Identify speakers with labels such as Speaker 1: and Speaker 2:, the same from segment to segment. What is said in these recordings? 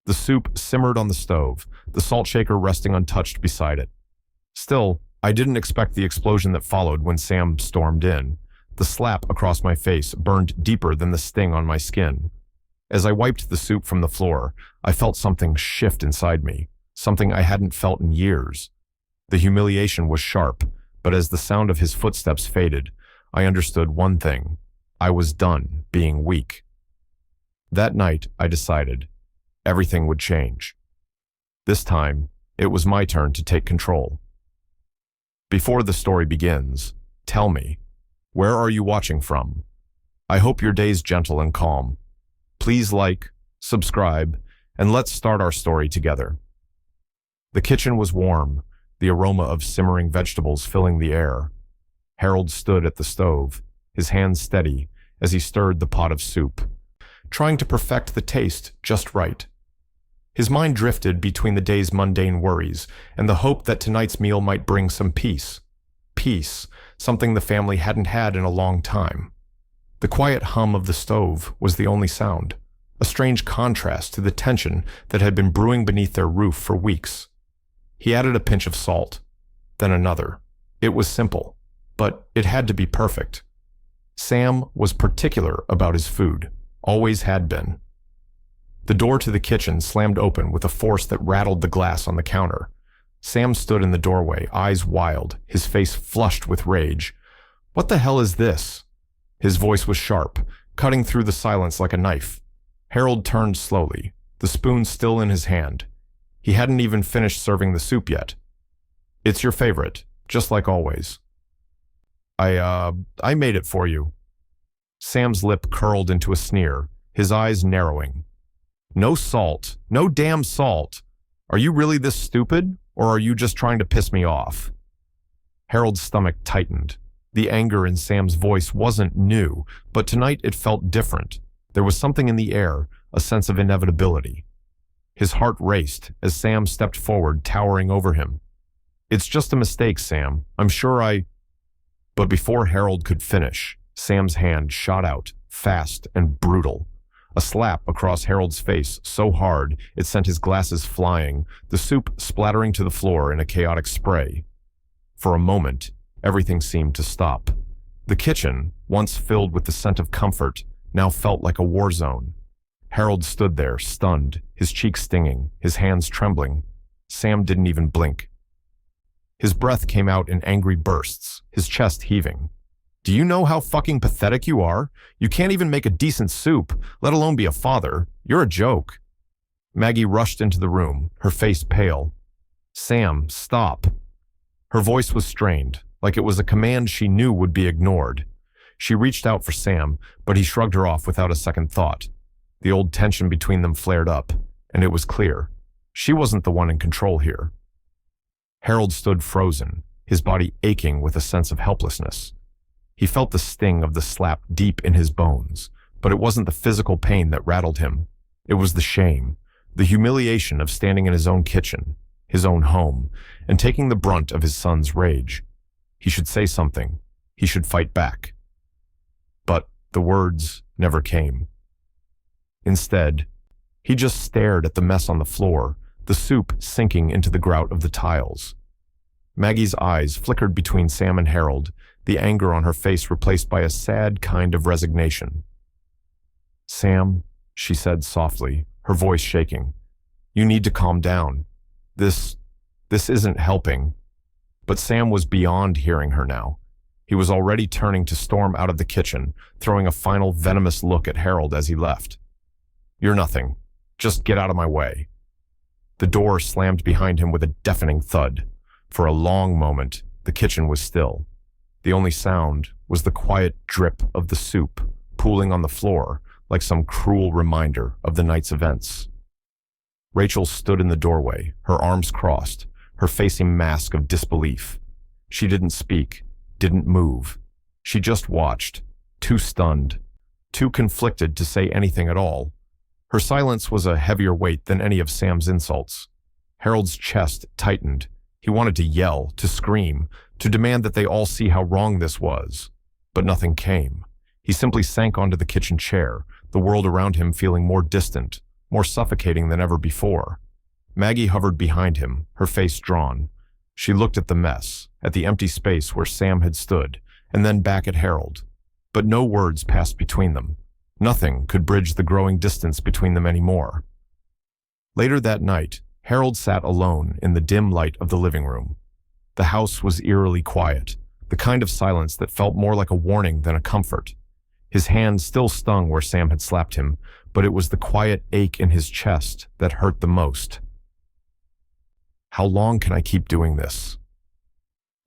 Speaker 1: The soup simmered on the stove, the salt shaker resting untouched beside it. Still, I didn't expect the explosion that followed when Sam stormed in. The slap across my face burned deeper than the sting on my skin. As I wiped the soup from the floor, I felt something shift inside me, something I hadn't felt in years. The humiliation was sharp, but as the sound of his footsteps faded, I understood one thing. I was done being weak. That night, I decided everything would change. This time, it was my turn to take control. Before the story begins, tell me, where are you watching from? I hope your day's gentle and calm. Please like, subscribe, and let's start our story together. The kitchen was warm, the aroma of simmering vegetables filling the air. Harold stood at the stove, his hands steady as he stirred the pot of soup, trying to perfect the taste just right. His mind drifted between the day's mundane worries and the hope that tonight's meal might bring some peace. Peace, something the family hadn't had in a long time. The quiet hum of the stove was the only sound, a strange contrast to the tension that had been brewing beneath their roof for weeks. He added a pinch of salt, then another. It was simple, but it had to be perfect. Sam was particular about his food, always had been. The door to the kitchen slammed open with a force that rattled the glass on the counter. Sam stood in the doorway, eyes wild, his face flushed with rage. "What the hell is this?" His voice was sharp, cutting through the silence like a knife. Harold turned slowly, the spoon still in his hand. He hadn't even finished serving the soup yet. "It's your favorite, just like always." I made it for you." Sam's lip curled into a sneer, his eyes narrowing. "No salt, no damn salt. Are you really this stupid, or are you just trying to piss me off?" Harold's stomach tightened. The anger in Sam's voice wasn't new, but tonight it felt different. There was something in the air, a sense of inevitability. His heart raced as Sam stepped forward, towering over him. "It's just a mistake, Sam. I'm sure I—" But before Harold could finish, Sam's hand shot out, fast and brutal. A slap across Harold's face so hard it sent his glasses flying, the soup splattering to the floor in a chaotic spray. For a moment, everything seemed to stop. The kitchen, once filled with the scent of comfort, now felt like a war zone. Harold stood there, stunned, his cheeks stinging, his hands trembling. Sam didn't even blink. His breath came out in angry bursts, his chest heaving. "Do you know how fucking pathetic you are? You can't even make a decent soup, let alone be a father. You're a joke." Maggie rushed into the room, her face pale. "Sam, stop." Her voice was strained, like it was a command she knew would be ignored. She reached out for Sam, but he shrugged her off without a second thought. The old tension between them flared up, and it was clear. She wasn't the one in control here. Harold stood frozen, his body aching with a sense of helplessness. He felt the sting of the slap deep in his bones, but it wasn't the physical pain that rattled him. It was the shame, the humiliation of standing in his own kitchen, his own home, and taking the brunt of his son's rage. He should say something. He should fight back. But the words never came. Instead, he just stared at the mess on the floor, the soup sinking into the grout of the tiles. Maggie's eyes flickered between Sam and Harold, the anger on her face replaced by a sad kind of resignation. "Sam," she said softly, her voice shaking, "you need to calm down. This isn't helping." But Sam was beyond hearing her now. He was already turning to storm out of the kitchen, throwing a final venomous look at Harold as he left. "You're nothing. Just get out of my way." The door slammed behind him with a deafening thud. For a long moment, the kitchen was still. The only sound was the quiet drip of the soup pooling on the floor like some cruel reminder of the night's events. Rachel stood in the doorway, her arms crossed, her face a mask of disbelief. She didn't speak, didn't move. She just watched, too stunned, too conflicted to say anything at all. Her silence was a heavier weight than any of Sam's insults. Harold's chest tightened. He wanted to yell, to scream, to demand that they all see how wrong this was. But nothing came. He simply sank onto the kitchen chair, the world around him feeling more distant, more suffocating than ever before. Maggie hovered behind him, her face drawn. She looked at the mess, at the empty space where Sam had stood, and then back at Harold. But no words passed between them. Nothing could bridge the growing distance between them anymore. Later that night, Harold sat alone in the dim light of the living room. The house was eerily quiet, the kind of silence that felt more like a warning than a comfort. His hand still stung where Sam had slapped him, but it was the quiet ache in his chest that hurt the most. How long can I keep doing this?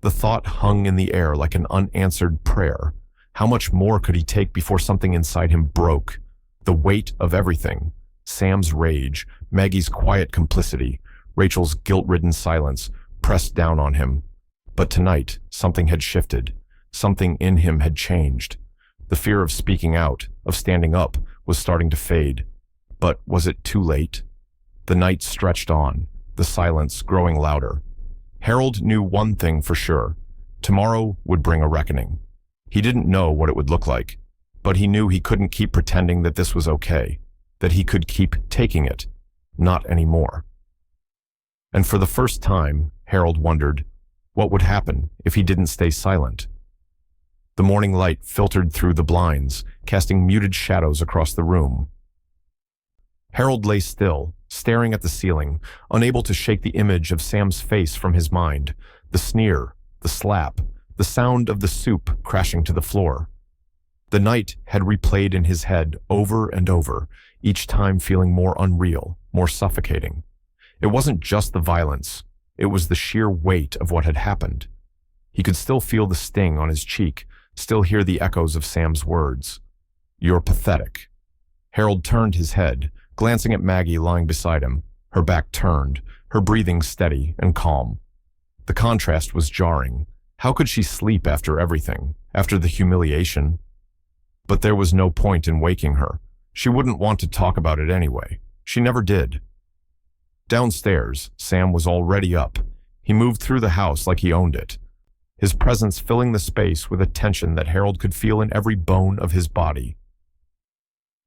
Speaker 1: The thought hung in the air like an unanswered prayer. How much more could he take before something inside him broke? The weight of everything. Sam's rage, Maggie's quiet complicity, Rachel's guilt-ridden silence pressed down on him. But tonight, something had shifted. Something in him had changed. The fear of speaking out, of standing up, was starting to fade. But was it too late? The night stretched on, the silence growing louder. Harold knew one thing for sure. Tomorrow would bring a reckoning. He didn't know what it would look like, but he knew he couldn't keep pretending that this was okay, that he could keep taking it. Not anymore. And for the first time, Harold wondered, what would happen if he didn't stay silent? The morning light filtered through the blinds, casting muted shadows across the room. Harold lay still, staring at the ceiling, unable to shake the image of Sam's face from his mind, the sneer, the slap, the sound of the soup crashing to the floor. The night had replayed in his head over and over, each time feeling more unreal, more suffocating. It wasn't just the violence, it was the sheer weight of what had happened. He could still feel the sting on his cheek, still hear the echoes of Sam's words. "You're pathetic." Harold turned his head, glancing at Maggie lying beside him, her back turned, her breathing steady and calm. The contrast was jarring. How could she sleep after everything, after the humiliation? But there was no point in waking her. She wouldn't want to talk about it anyway. She never did. Downstairs, Sam was already up. He moved through the house like he owned it, his presence filling the space with a tension that Harold could feel in every bone of his body.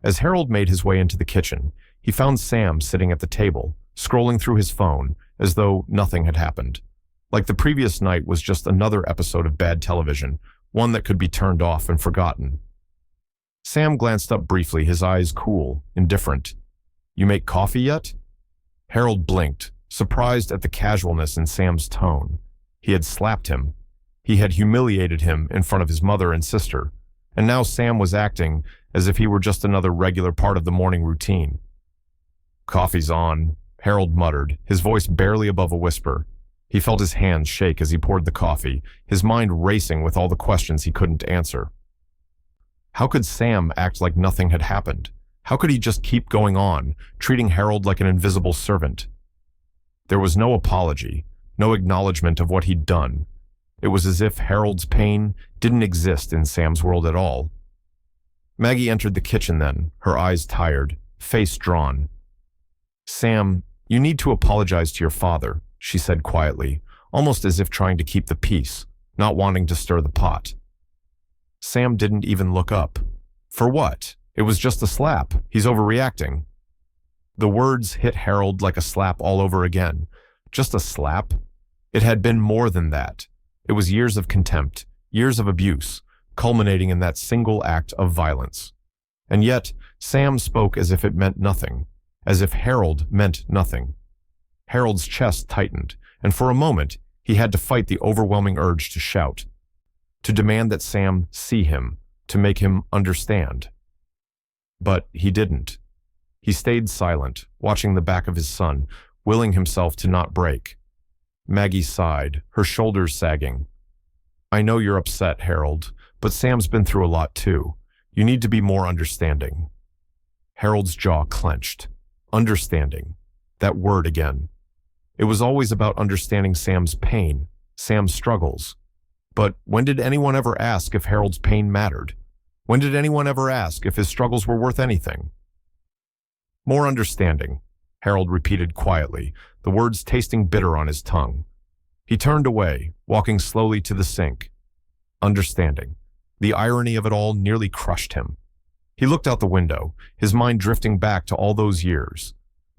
Speaker 1: As Harold made his way into the kitchen, he found Sam sitting at the table, scrolling through his phone, as though nothing had happened. Like the previous night was just another episode of bad television, one that could be turned off and forgotten. Sam glanced up briefly, his eyes cool, indifferent. "You make coffee yet?" Harold blinked, surprised at the casualness in Sam's tone. He had slapped him. He had humiliated him in front of his mother and sister, and now Sam was acting as if he were just another regular part of the morning routine. "Coffee's on," Harold muttered, his voice barely above a whisper. He felt his hands shake as he poured the coffee, his mind racing with all the questions he couldn't answer. How could Sam act like nothing had happened? How could he just keep going on, treating Harold like an invisible servant? There was no apology, no acknowledgement of what he'd done. It was as if Harold's pain didn't exist in Sam's world at all. Maggie entered the kitchen then, her eyes tired, face drawn. "Sam, you need to apologize to your father," she said quietly, almost as if trying to keep the peace, not wanting to stir the pot. Sam didn't even look up. For what? It was just a slap. He's overreacting. The words hit Harold like a slap all over again. Just a slap? It had been more than that. It was years of contempt, years of abuse, culminating in that single act of violence. And yet, Sam spoke as if it meant nothing, as if Harold meant nothing. Harold's chest tightened, and for a moment, he had to fight the overwhelming urge to shout, to demand that Sam see him, to make him understand. But he didn't. He stayed silent, watching the back of his son, willing himself to not break. Maggie sighed, her shoulders sagging. "I know you're upset, Harold, but Sam's been through a lot too. You need to be more understanding." Harold's jaw clenched. Understanding. That word again. It was always about understanding Sam's pain, Sam's struggles. But when did anyone ever ask if Harold's pain mattered? When did anyone ever ask if his struggles were worth anything? "More understanding," Harold repeated quietly, the words tasting bitter on his tongue. He turned away, walking slowly to the sink. Understanding. The irony of it all nearly crushed him. He looked out the window, his mind drifting back to all those years.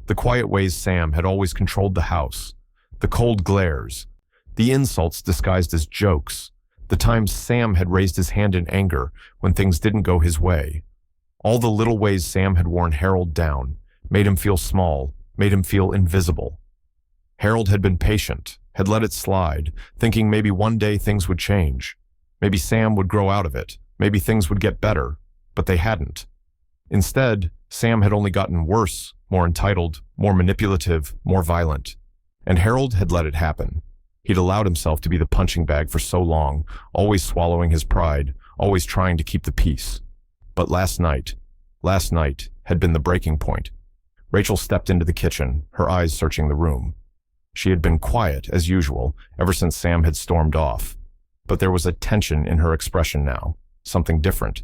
Speaker 1: The quiet ways Sam had always controlled the house, the cold glares, the insults disguised as jokes, the times Sam had raised his hand in anger when things didn't go his way. All the little ways Sam had worn Harold down, made him feel small, made him feel invisible. Harold had been patient, had let it slide, thinking maybe one day things would change. Maybe Sam would grow out of it, maybe things would get better, but they hadn't. Instead, Sam had only gotten worse, more entitled, more manipulative, more violent. And Harold had let it happen. He'd allowed himself to be the punching bag for so long, always swallowing his pride, always trying to keep the peace. But last night had been the breaking point. Rachel stepped into the kitchen, her eyes searching the room. She had been quiet, as usual, ever since Sam had stormed off. But there was a tension in her expression now, something different.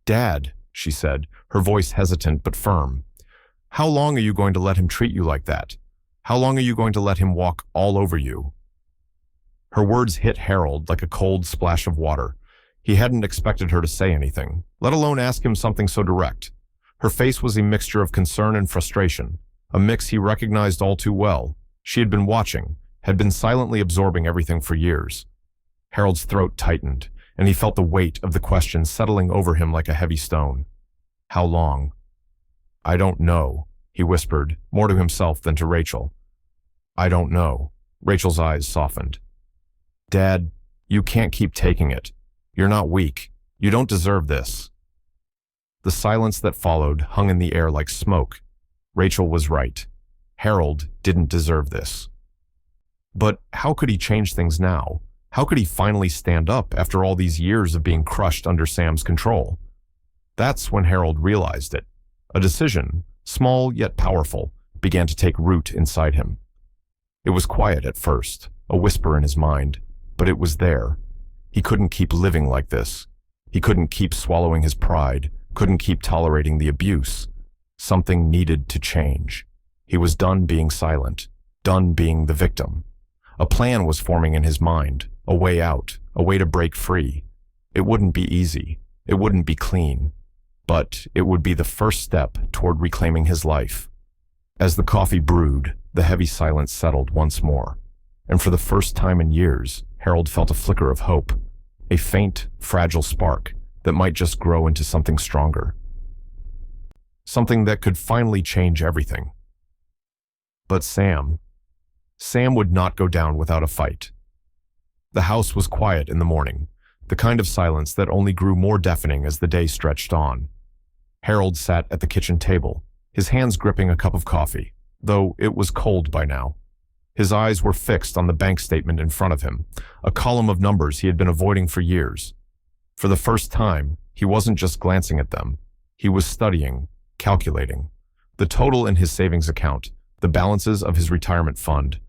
Speaker 1: "Dad," she said, her voice hesitant but firm. "How long are you going to let him treat you like that? How long are you going to let him walk all over you?" Her words hit Harold like a cold splash of water. He hadn't expected her to say anything, let alone ask him something so direct. Her face was a mixture of concern and frustration, a mix he recognized all too well. She had been watching, had been silently absorbing everything for years. Harold's throat tightened, and he felt the weight of the question settling over him like a heavy stone. How long? "I don't know," he whispered, more to himself than to Rachel. "I don't know." Rachel's eyes softened. "Dad, you can't keep taking it. You're not weak. You don't deserve this." The silence that followed hung in the air like smoke. Rachel was right. Harold didn't deserve this. But how could he change things now? How could he finally stand up after all these years of being crushed under Sam's control? That's when Harold realized it. A decision, small yet powerful, began to take root inside him. It was quiet at first, a whisper in his mind, but it was there. He couldn't keep living like this. He couldn't keep swallowing his pride, couldn't keep tolerating the abuse. Something needed to change. He was done being silent, done being the victim. A plan was forming in his mind, a way out, a way to break free. It wouldn't be easy. It wouldn't be clean. But it would be the first step toward reclaiming his life. As the coffee brewed, the heavy silence settled once more. And for the first time in years, Harold felt a flicker of hope, a faint, fragile spark that might just grow into something stronger. Something that could finally change everything. But Sam would not go down without a fight. The house was quiet in the morning, the kind of silence that only grew more deafening as the day stretched on. Harold sat at the kitchen table, his hands gripping a cup of coffee, though it was cold by now. His eyes were fixed on the bank statement in front of him, a column of numbers he had been avoiding for years. For the first time, he wasn't just glancing at them. He was studying, calculating. The total in his savings account, the balances of his retirement fund.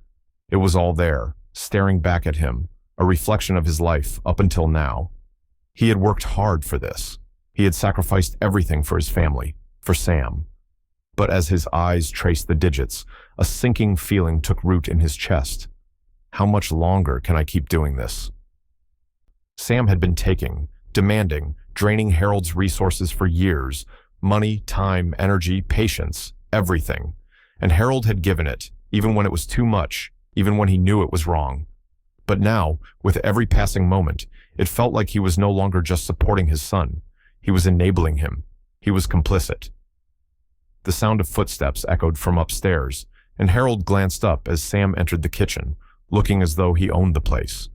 Speaker 1: It was all there, staring back at him, a reflection of his life up until now. He had worked hard for this. He had sacrificed everything for his family, for Sam. But as his eyes traced the digits, a sinking feeling took root in his chest. How much longer can I keep doing this? Sam had been taking, demanding, draining Harold's resources for years. Money, time, energy, patience, everything. And Harold had given it, even when it was too much, even when he knew it was wrong. But now, with every passing moment, it felt like he was no longer just supporting his son. He was enabling him. He was complicit. The sound of footsteps echoed from upstairs, and Harold glanced up as Sam entered the kitchen, looking as though he owned the place.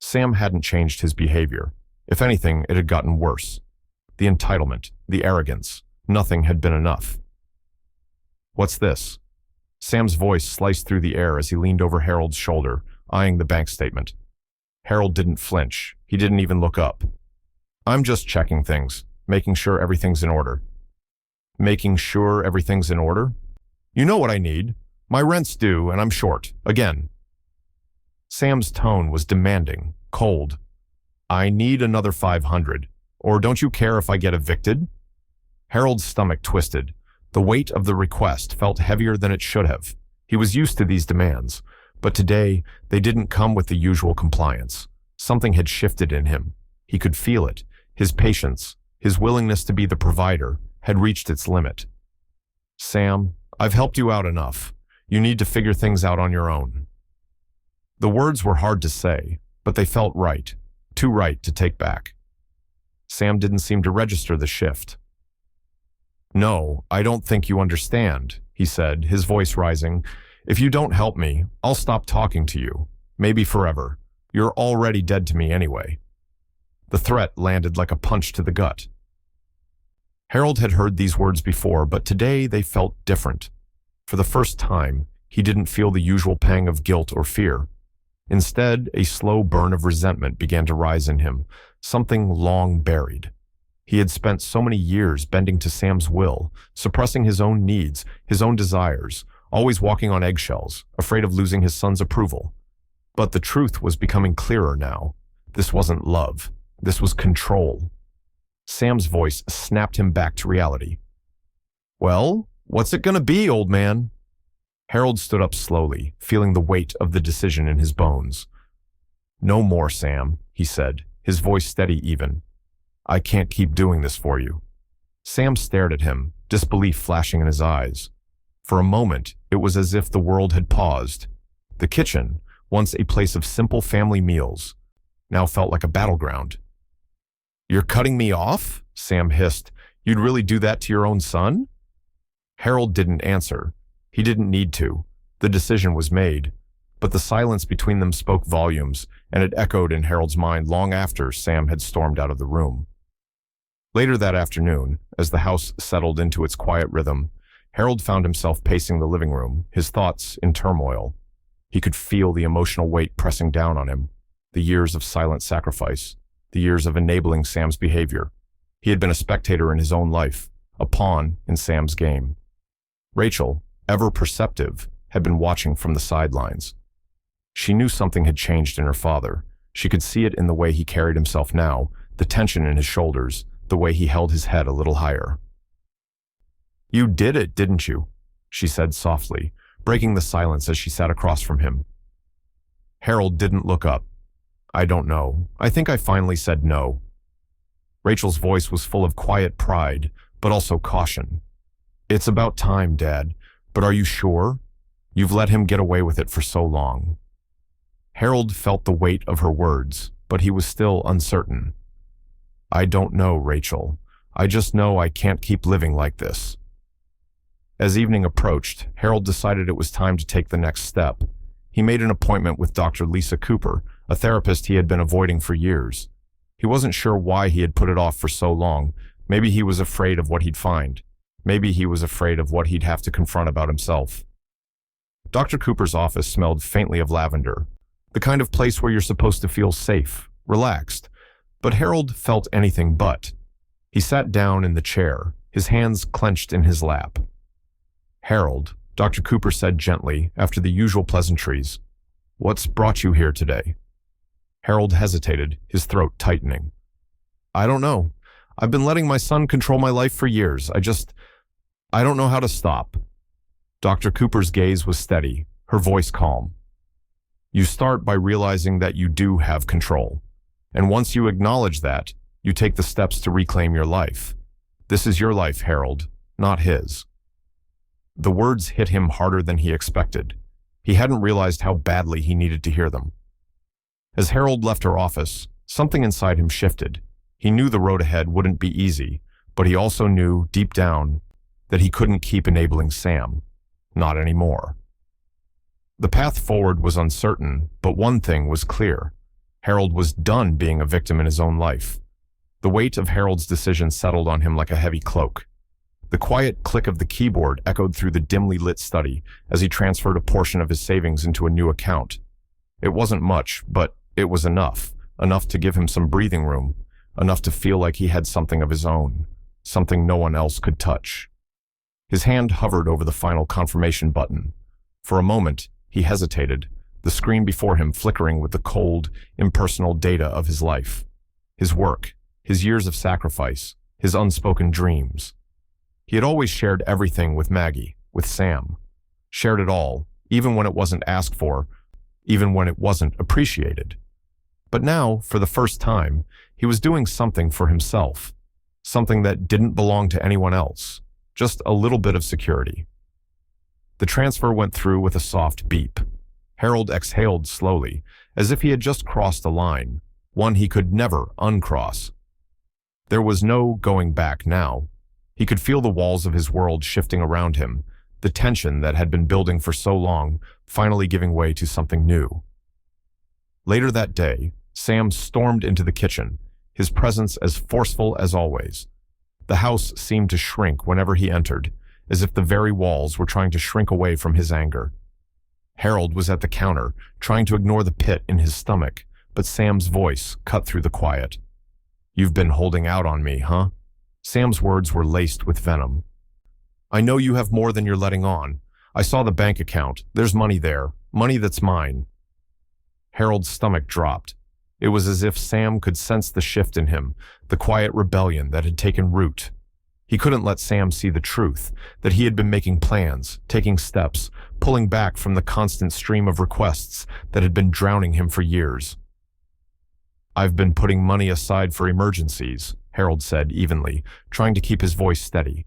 Speaker 1: Sam hadn't changed his behavior. If anything, it had gotten worse. The entitlement, the arrogance, nothing had been enough. "What's this?" Sam's voice sliced through the air as he leaned over Harold's shoulder, eyeing the bank statement. Harold didn't flinch. He didn't even look up. "I'm just checking things, making sure everything's in order." "Making sure everything's in order? You know what I need. My rent's due and I'm short, again." Sam's tone was demanding, cold. "I need another 500, or don't you care if I get evicted?" Harold's stomach twisted. The weight of the request felt heavier than it should have. He was used to these demands, but today they didn't come with the usual compliance. Something had shifted in him. He could feel it, his patience, His willingness to be the provider had reached its limit. "Sam, I've helped you out enough. You need to figure things out on your own." The words were hard to say, but they felt right, too right to take back. Sam didn't seem to register the shift. "No, I don't think you understand," he said, his voice rising. "If you don't help me, I'll stop talking to you. Maybe forever. You're already dead to me anyway." The threat landed like a punch to the gut. Harold had heard these words before, but today they felt different. For the first time, he didn't feel the usual pang of guilt or fear. Instead, a slow burn of resentment began to rise in him, something long buried. He had spent so many years bending to Sam's will, suppressing his own needs, his own desires, always walking on eggshells, afraid of losing his son's approval. But the truth was becoming clearer now. This wasn't love. This was control. Sam's voice snapped him back to reality. "Well, what's it gonna be, old man?" Harold stood up slowly, feeling the weight of the decision in his bones. "No more, Sam," he said, his voice steady even. "I can't keep doing this for you." Sam stared at him, disbelief flashing in his eyes. For a moment, it was as if the world had paused. The kitchen, once a place of simple family meals, now felt like a battleground. "You're cutting me off?" Sam hissed. "You'd really do that to your own son?" Harold didn't answer. He didn't need to. The decision was made. But the silence between them spoke volumes, and it echoed in Harold's mind long after Sam had stormed out of the room. Later that afternoon, as the house settled into its quiet rhythm, Harold found himself pacing the living room, his thoughts in turmoil. He could feel the emotional weight pressing down on him, the years of silent sacrifice, the years of enabling Sam's behavior. He had been a spectator in his own life, a pawn in Sam's game. Rachel, ever perceptive, had been watching from the sidelines. She knew something had changed in her father. She could see it in the way he carried himself now, the tension in his shoulders, the way he held his head a little higher. "You did it, didn't you?" she said softly, breaking the silence as she sat across from him. Harold didn't look up. "I don't know. I think I finally said no." Rachel's voice was full of quiet pride, but also caution. "It's about time, Dad. But are you sure? You've let him get away with it for so long." Harold felt the weight of her words, but he was still uncertain. "I don't know, Rachel. I just know I can't keep living like this." As evening approached, Harold decided it was time to take the next step. He made an appointment with Dr. Lisa Cooper, a therapist he had been avoiding for years. He wasn't sure why he had put it off for so long. Maybe he was afraid of what he'd find. Maybe he was afraid of what he'd have to confront about himself. Dr. Cooper's office smelled faintly of lavender, the kind of place where you're supposed to feel safe, relaxed. But Harold felt anything but. He sat down in the chair, his hands clenched in his lap. "Harold," Dr. Cooper said gently, after the usual pleasantries, "what's brought you here today?" Harold hesitated, his throat tightening. "I don't know. I've been letting my son control my life for years. I don't know how to stop." Dr. Cooper's gaze was steady, her voice calm. "You start by realizing that you do have control. And once you acknowledge that, you take the steps to reclaim your life. This is your life, Harold, not his." The words hit him harder than he expected. He hadn't realized how badly he needed to hear them. As Harold left her office, something inside him shifted. He knew the road ahead wouldn't be easy, but he also knew, deep down, that he couldn't keep enabling Sam. Not anymore. The path forward was uncertain, but one thing was clear. Harold was done being a victim in his own life. The weight of Harold's decision settled on him like a heavy cloak. The quiet click of the keyboard echoed through the dimly lit study as he transferred a portion of his savings into a new account. It wasn't much, but it was enough to give him some breathing room, enough to feel like he had something of his own, something no one else could touch. His hand hovered over the final confirmation button. For a moment, he hesitated, the screen before him flickering with the cold, impersonal data of his life. His work, his years of sacrifice, his unspoken dreams. He had always shared everything with Maggie, with Sam. Shared it all, even when it wasn't asked for, even when it wasn't appreciated. But now, for the first time, he was doing something for himself. something that didn't belong to anyone else, just a little bit of security. The transfer went through with a soft beep. Harold exhaled slowly, as if he had just crossed a line, one he could never uncross. There was no going back now. He could feel the walls of his world shifting around him, the tension that had been building for so long finally giving way to something new. Later that day, Sam stormed into the kitchen, his presence as forceful as always. The house seemed to shrink whenever he entered, as if the very walls were trying to shrink away from his anger. Harold was at the counter, trying to ignore the pit in his stomach, but Sam's voice cut through the quiet. "You've been holding out on me, huh?" Sam's words were laced with venom. "I know you have more than you're letting on. I saw the bank account. There's money there. Money that's mine." Harold's stomach dropped. It was as if Sam could sense the shift in him, the quiet rebellion that had taken root. He couldn't let Sam see the truth, that he had been making plans, taking steps, pulling back from the constant stream of requests that had been drowning him for years. "I've been putting money aside for emergencies," Harold said evenly, trying to keep his voice steady.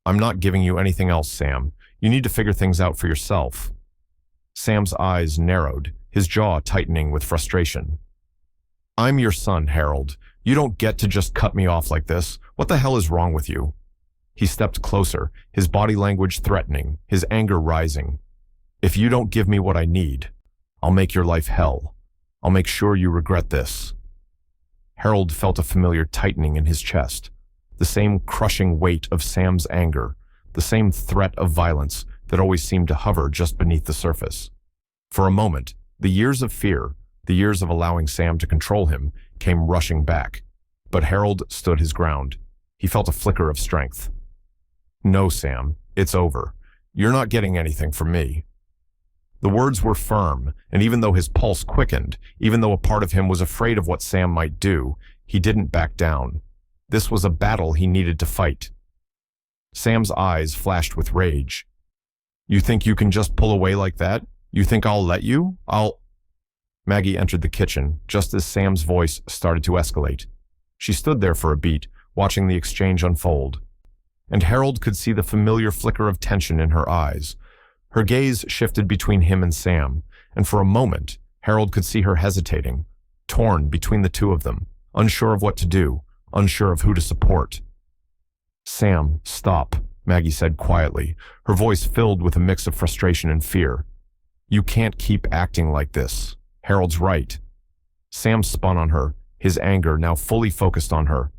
Speaker 1: "I'm not giving you anything else, Sam. You need to figure things out for yourself." Sam's eyes narrowed, his jaw tightening with frustration. "I'm your son, Harold. You don't get to just cut me off like this. What the hell is wrong with you?" He stepped closer, his body language threatening, his anger rising. "If you don't give me what I need, I'll make your life hell. I'll make sure you regret this." Harold felt a familiar tightening in his chest, the same crushing weight of Sam's anger, the same threat of violence that always seemed to hover just beneath the surface. For a moment, the years of fear, the years of allowing Sam to control him, came rushing back. But Harold stood his ground. He felt a flicker of strength. "No, Sam, it's over. You're not getting anything from me." The words were firm, and even though his pulse quickened, even though a part of him was afraid of what Sam might do, he didn't back down. This was a battle he needed to fight. Sam's eyes flashed with rage. "You think you can just pull away like that? You think I'll let you? Maggie entered the kitchen, just as Sam's voice started to escalate. She stood there for a beat, watching the exchange unfold. And Harold could see the familiar flicker of tension in her eyes. Her gaze shifted between him and Sam, and for a moment, Harold could see her hesitating, torn between the two of them, unsure of what to do, unsure of who to support. "Sam, stop," Maggie said quietly, her voice filled with a mix of frustration and fear. "You can't keep acting like this. Harold's right." Sam spun on her, his anger now fully focused on her.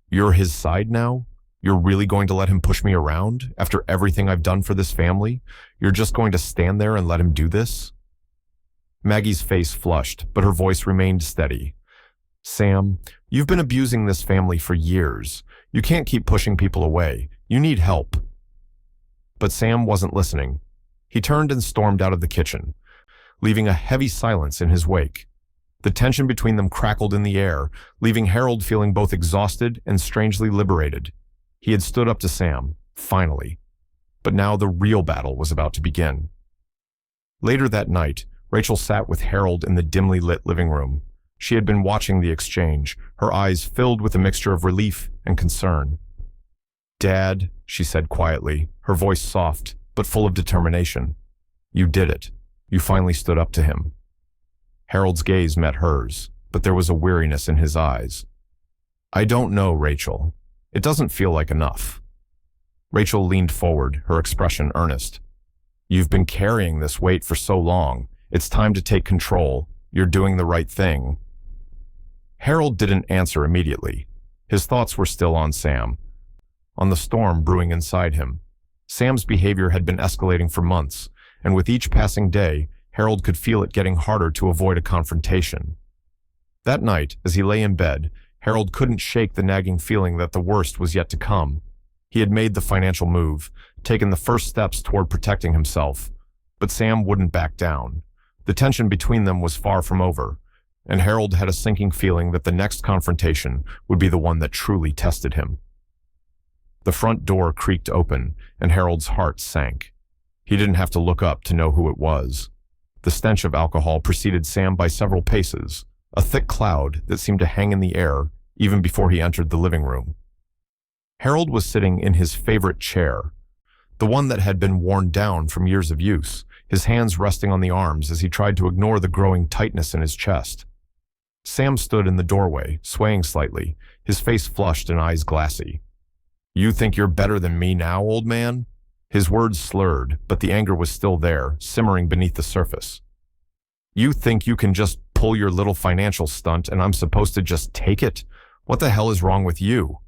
Speaker 1: "You're his side now? You're really going to let him push me around? After everything I've done for this family? You're just going to stand there and let him do this?" Maggie's face flushed, but her voice remained steady. "Sam, you've been abusing this family for years. You can't keep pushing people away. You need help." But Sam wasn't listening. He turned and stormed out of the kitchen, leaving a heavy silence in his wake. The tension between them crackled in the air, leaving Harold feeling both exhausted and strangely liberated. He had stood up to Sam, finally. But now the real battle was about to begin. Later that night, Rachel sat with Harold in the dimly lit living room. She had been watching the exchange, her eyes filled with a mixture of relief and concern. "Dad," she said quietly, her voice soft, but full of determination. "You did it. You finally stood up to him." Harold's gaze met hers, but there was a weariness in his eyes. "I don't know, Rachel. It doesn't feel like enough." Rachel leaned forward, her expression earnest. "You've been carrying this weight for so long. It's time to take control. You're doing the right thing." Harold didn't answer immediately. His thoughts were still on Sam, on the storm brewing inside him. Sam's behavior had been escalating for months, and with each passing day, Harold could feel it getting harder to avoid a confrontation. That night, as he lay in bed, Harold couldn't shake the nagging feeling that the worst was yet to come. He had made the financial move, taken the first steps toward protecting himself, but Sam wouldn't back down. The tension between them was far from over, and Harold had a sinking feeling that the next confrontation would be the one that truly tested him. The front door creaked open, and Harold's heart sank. He didn't have to look up to know who it was. The stench of alcohol preceded Sam by several paces, a thick cloud that seemed to hang in the air even before he entered the living room. Harold was sitting in his favorite chair, the one that had been worn down from years of use, his hands resting on the arms as he tried to ignore the growing tightness in his chest. Sam stood in the doorway, swaying slightly, his face flushed and eyes glassy. "You think you're better than me now, old man?" His words slurred, but the anger was still there, simmering beneath the surface. "You think you can just pull your little financial stunt and I'm supposed to just take it? What the hell is wrong with you?"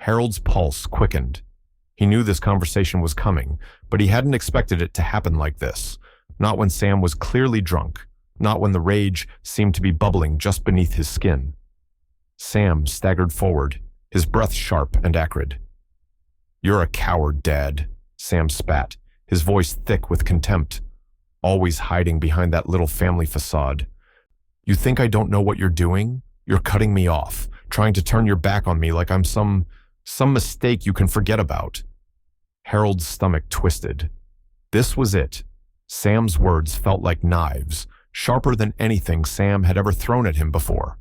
Speaker 1: Harold's pulse quickened. He knew this conversation was coming, but he hadn't expected it to happen like this. Not when Sam was clearly drunk, not when the rage seemed to be bubbling just beneath his skin. Sam staggered forward, his breath sharp and acrid. "You're a coward, Dad," Sam spat, his voice thick with contempt. "Always hiding behind that little family facade. You think I don't know what you're doing? You're cutting me off, trying to turn your back on me like I'm some mistake you can forget about." Harold's stomach twisted. This was it. Sam's words felt like knives, sharper than anything Sam had ever thrown at him before.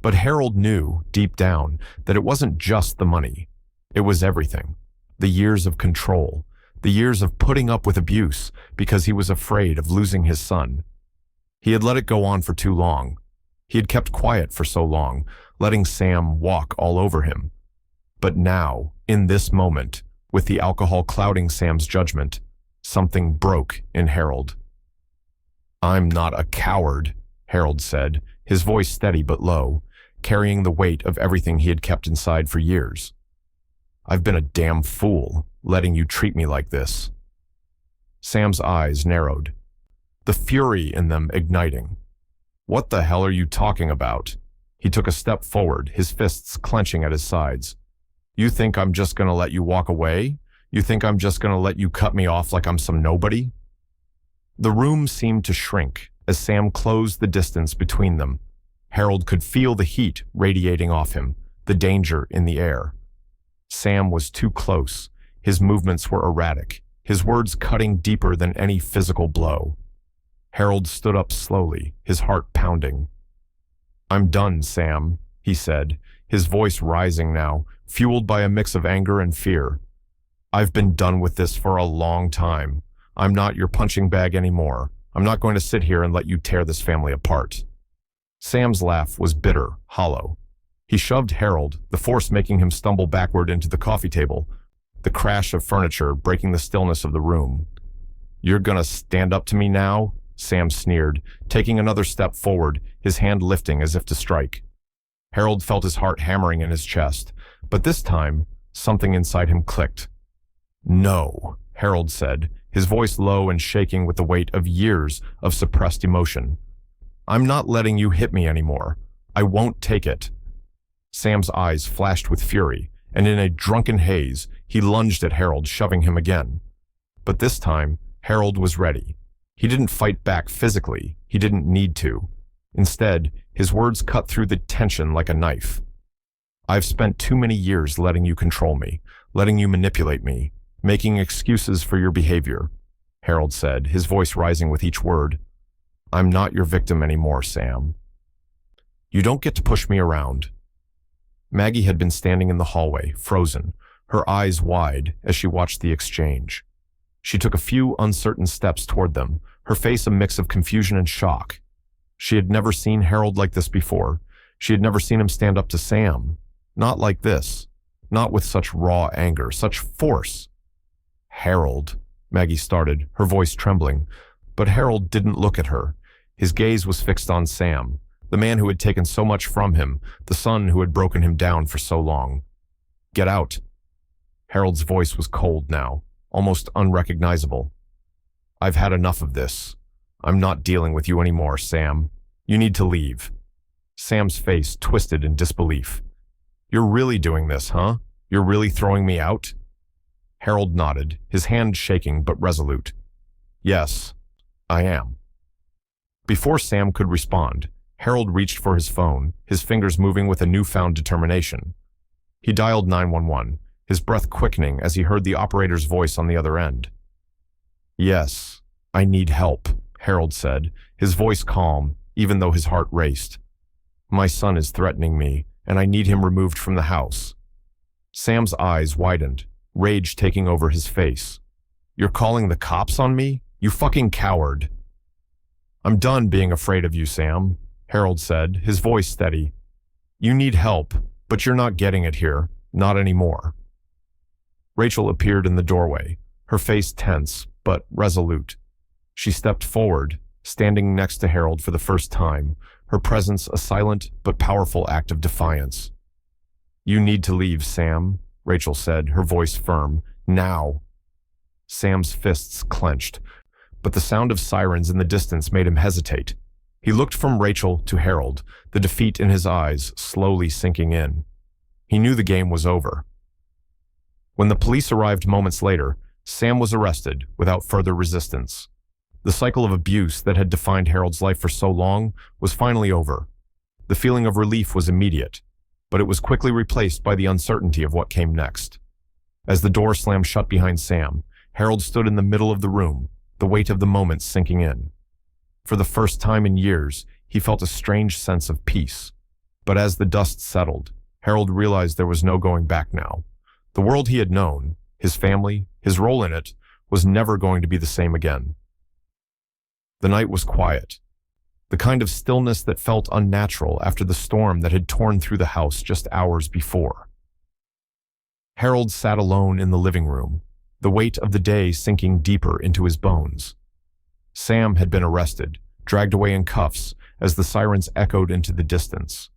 Speaker 1: But Harold knew, deep down, that it wasn't just the money. It was everything. The years of control, the years of putting up with abuse because he was afraid of losing his son. He had let it go on for too long. He had kept quiet for so long, letting Sam walk all over him. But now, in this moment, with the alcohol clouding Sam's judgment, something broke in Harold. "I'm not a coward," Harold said, his voice steady but low, carrying the weight of everything he had kept inside for years. "I've been a damn fool, letting you treat me like this." Sam's eyes narrowed, the fury in them igniting. "What the hell are you talking about?" He took a step forward, his fists clenching at his sides. "You think I'm just gonna let you walk away? You think I'm just gonna let you cut me off like I'm some nobody?" The room seemed to shrink as Sam closed the distance between them. Harold could feel the heat radiating off him, the danger in the air. Sam was too close. His movements were erratic, his words cutting deeper than any physical blow. Harold stood up slowly, his heart pounding. "I'm done, Sam," he said, his voice rising now, fueled by a mix of anger and fear. "I've been done with this for a long time. I'm not your punching bag anymore. I'm not going to sit here and let you tear this family apart." Sam's laugh was bitter, hollow. He shoved Harold, the force making him stumble backward into the coffee table, the crash of furniture breaking the stillness of the room. "You're gonna stand up to me now?" Sam sneered, taking another step forward, his hand lifting as if to strike. Harold felt his heart hammering in his chest, but this time, something inside him clicked. "No," Harold said, his voice low and shaking with the weight of years of suppressed emotion. "I'm not letting you hit me anymore. I won't take it." Sam's eyes flashed with fury, and in a drunken haze, he lunged at Harold, shoving him again. But this time, Harold was ready. He didn't fight back physically. He didn't need to. Instead, his words cut through the tension like a knife. "I've spent too many years letting you control me, letting you manipulate me, making excuses for your behavior," Harold said, his voice rising with each word. "I'm not your victim anymore, Sam. You don't get to push me around." Maggie had been standing in the hallway, frozen, her eyes wide as she watched the exchange. She took a few uncertain steps toward them, her face a mix of confusion and shock. She had never seen Harold like this before. She had never seen him stand up to Sam. Not like this. Not with such raw anger, such force. "Harold," Maggie started, her voice trembling. But Harold didn't look at her. His gaze was fixed on Sam, the man who had taken so much from him, the son who had broken him down for so long. "Get out." Harold's voice was cold now, almost unrecognizable. "I've had enough of this. I'm not dealing with you anymore, Sam. You need to leave." Sam's face twisted in disbelief. "You're really doing this, huh? You're really throwing me out?" Harold nodded, his hand shaking but resolute. "Yes, I am." Before Sam could respond, Harold reached for his phone, his fingers moving with a newfound determination. He dialed 911, his breath quickening as he heard the operator's voice on the other end. "Yes, I need help," Harold said, his voice calm, even though his heart raced. "My son is threatening me, and I need him removed from the house." Sam's eyes widened, rage taking over his face. You're calling the cops on me? You fucking coward. I'm done being afraid of you, Sam, Harold said, his voice steady. You need help, but you're not getting it here. Not anymore. Rachel appeared in the doorway, her face tense, but resolute. She stepped forward, standing next to Harold for the first time, her presence a silent but powerful act of defiance. You need to leave, Sam, Rachel said, her voice firm. Now. Sam's fists clenched, but the sound of sirens in the distance made him hesitate. He looked from Rachel to Harold, the defeat in his eyes slowly sinking in. He knew the game was over. When the police arrived moments later, Sam was arrested without further resistance. The cycle of abuse that had defined Harold's life for so long was finally over. The feeling of relief was immediate, but it was quickly replaced by the uncertainty of what came next. As the door slammed shut behind Sam, Harold stood in the middle of the room, the weight of the moment sinking in. For the first time in years, he felt a strange sense of peace. But as the dust settled, Harold realized there was no going back now. The world he had known, his family, his role in it, was never going to be the same again. The night was quiet, the kind of stillness that felt unnatural after the storm that had torn through the house just hours before. Harold sat alone in the living room, the weight of the day sinking deeper into his bones. Sam had been arrested, dragged away in cuffs as the sirens echoed into the distance.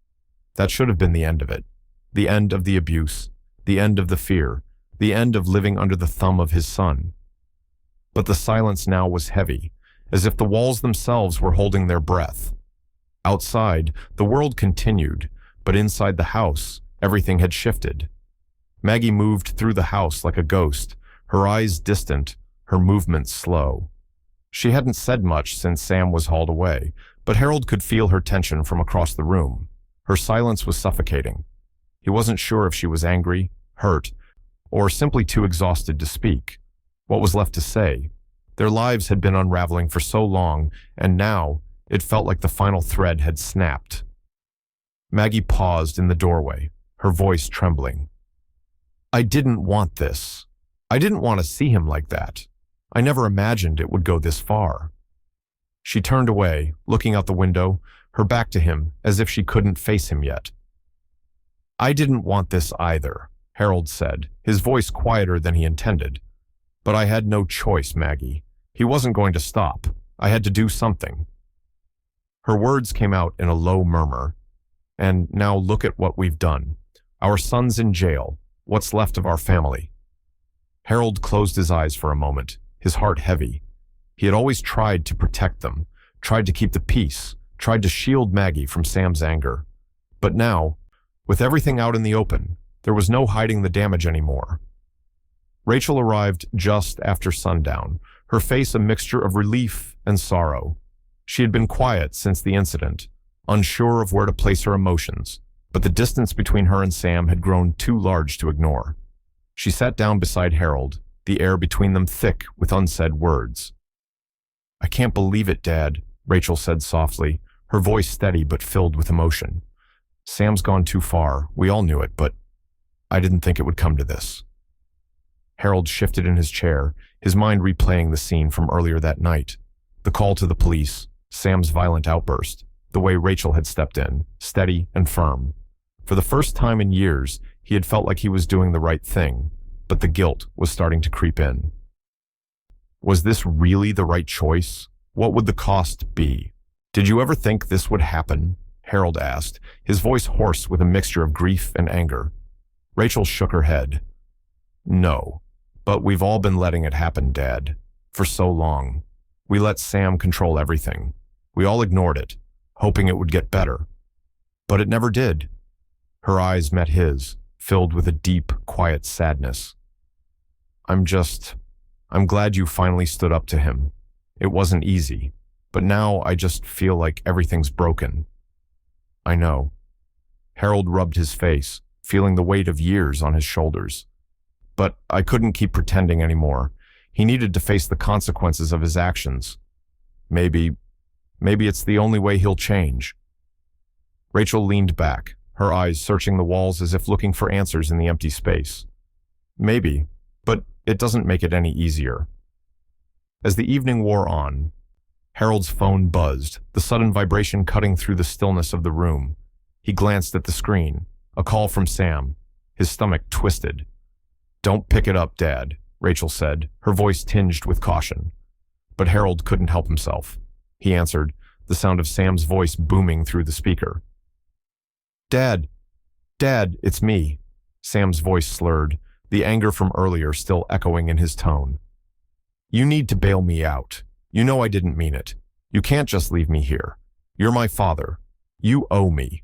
Speaker 1: That should have been the end of it, the end of the abuse, the end of the fear, the end of living under the thumb of his son. But the silence now was heavy, as if the walls themselves were holding their breath. Outside, the world continued, but inside the house, everything had shifted. Maggie moved through the house like a ghost, her eyes distant, her movements slow. She hadn't said much since Sam was hauled away, but Harold could feel her tension from across the room. Her silence was suffocating. He wasn't sure if she was angry, hurt, or simply too exhausted to speak. What was left to say? Their lives had been unraveling for so long, and now it felt like the final thread had snapped. Maggie paused in the doorway, her voice trembling. I didn't want this. I didn't want to see him like that. I never imagined it would go this far. She turned away, looking out the window, her back to him, as if she couldn't face him yet. I didn't want this either, Harold said, his voice quieter than he intended. But I had no choice, Maggie. He wasn't going to stop. I had to do something. Her words came out in a low murmur. And now look at what we've done. Our son's in jail. What's left of our family? Harold closed his eyes for a moment, his heart heavy. He had always tried to protect them, tried to keep the peace, tried to shield Maggie from Sam's anger. But now, with everything out in the open, there was no hiding the damage anymore. Rachel arrived just after sundown, her face a mixture of relief and sorrow. She had been quiet since the incident, unsure of where to place her emotions, but the distance between her and Sam had grown too large to ignore. She sat down beside Harold, the air between them thick with unsaid words. I can't believe it, Dad, Rachel said softly, her voice steady but filled with emotion. Sam's gone too far, we all knew it, but I didn't think it would come to this. Harold shifted in his chair, his mind replaying the scene from earlier that night. The call to the police, Sam's violent outburst, the way Rachel had stepped in, steady and firm. For the first time in years, he had felt like he was doing the right thing, but the guilt was starting to creep in. Was this really the right choice? What would the cost be? Did you ever think this would happen? Harold asked, his voice hoarse with a mixture of grief and anger. Rachel shook her head. No, but we've all been letting it happen, Dad. For so long. We let Sam control everything. We all ignored it, hoping it would get better. But it never did. Her eyes met his, filled with a deep, quiet sadness. I'm glad you finally stood up to him. It wasn't easy, but now I just feel like everything's broken. I know. Harold rubbed his face, feeling the weight of years on his shoulders. But I couldn't keep pretending anymore. He needed to face the consequences of his actions. Maybe it's the only way he'll change. Rachel leaned back, her eyes searching the walls as if looking for answers in the empty space. Maybe, but it doesn't make it any easier. As the evening wore on, Harold's phone buzzed, the sudden vibration cutting through the stillness of the room. He glanced at the screen. A call from Sam. His stomach twisted. "Don't pick it up, Dad," Rachel said, her voice tinged with caution. But Harold couldn't help himself. He answered, the sound of Sam's voice booming through the speaker. "Dad, Dad, it's me." Sam's voice slurred, the anger from earlier still echoing in his tone. "You need to bail me out. You know I didn't mean it. You can't just leave me here. You're my father. You owe me."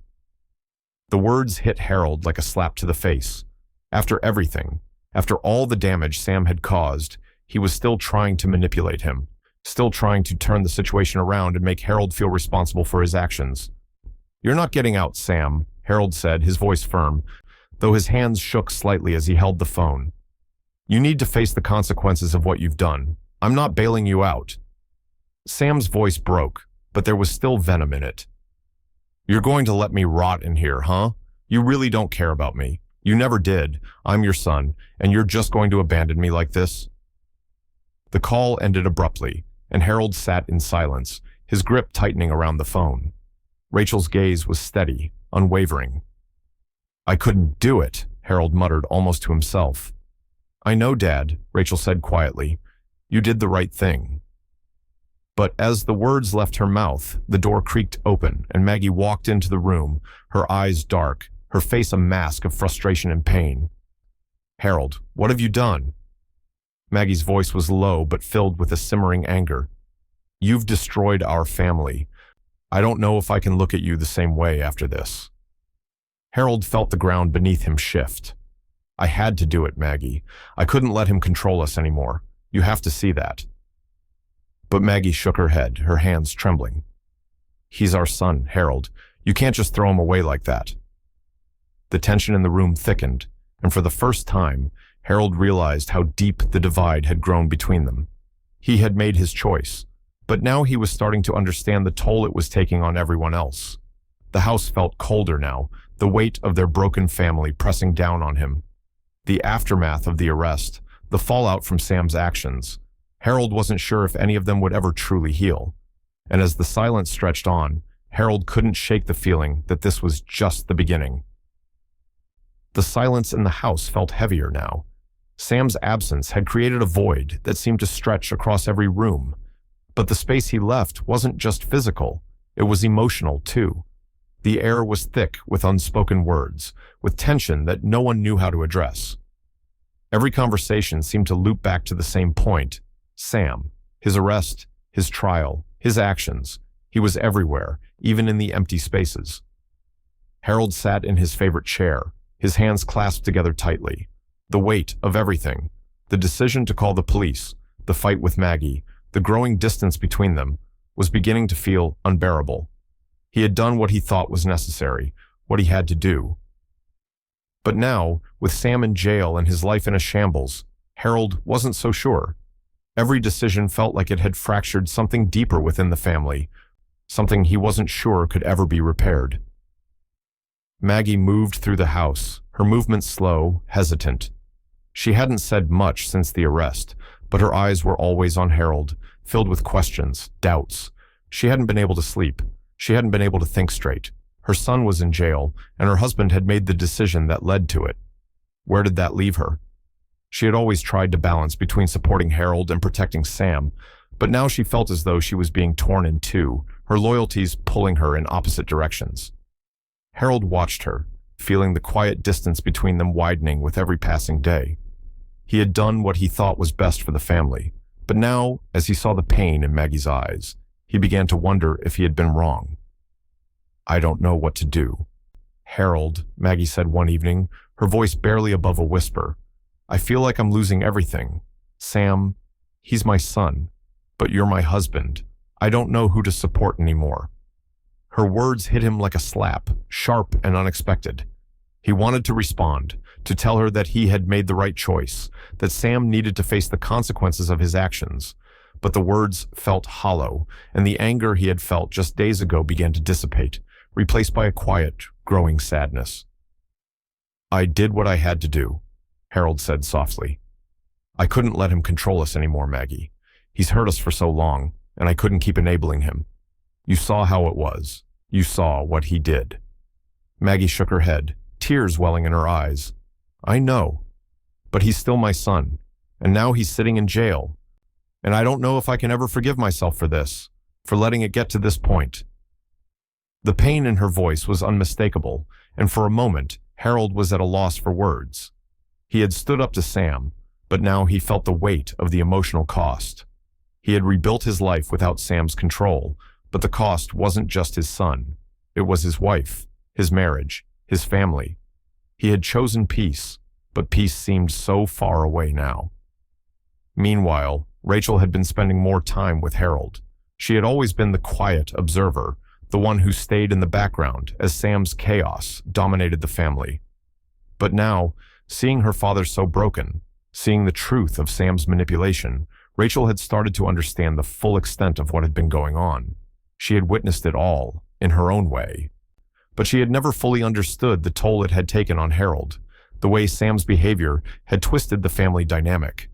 Speaker 1: The words hit Harold like a slap to the face. After everything, after all the damage Sam had caused, he was still trying to manipulate him, still trying to turn the situation around and make Harold feel responsible for his actions. "You're not getting out, Sam," Harold said, his voice firm, though his hands shook slightly as he held the phone. "You need to face the consequences of what you've done. I'm not bailing you out." Sam's voice broke, but there was still venom in it. "You're going to let me rot in here, huh? You really don't care about me. You never did. I'm your son, and you're just going to abandon me like this?" The call ended abruptly, and Harold sat in silence, his grip tightening around the phone. Rachel's gaze was steady, unwavering. "I couldn't do it," Harold muttered almost to himself. "I know, Dad," Rachel said quietly. "You did the right thing." But as the words left her mouth, the door creaked open, and Maggie walked into the room, her eyes dark, her face a mask of frustration and pain. "Harold, what have you done?" Maggie's voice was low but filled with a simmering anger. "You've destroyed our family. I don't know if I can look at you the same way after this." Harold felt the ground beneath him shift. "I had to do it, Maggie. I couldn't let him control us anymore. You have to see that." But Maggie shook her head, her hands trembling. "He's our son, Harold. You can't just throw him away like that." The tension in the room thickened, and for the first time, Harold realized how deep the divide had grown between them. He had made his choice, but now he was starting to understand the toll it was taking on everyone else. The house felt colder now, the weight of their broken family pressing down on him. The aftermath of the arrest, the fallout from Sam's actions. Harold wasn't sure if any of them would ever truly heal. And as the silence stretched on, Harold couldn't shake the feeling that this was just the beginning. The silence in the house felt heavier now. Sam's absence had created a void that seemed to stretch across every room. But the space he left wasn't just physical, it was emotional too. The air was thick with unspoken words, with tension that no one knew how to address. Every conversation seemed to loop back to the same point. Sam, his arrest, his trial, his actions. He was everywhere, even in the empty spaces. Harold sat in his favorite chair, his hands clasped together tightly. The weight of everything, the decision to call the police, the fight with Maggie, the growing distance between them, was beginning to feel unbearable. He had done what he thought was necessary, what he had to do. But now, with Sam in jail and his life in a shambles, Harold wasn't so sure. Every decision felt like it had fractured something deeper within the family, something he wasn't sure could ever be repaired. Maggie moved through the house, her movements slow, hesitant. She hadn't said much since the arrest, but her eyes were always on Harold, filled with questions, doubts. She hadn't been able to sleep. She hadn't been able to think straight. Her son was in jail, and her husband had made the decision that led to it. Where did that leave her? She had always tried to balance between supporting Harold and protecting Sam, but now she felt as though she was being torn in two, her loyalties pulling her in opposite directions. Harold watched her, feeling the quiet distance between them widening with every passing day. He had done what he thought was best for the family, but now, as he saw the pain in Maggie's eyes, he began to wonder if he had been wrong. "I don't know what to do." "Harold," Maggie said one evening, her voice barely above a whisper, "I feel like I'm losing everything. Sam, he's my son, but you're my husband. I don't know who to support anymore." Her words hit him like a slap, sharp and unexpected. He wanted to respond, to tell her that he had made the right choice, that Sam needed to face the consequences of his actions. But the words felt hollow, and the anger he had felt just days ago began to dissipate, replaced by a quiet, growing sadness. "I did what I had to do," Harold said softly. "I couldn't let him control us anymore, Maggie. He's hurt us for so long, and I couldn't keep enabling him. You saw how it was. You saw what he did." Maggie shook her head, tears welling in her eyes. "I know, but he's still my son, and now he's sitting in jail. And I don't know if I can ever forgive myself for this, for letting it get to this point." The pain in her voice was unmistakable, and for a moment, Harold was at a loss for words. He had stood up to Sam, but now he felt the weight of the emotional cost. He had rebuilt his life without Sam's control, but the cost wasn't just his son. It was his wife, his marriage, his family. He had chosen peace, but peace seemed so far away now. Meanwhile, Rachel had been spending more time with Harold. She had always been the quiet observer, the one who stayed in the background as Sam's chaos dominated the family. But now, seeing her father so broken, seeing the truth of Sam's manipulation, Rachel had started to understand the full extent of what had been going on. She had witnessed it all, in her own way. But she had never fully understood the toll it had taken on Harold, the way Sam's behavior had twisted the family dynamic.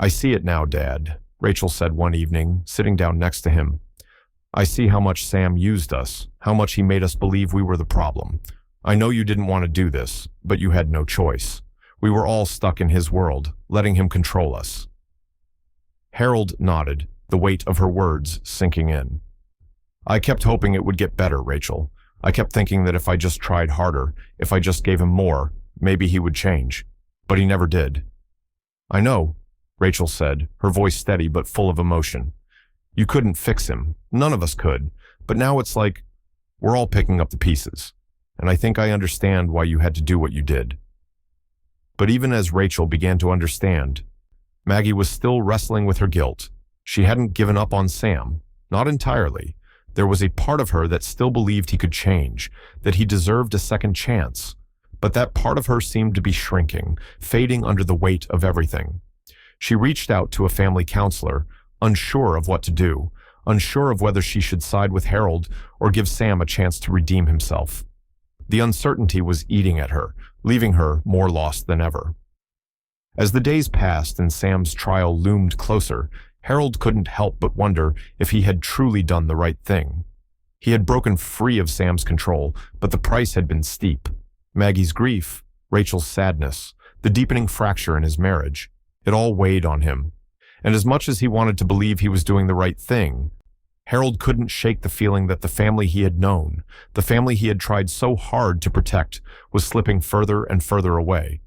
Speaker 1: "I see it now, Dad," Rachel said one evening, sitting down next to him. "I see how much Sam used us, how much he made us believe we were the problem. I know you didn't want to do this, but you had no choice. We were all stuck in his world, letting him control us." Harold nodded, the weight of her words sinking in. "I kept hoping it would get better, Rachel. I kept thinking that if I just tried harder, if I just gave him more, maybe he would change. But he never did." "I know," Rachel said, her voice steady but full of emotion. "You couldn't fix him. None of us could. But now it's like we're all picking up the pieces. And I think I understand why you had to do what you did." But even as Rachel began to understand, Maggie was still wrestling with her guilt. She hadn't given up on Sam, not entirely. There was a part of her that still believed he could change, that he deserved a second chance. But that part of her seemed to be shrinking, fading under the weight of everything. She reached out to a family counselor, unsure of what to do, unsure of whether she should side with Harold or give Sam a chance to redeem himself. The uncertainty was eating at her, leaving her more lost than ever. As the days passed and Sam's trial loomed closer, Harold couldn't help but wonder if he had truly done the right thing. He had broken free of Sam's control, but the price had been steep. Maggie's grief, Rachel's sadness, the deepening fracture in his marriage, it all weighed on him. And as much as he wanted to believe he was doing the right thing, Harold couldn't shake the feeling that the family he had known, the family he had tried so hard to protect, was slipping further and further away.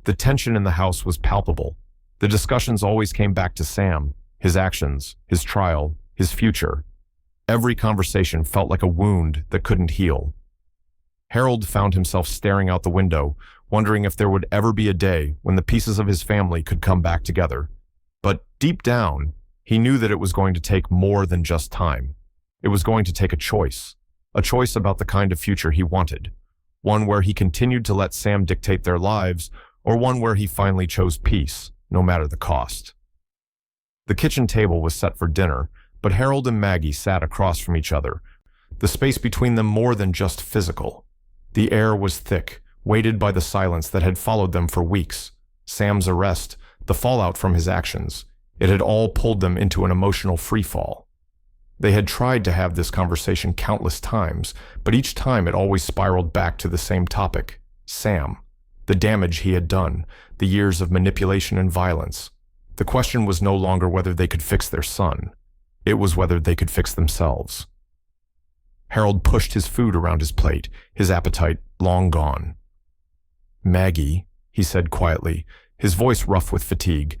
Speaker 1: The tension in the house was palpable. The discussions always came back to Sam, his actions, his trial, his future. Every conversation felt like a wound that couldn't heal. Harold found himself staring out the window, wondering if there would ever be a day when the pieces of his family could come back together. But deep down, he knew that it was going to take more than just time. It was going to take a choice about the kind of future he wanted, one where he continued to let Sam dictate their lives, or one where he finally chose peace, no matter the cost. The kitchen table was set for dinner, but Harold and Maggie sat across from each other, the space between them more than just physical. The air was thick, weighted by the silence that had followed them for weeks. Sam's arrest, the fallout from his actions, it had all pulled them into an emotional freefall. They had tried to have this conversation countless times, but each time it always spiraled back to the same topic: Sam, the damage he had done, the years of manipulation and violence. The question was no longer whether they could fix their son. It was whether they could fix themselves. Harold pushed his food around his plate, his appetite long gone. "Maggie," he said quietly, his voice rough with fatigue,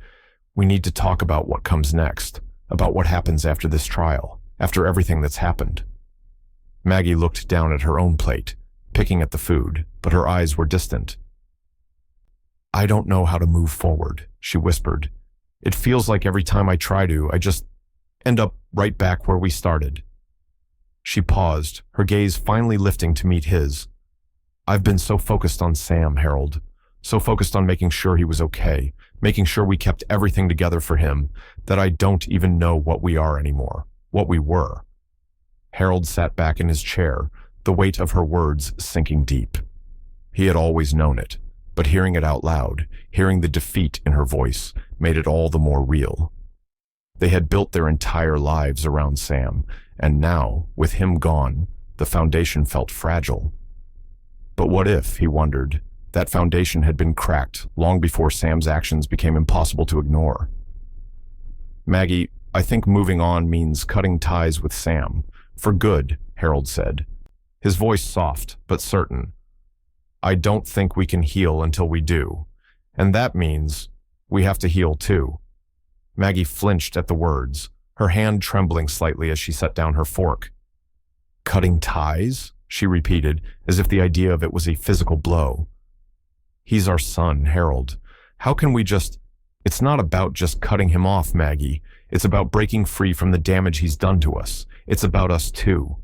Speaker 1: "we need to talk about what comes next, about what happens after this trial, after everything that's happened." Maggie looked down at her own plate, picking at the food, but her eyes were distant. "I don't know how to move forward," she whispered. "It feels like every time I try to, I just end up right back where we started." She paused, her gaze finally lifting to meet his. "I've been so focused on Sam, Harold, so focused on making sure he was okay, making sure we kept everything together for him, that I don't even know what we are anymore, what we were." Harold sat back in his chair, the weight of her words sinking deep. He had always known it, but hearing it out loud, hearing the defeat in her voice, made it all the more real. They had built their entire lives around Sam, and now, with him gone, the foundation felt fragile. But what if, he wondered, that foundation had been cracked long before Sam's actions became impossible to ignore? Maggie, I think moving on means cutting ties with Sam. For good, Harold said, his voice soft but certain. I don't think we can heal until we do, and that means we have to heal too. Maggie flinched at the words, her hand trembling slightly as she set down her fork. Cutting ties? She repeated, as if the idea of it was a physical blow. He's our son, Harold. How can we just... It's not about just cutting him off, Maggie. It's about breaking free from the damage he's done to us. It's about us too.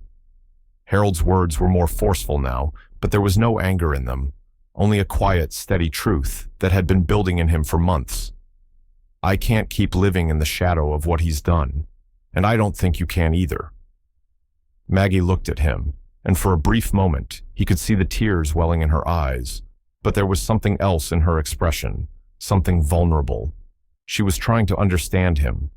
Speaker 1: Harold's words were more forceful now, but there was no anger in them, only a quiet, steady truth that had been building in him for months. I can't keep living in the shadow of what he's done, and I don't think you can either. Maggie looked at him, and for a brief moment, he could see the tears welling in her eyes, but there was something else in her expression, something vulnerable. She was trying to understand him,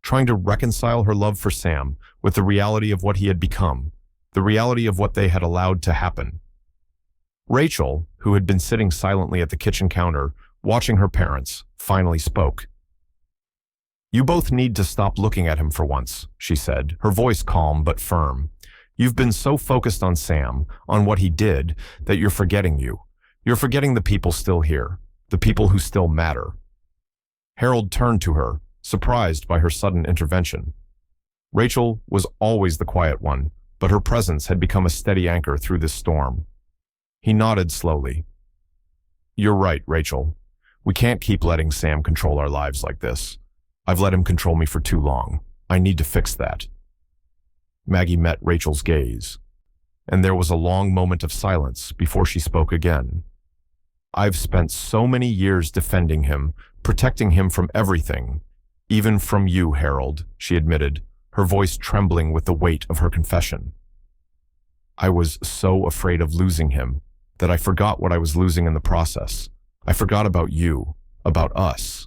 Speaker 1: trying to reconcile her love for Sam with the reality of what he had become, the reality of what they had allowed to happen. Rachel, who had been sitting silently at the kitchen counter, watching her parents, finally spoke. You both need to stop looking at him for once, she said, her voice calm but firm. You've been so focused on Sam, on what he did, that you're forgetting you. You're forgetting the people still here, the people who still matter. Harold turned to her, surprised by her sudden intervention. Rachel was always the quiet one, but her presence had become a steady anchor through this storm. He nodded slowly. You're right, Rachel. We can't keep letting Sam control our lives like this. I've let him control me for too long. I need to fix that. Maggie met Rachel's gaze, and there was a long moment of silence before she spoke again. I've spent so many years defending him, protecting him from everything, even from you, Harold, she admitted, her voice trembling with the weight of her confession. I was so afraid of losing him that I forgot what I was losing in the process. I forgot about you, about us.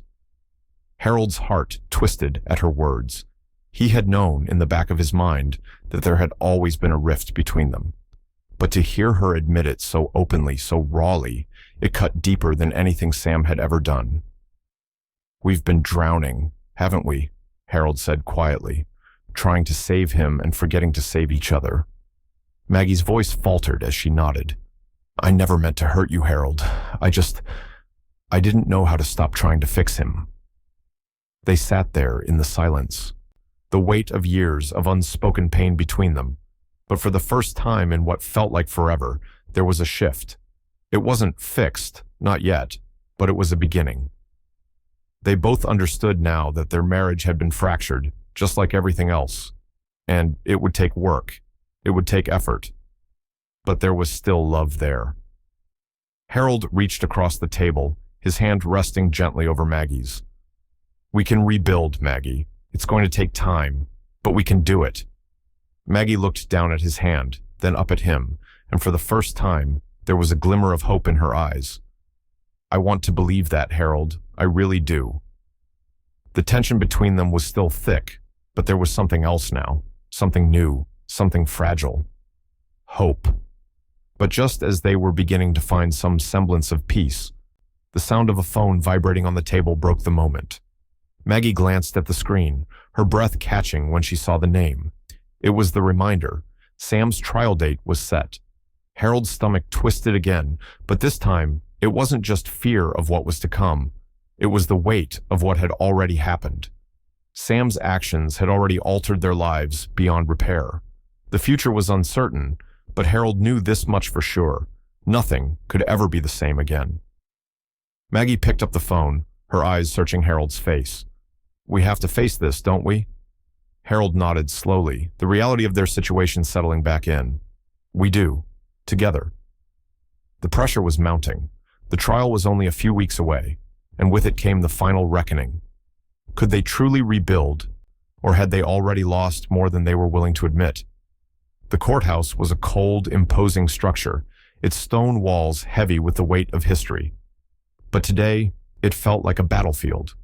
Speaker 1: Harold's heart twisted at her words. He had known in the back of his mind that there had always been a rift between them. But to hear her admit it so openly, so rawly, it cut deeper than anything Sam had ever done. We've been drowning, haven't we? Harold said quietly, trying to save him and forgetting to save each other. Maggie's voice faltered as she nodded. I never meant to hurt you, Harold. I didn't know how to stop trying to fix him. They sat there in the silence, the weight of years of unspoken pain between them. But for the first time in what felt like forever, there was a shift. It wasn't fixed, not yet, but it was a beginning. They both understood now that their marriage had been fractured, just like everything else. And it would take work. It would take effort. But there was still love there. Harold reached across the table, his hand resting gently over Maggie's. We can rebuild, Maggie. It's going to take time, but we can do it. Maggie looked down at his hand, then up at him, and for the first time, there was a glimmer of hope in her eyes. I want to believe that, Harold. I really do. The tension between them was still thick, but there was something else now, something new, something fragile. Hope. But just as they were beginning to find some semblance of peace, the sound of a phone vibrating on the table broke the moment. Maggie glanced at the screen, her breath catching when she saw the name. It was the reminder. Sam's trial date was set. Harold's stomach twisted again, but this time, it wasn't just fear of what was to come. It was the weight of what had already happened. Sam's actions had already altered their lives beyond repair. The future was uncertain, but Harold knew this much for sure. Nothing could ever be the same again. Maggie picked up the phone, her eyes searching Harold's face. We have to face this, don't we? Harold nodded slowly, the reality of their situation settling back in. We do. Together. The pressure was mounting. The trial was only a few weeks away, and with it came the final reckoning. Could they truly rebuild, or had they already lost more than they were willing to admit? The courthouse was a cold, imposing structure, its stone walls heavy with the weight of history. But today, it felt like a battlefield.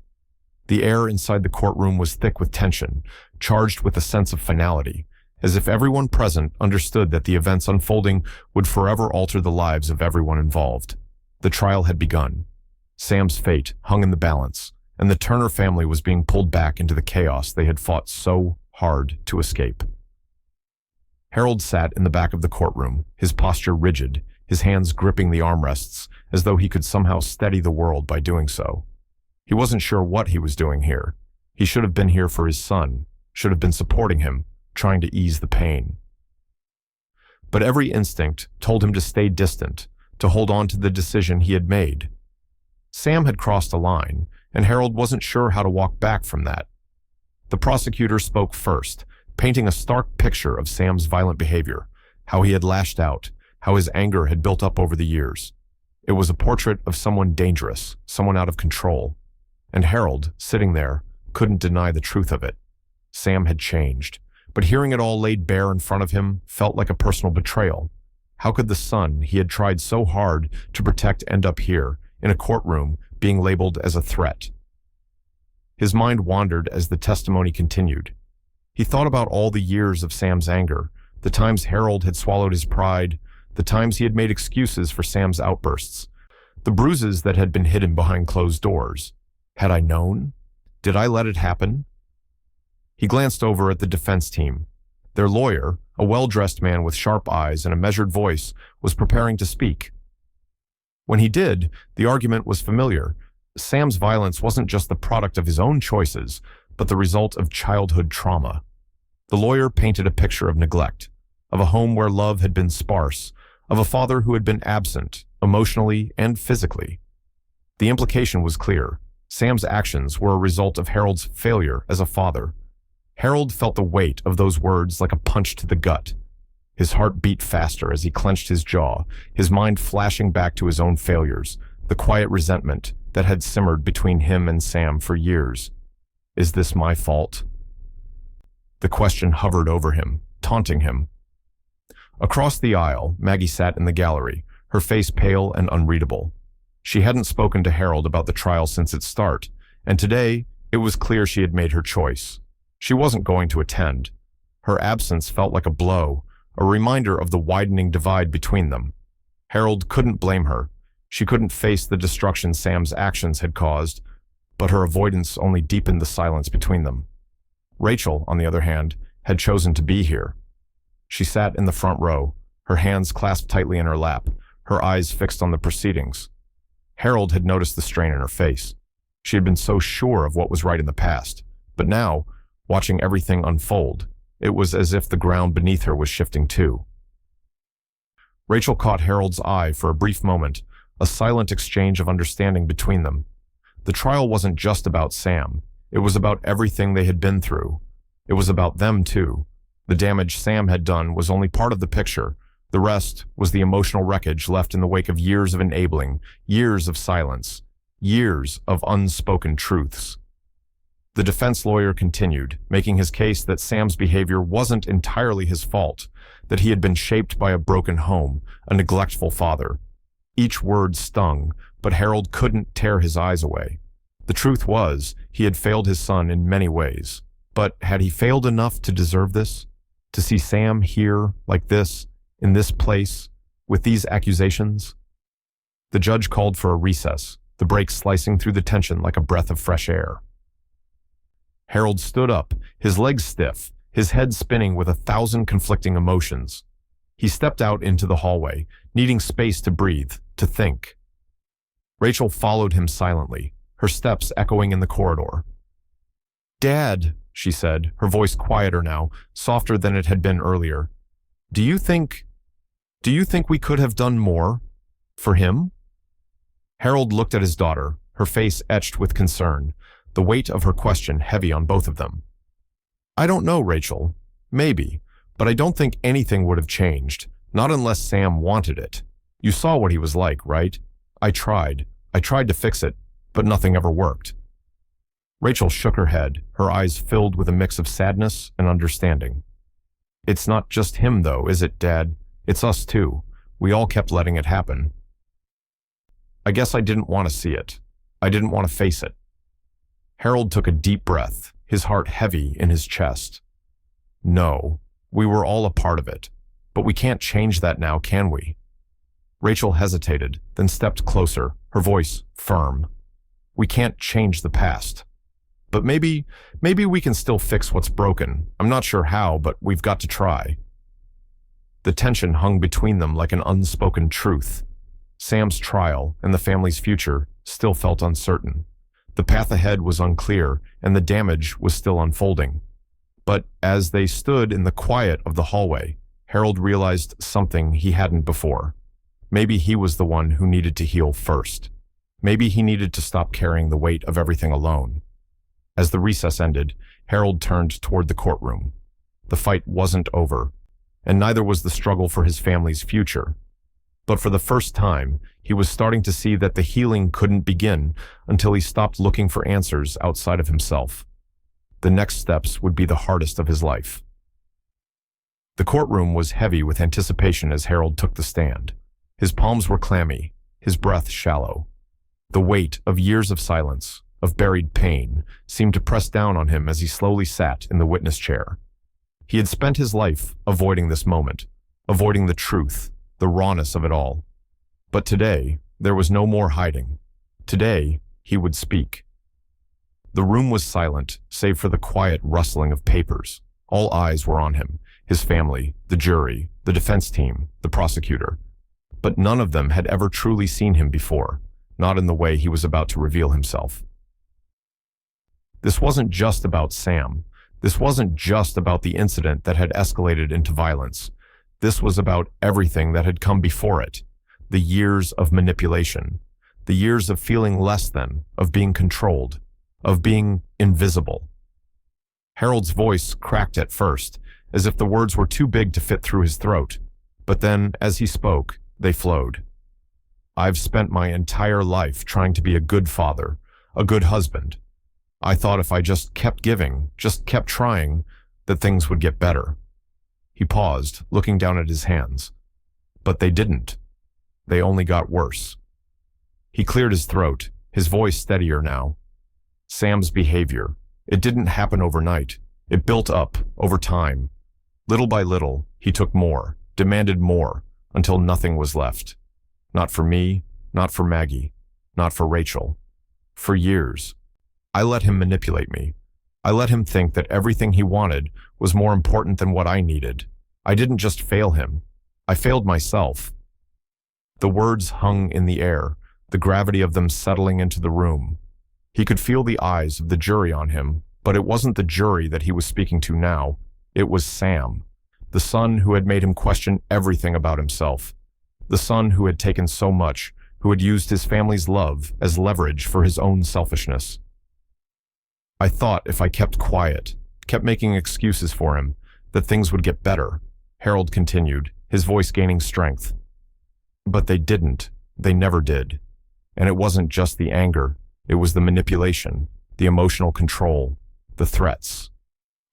Speaker 1: The air inside the courtroom was thick with tension, charged with a sense of finality, as if everyone present understood that the events unfolding would forever alter the lives of everyone involved. The trial had begun. Sam's fate hung in the balance, and the Turner family was being pulled back into the chaos they had fought so hard to escape. Harold sat in the back of the courtroom, his posture rigid, his hands gripping the armrests, as though he could somehow steady the world by doing so. He wasn't sure what he was doing here. He should have been here for his son, should have been supporting him, trying to ease the pain. But every instinct told him to stay distant, to hold on to the decision he had made. Sam had crossed a line, and Harold wasn't sure how to walk back from that. The prosecutor spoke first, painting a stark picture of Sam's violent behavior, how he had lashed out, how his anger had built up over the years. It was a portrait of someone dangerous, someone out of control. And Harold, sitting there, couldn't deny the truth of it. Sam had changed, but hearing it all laid bare in front of him felt like a personal betrayal. How could the son he had tried so hard to protect end up here, in a courtroom, being labeled as a threat? His mind wandered as the testimony continued. He thought about all the years of Sam's anger, the times Harold had swallowed his pride, the times he had made excuses for Sam's outbursts, the bruises that had been hidden behind closed doors. Had I known? Did I let it happen? He glanced over at the defense team. Their lawyer, a well-dressed man with sharp eyes and a measured voice, was preparing to speak. When he did, the argument was familiar. Sam's violence wasn't just the product of his own choices, but the result of childhood trauma. The lawyer painted a picture of neglect, of a home where love had been sparse, of a father who had been absent, emotionally and physically. The implication was clear. Sam's actions were a result of Harold's failure as a father. Harold felt the weight of those words like a punch to the gut. His heart beat faster as he clenched his jaw, his mind flashing back to his own failures, the quiet resentment that had simmered between him and Sam for years. Is this my fault? The question hovered over him, taunting him. Across the aisle, Maggie sat in the gallery, her face pale and unreadable. She hadn't spoken to Harold about the trial since its start, and today it was clear she had made her choice. She wasn't going to attend. Her absence felt like a blow, a reminder of the widening divide between them. Harold couldn't blame her. She couldn't face the destruction Sam's actions had caused, but her avoidance only deepened the silence between them. Rachel, on the other hand, had chosen to be here. She sat in the front row, her hands clasped tightly in her lap, her eyes fixed on the proceedings. Harold had noticed the strain in her face. She had been so sure of what was right in the past, but now, watching everything unfold, it was as if the ground beneath her was shifting too. Rachel caught Harold's eye for a brief moment, a silent exchange of understanding between them. The trial wasn't just about Sam. It was about everything they had been through. It was about them too. The damage Sam had done was only part of the picture. The rest was the emotional wreckage left in the wake of years of enabling, years of silence, years of unspoken truths. The defense lawyer continued, making his case that Sam's behavior wasn't entirely his fault, that he had been shaped by a broken home, a neglectful father. Each word stung, but Harold couldn't tear his eyes away. The truth was, he had failed his son in many ways. But had he failed enough to deserve this? To see Sam here, like this, in this place, with these accusations? The judge called for a recess, the break slicing through the tension like a breath of fresh air. Harold stood up, his legs stiff, his head spinning with 1,000 conflicting emotions. He stepped out into the hallway, needing space to breathe, to think. Rachel followed him silently, her steps echoing in the corridor. "Dad," she said, her voice quieter now, softer than it had been earlier. Do you think we could have done more for him?" Harold looked at his daughter, her face etched with concern, the weight of her question heavy on both of them. "I don't know, Rachel. Maybe, but I don't think anything would have changed, not unless Sam wanted it. You saw what he was like, right? I tried to fix it, but nothing ever worked." Rachel shook her head, her eyes filled with a mix of sadness and understanding. It's not just him though, is it, Dad? It's us too. We all kept letting it happen. I guess I didn't want to see it. I didn't want to face it. Harold took a deep breath, his heart heavy in his chest. No, we were all a part of it. But we can't change that now, can we? Rachel hesitated, then stepped closer, her voice firm. We can't change the past. But maybe we can still fix what's broken. I'm not sure how, but we've got to try. The tension hung between them like an unspoken truth. Sam's trial and the family's future still felt uncertain. The path ahead was unclear, and the damage was still unfolding. But as they stood in the quiet of the hallway, Harold realized something he hadn't before. Maybe he was the one who needed to heal first. Maybe he needed to stop carrying the weight of everything alone. As the recess ended, Harold turned toward the courtroom. The fight wasn't over, and neither was the struggle for his family's future. But for the first time, he was starting to see that the healing couldn't begin until he stopped looking for answers outside of himself. The next steps would be the hardest of his life. The courtroom was heavy with anticipation as Harold took the stand. His palms were clammy, his breath shallow. The weight of years of silence, of buried pain, seemed to press down on him as he slowly sat in the witness chair. He had spent his life avoiding this moment, avoiding the truth, the rawness of it all. But today, there was no more hiding. Today, he would speak. The room was silent, save for the quiet rustling of papers. All eyes were on him, his family, the jury, the defense team, the prosecutor. But none of them had ever truly seen him before, not in the way he was about to reveal himself. This wasn't just about Sam. This wasn't just about the incident that had escalated into violence. This was about everything that had come before it. The years of manipulation, the years of feeling less than, of being controlled, of being invisible. Harold's voice cracked at first, as if the words were too big to fit through his throat. But then, as he spoke, they flowed. I've spent my entire life trying to be a good father, a good husband. I thought if I just kept giving, just kept trying, that things would get better. He paused, looking down at his hands. But they didn't. They only got worse. He cleared his throat, his voice steadier now. Sam's behavior, it didn't happen overnight. It built up, over time. Little by little, he took more, demanded more, until nothing was left. Not for me, not for Maggie, not for Rachel. For years, I let him manipulate me. I let him think that everything he wanted was more important than what I needed. I didn't just fail him. I failed myself. The words hung in the air, the gravity of them settling into the room. He could feel the eyes of the jury on him, but it wasn't the jury that he was speaking to now. It was Sam, the son who had made him question everything about himself. The son who had taken so much, who had used his family's love as leverage for his own selfishness. I thought if I kept quiet, kept making excuses for him, that things would get better, Harold continued, his voice gaining strength. But they didn't. They never did. And it wasn't just the anger. It was the manipulation, the emotional control, the threats.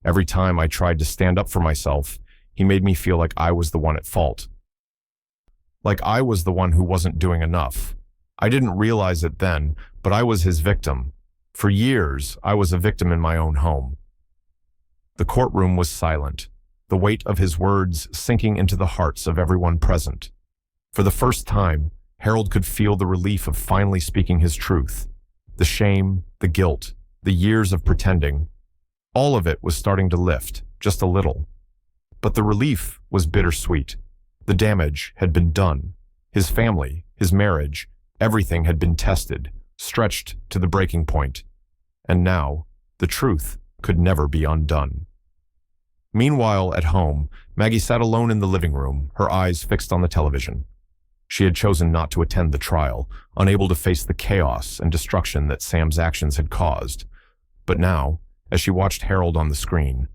Speaker 1: Every time I tried to stand up for myself, he made me feel like I was the one at fault. Like I was the one who wasn't doing enough. I didn't realize it then, but I was his victim. For years, I was a victim in my own home. The courtroom was silent, the weight of his words sinking into the hearts of everyone present. For the first time, Harold could feel the relief of finally speaking his truth. The shame, the guilt, the years of pretending. All of it was starting to lift, just a little. But the relief was bittersweet. The damage had been done. His family, his marriage, everything had been tested, stretched to the breaking point. And now, the truth could never be undone. Meanwhile, at home, Maggie sat alone in the living room, her eyes fixed on the television. She had chosen not to attend the trial, unable to face the chaos and destruction that Sam's actions had caused. But now, as she watched Harold on the screen,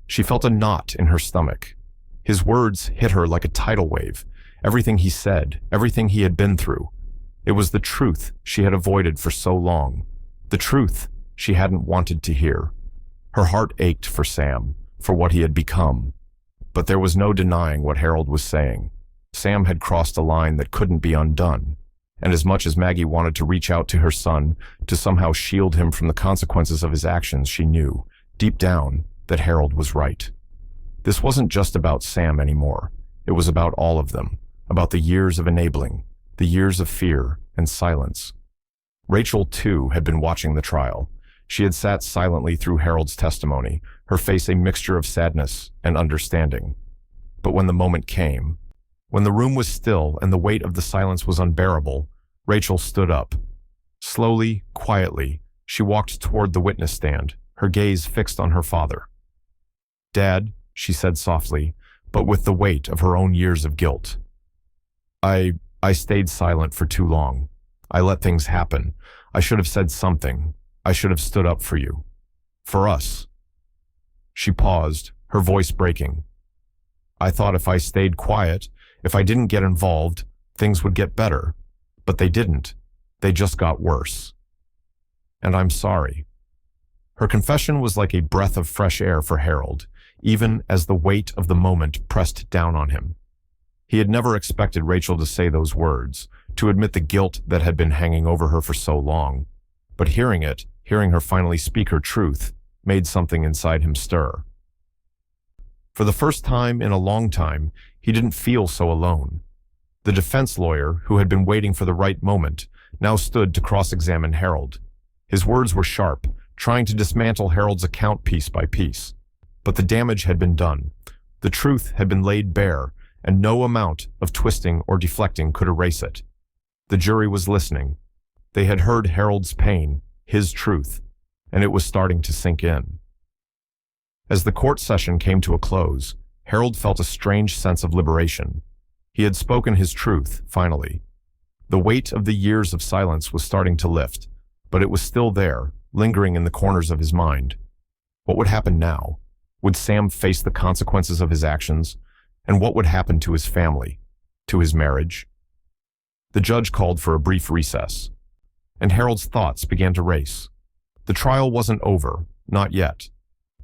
Speaker 1: she felt a knot in her stomach. His words hit her like a tidal wave. Everything he said, everything he had been through. It was the truth she had avoided for so long. The truth she hadn't wanted to hear. Her heart ached for Sam, for what he had become. But there was no denying what Harold was saying. Sam had crossed a line that couldn't be undone. And as much as Maggie wanted to reach out to her son to somehow shield him from the consequences of his actions, she knew, deep down, that Harold was right. This wasn't just about Sam anymore. It was about all of them, about the years of enabling, the years of fear and silence. Rachel, too, had been watching the trial. She had sat silently through Harold's testimony, her face a mixture of sadness and understanding. But when the moment came, when the room was still and the weight of the silence was unbearable, Rachel stood up. Slowly, quietly, she walked toward the witness stand, her gaze fixed on her father. "Dad," she said softly, but with the weight of her own years of guilt. I stayed silent for too long. I let things happen. I should have said something. I should have stood up for you. For us." She paused, her voice breaking. "I thought if I stayed quiet, if I didn't get involved, things would get better. But they didn't. They just got worse. And I'm sorry." Her confession was like a breath of fresh air for Harold, even as the weight of the moment pressed down on him. He had never expected Rachel to say those words, to admit the guilt that had been hanging over her for so long. But hearing her finally speak her truth, made something inside him stir. For the first time in a long time, he didn't feel so alone. The defense lawyer, who had been waiting for the right moment, now stood to cross-examine Harold. His words were sharp, trying to dismantle Harold's account piece by piece. But the damage had been done. The truth had been laid bare, and no amount of twisting or deflecting could erase it. The jury was listening. They had heard Harold's pain, his truth, and it was starting to sink in. As the court session came to a close, Harold felt a strange sense of liberation. He had spoken his truth, finally. The weight of the years of silence was starting to lift, but it was still there, lingering in the corners of his mind. What would happen now? Would Sam face the consequences of his actions? And what would happen to his family? To his marriage? The judge called for a brief recess, and Harold's thoughts began to race. The trial wasn't over, not yet.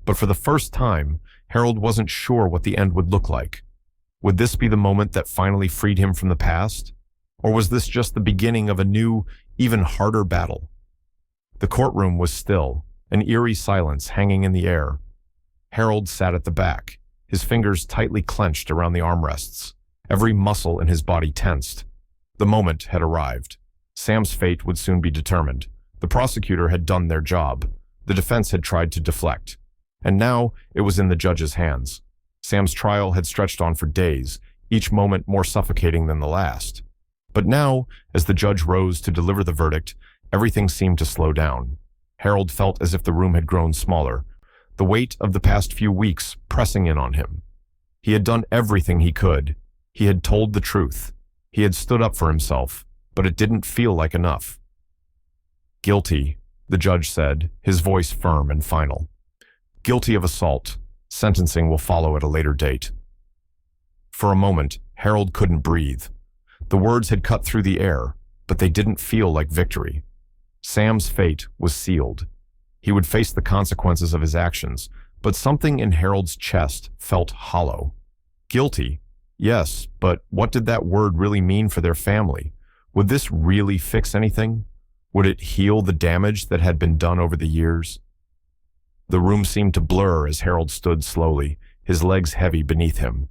Speaker 1: But for the first time, Harold wasn't sure what the end would look like. Would this be the moment that finally freed him from the past? Or was this just the beginning of a new, even harder battle? The courtroom was still, an eerie silence hanging in the air. Harold sat at the back, his fingers tightly clenched around the armrests, every muscle in his body tensed. The moment had arrived. Sam's fate would soon be determined. The prosecutor had done their job. The defense had tried to deflect. And now it was in the judge's hands. Sam's trial had stretched on for days, each moment more suffocating than the last. But now, as the judge rose to deliver the verdict, everything seemed to slow down. Harold felt as if the room had grown smaller, the weight of the past few weeks pressing in on him. He had done everything he could. He had told the truth. He had stood up for himself, but it didn't feel like enough. "Guilty," the judge said, his voice firm and final. "Guilty of assault. Sentencing will follow at a later date." For a moment, Harold couldn't breathe. The words had cut through the air, but they didn't feel like victory. Sam's fate was sealed. He would face the consequences of his actions, but something in Harold's chest felt hollow. Guilty, yes, but what did that word really mean for their family? Would this really fix anything? Would it heal the damage that had been done over the years? The room seemed to blur as Harold stood slowly, his legs heavy beneath him.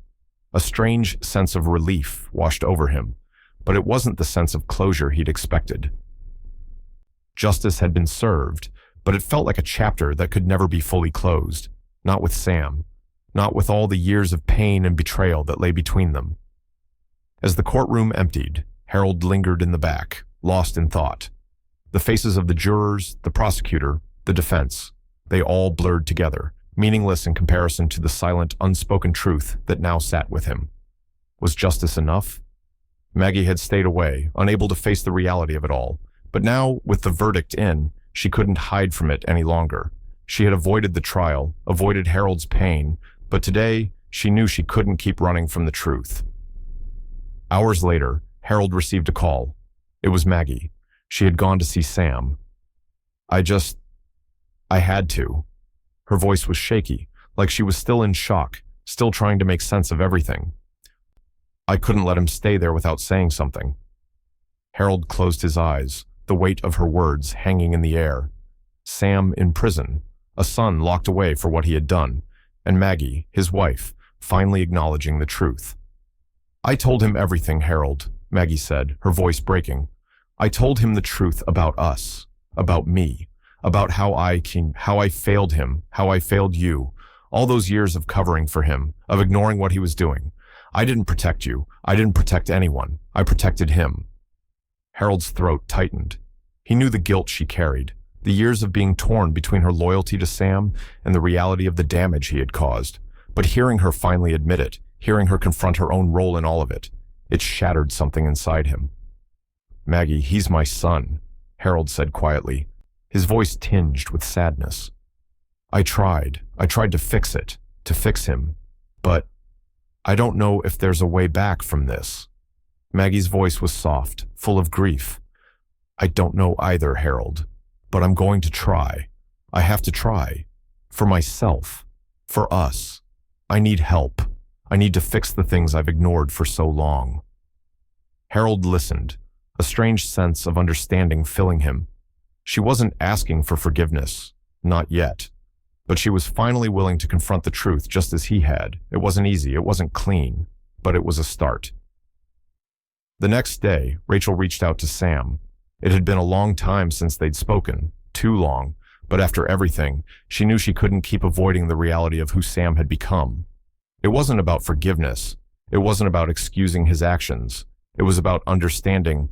Speaker 1: A strange sense of relief washed over him, but it wasn't the sense of closure he'd expected. Justice had been served, but it felt like a chapter that could never be fully closed, not with Sam, not with all the years of pain and betrayal that lay between them. As the courtroom emptied, Harold lingered in the back, lost in thought. The faces of the jurors, the prosecutor, the defense, they all blurred together, meaningless in comparison to the silent, unspoken truth that now sat with him. Was justice enough? Maggie had stayed away, unable to face the reality of it all, but now, with the verdict in, she couldn't hide from it any longer. She had avoided the trial, avoided Harold's pain, but today, she knew she couldn't keep running from the truth. Hours later, Harold received a call. It was Maggie. She had gone to see Sam. I had to. Her voice was shaky, like she was still in shock, still trying to make sense of everything. I couldn't let him stay there without saying something. Harold closed his eyes, the weight of her words hanging in the air. Sam in prison, a son locked away for what he had done, and Maggie, his wife, finally acknowledging the truth. I told him everything, Harold, Maggie said, her voice breaking. I told him the truth about us, about me, about how I failed him, how I failed you, all those years of covering for him, of ignoring what he was doing. I didn't protect you. I didn't protect anyone. I protected him. Harold's throat tightened. He knew the guilt she carried, the years of being torn between her loyalty to Sam and the reality of the damage he had caused. But hearing her finally admit it, hearing her confront her own role in all of it, it shattered something inside him. Maggie, he's my son, Harold said quietly, his voice tinged with sadness. I tried to fix it, to fix him, but I don't know if there's a way back from this. Maggie's voice was soft, full of grief. I don't know either, Harold, but I'm going to try. I have to try. For myself. For us. I need help. I need to fix the things I've ignored for so long. Harold listened, a strange sense of understanding filling him. She wasn't asking for forgiveness, not yet, but she was finally willing to confront the truth just as he had. It wasn't easy, it wasn't clean, but it was a start. The next day, Rachel reached out to Sam. It had been a long time since they'd spoken, too long, but after everything, she knew she couldn't keep avoiding the reality of who Sam had become. It wasn't about forgiveness. It wasn't about excusing his actions. It was about understanding,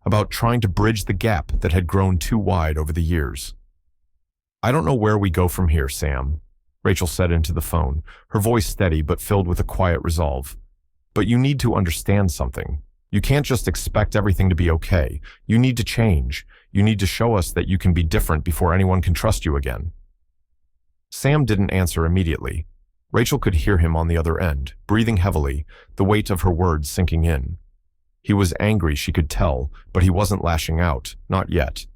Speaker 1: about trying to bridge the gap that had grown too wide over the years. I don't know where we go from here, Sam, Rachel said into the phone, her voice steady but filled with a quiet resolve. But you need to understand something. You can't just expect everything to be okay. You need to change. You need to show us that you can be different before anyone can trust you again. Sam didn't answer immediately. Rachel could hear him on the other end, breathing heavily, the weight of her words sinking in. He was angry, she could tell, but he wasn't lashing out, not yet.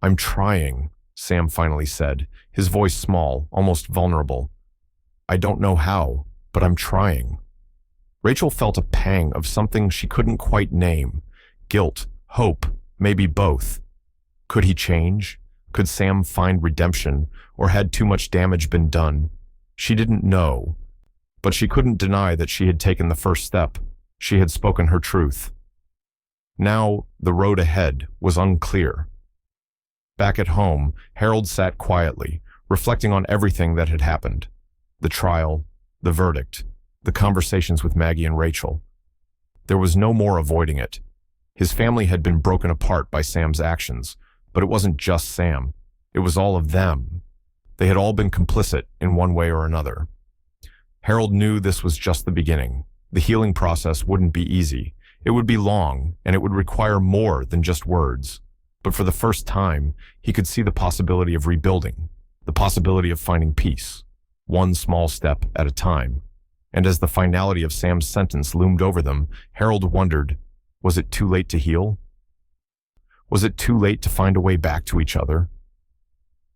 Speaker 1: I'm trying, Sam finally said, his voice small, almost vulnerable. I don't know how, but I'm trying. Rachel felt a pang of something she couldn't quite name. Guilt, hope, maybe both. Could he change? Could Sam find redemption, or had too much damage been done? She didn't know, but she couldn't deny that she had taken the first step. She had spoken her truth. Now, the road ahead was unclear. Back at home, Harold sat quietly, reflecting on everything that had happened. The trial, the verdict, the conversations with Maggie and Rachel. There was no more avoiding it. His family had been broken apart by Sam's actions, but it wasn't just Sam. It was all of them. They had all been complicit in one way or another. Harold knew this was just the beginning. The healing process wouldn't be easy. It would be long, and it would require more than just words. But for the first time, he could see the possibility of rebuilding, the possibility of finding peace, one small step at a time. And as the finality of Sam's sentence loomed over them, Harold wondered, was it too late to heal? Was it too late to find a way back to each other?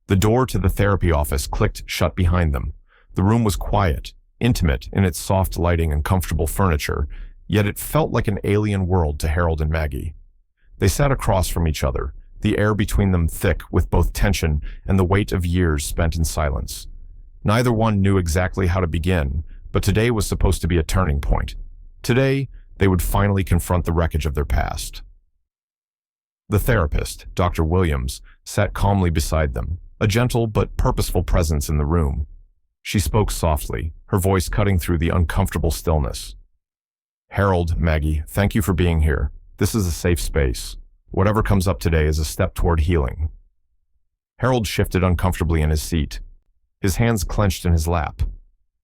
Speaker 1: The door to the therapy office clicked shut behind them. The room was quiet, intimate in its soft lighting and comfortable furniture, yet it felt like an alien world to Harold and Maggie. They sat across from each other, the air between them thick with both tension and the weight of years spent in silence. Neither one knew exactly how to begin, but today was supposed to be a turning point. Today, they would finally confront the wreckage of their past. The therapist, Dr. Williams, sat calmly beside them, a gentle but purposeful presence in the room. She spoke softly, her voice cutting through the uncomfortable stillness. Harold, Maggie, thank you for being here. This is a safe space. Whatever comes up today is a step toward healing. Harold shifted uncomfortably in his seat. His hands clenched in his lap.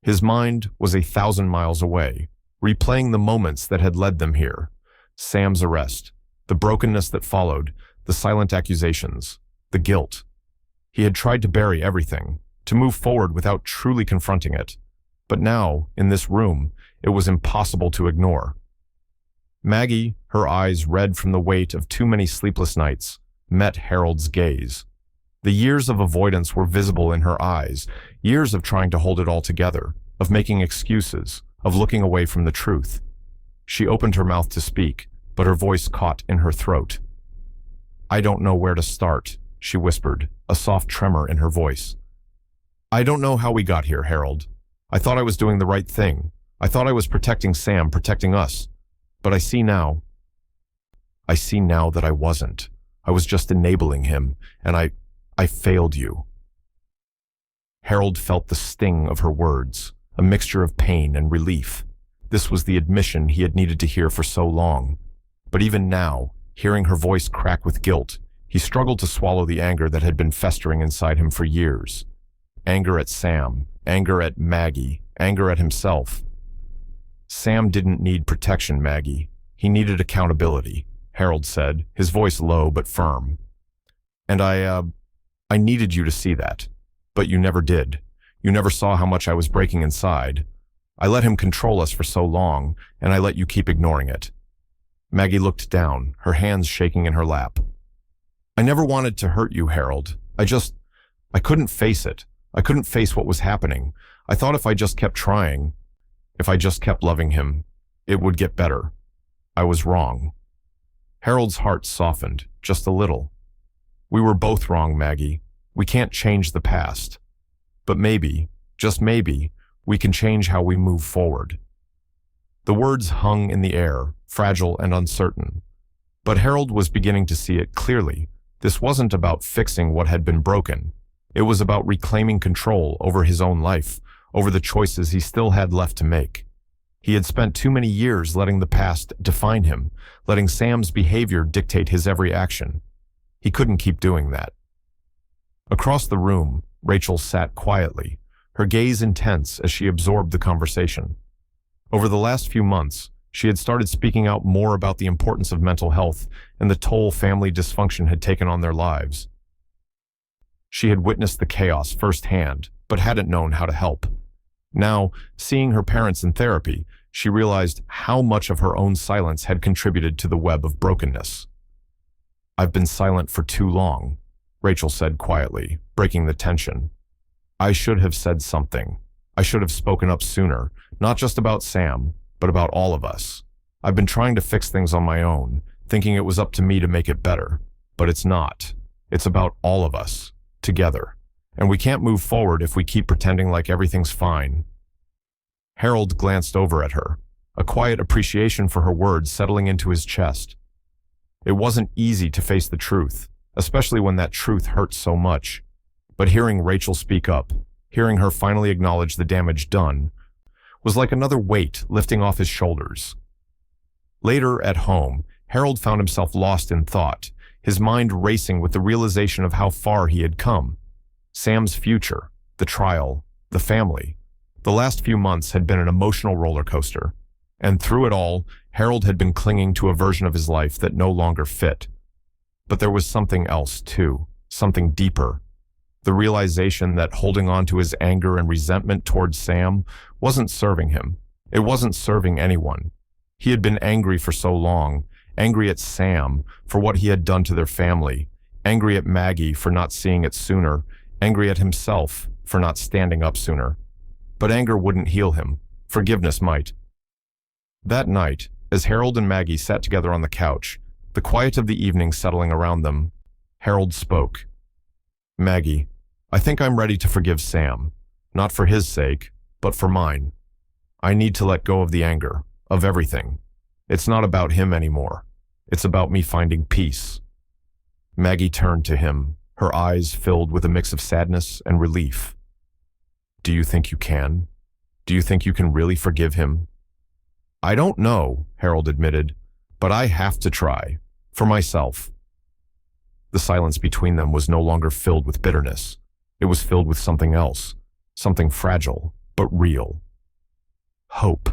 Speaker 1: His mind was 1,000 miles away, replaying the moments that had led them here. Sam's arrest, the brokenness that followed, the silent accusations, the guilt. He had tried to bury everything, to move forward without truly confronting it. But now, in this room, it was impossible to ignore. Maggie, her eyes red from the weight of too many sleepless nights, met Harold's gaze. The years of avoidance were visible in her eyes, years of trying to hold it all together. of making excuses, of looking away from the truth. She opened her mouth to speak, but her voice caught in her throat. "I don't know where to start," she whispered, a soft tremor in her voice. "I don't know how we got here, Harold. I thought I was doing the right thing. I thought I was protecting Sam, protecting us. But I see now that I wasn't. I was just enabling him, and I failed you." Harold felt the sting of her words, a mixture of pain and relief. This was the admission he had needed to hear for so long. But even now, hearing her voice crack with guilt, he struggled to swallow the anger that had been festering inside him for years. Anger at Sam, anger at Maggie, anger at himself. "Sam didn't need protection, Maggie. He needed accountability," Harold said, his voice low but firm. "And I needed you to see that. But you never did. You never saw how much I was breaking inside. I let him control us for so long, and I let you keep ignoring it." Maggie looked down, her hands shaking in her lap. "I never wanted to hurt you, Harold. I couldn't face it. I couldn't face what was happening. I thought if I just kept trying, if I just kept loving him, it would get better. I was wrong." Harold's heart softened, just a little. "We were both wrong, Maggie. We can't change the past. But maybe, just maybe, we can change how we move forward." The words hung in the air, fragile and uncertain. But Harold was beginning to see it clearly. This wasn't about fixing what had been broken. It was about reclaiming control over his own life, over the choices he still had left to make. He had spent too many years letting the past define him, letting Sam's behavior dictate his every action. He couldn't keep doing that. Across the room, Rachel sat quietly, her gaze intense as she absorbed the conversation. Over the last few months, she had started speaking out more about the importance of mental health and the toll family dysfunction had taken on their lives. She had witnessed the chaos firsthand, but hadn't known how to help. Now, seeing her parents in therapy, she realized how much of her own silence had contributed to the web of brokenness. "I've been silent for too long," Rachel said quietly, breaking the tension. "I should have said something. I should have spoken up sooner, not just about Sam, but about all of us. I've been trying to fix things on my own, thinking it was up to me to make it better. But it's not. It's about all of us, together. And we can't move forward if we keep pretending like everything's fine." Harold glanced over at her, a quiet appreciation for her words settling into his chest. It wasn't easy to face the truth, especially when that truth hurt so much. But hearing Rachel speak up, hearing her finally acknowledge the damage done, was like another weight lifting off his shoulders. Later at home, Harold found himself lost in thought, his mind racing with the realization of how far he had come. Sam's future, the trial, the family. The last few months had been an emotional roller coaster, and through it all, Harold had been clinging to a version of his life that no longer fit. But there was something else, too, something deeper. The realization that holding on to his anger and resentment towards Sam wasn't serving him. It wasn't serving anyone. He had been angry for so long, angry at Sam for what he had done to their family, angry at Maggie for not seeing it sooner, angry at himself for not standing up sooner. But anger wouldn't heal him. Forgiveness might. That night, as Harold and Maggie sat together on the couch, the quiet of the evening settling around them, Harold spoke. "Maggie, I think I'm ready to forgive Sam, not for his sake, but for mine. I need to let go of the anger, of everything. It's not about him anymore. It's about me finding peace." Maggie turned to him, her eyes filled with a mix of sadness and relief. "Do you think you can? Do you think you can really forgive him?" "I don't know," Harold admitted, "but I have to try. For myself." The silence between them was no longer filled with bitterness. It was filled with something else, something fragile, but real. Hope.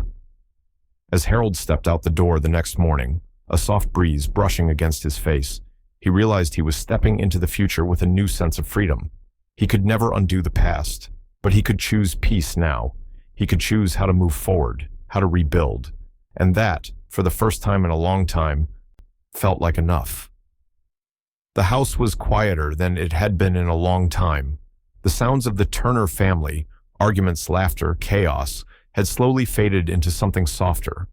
Speaker 1: As Harold stepped out the door the next morning, a soft breeze brushing against his face, he realized he was stepping into the future with a new sense of freedom. He could never undo the past, but he could choose peace now. He could choose how to move forward, how to rebuild. And that, for the first time in a long time, felt like enough. The house was quieter than it had been in a long time. The sounds of the Turner family, Arguments, laughter, chaos had slowly faded into something softer.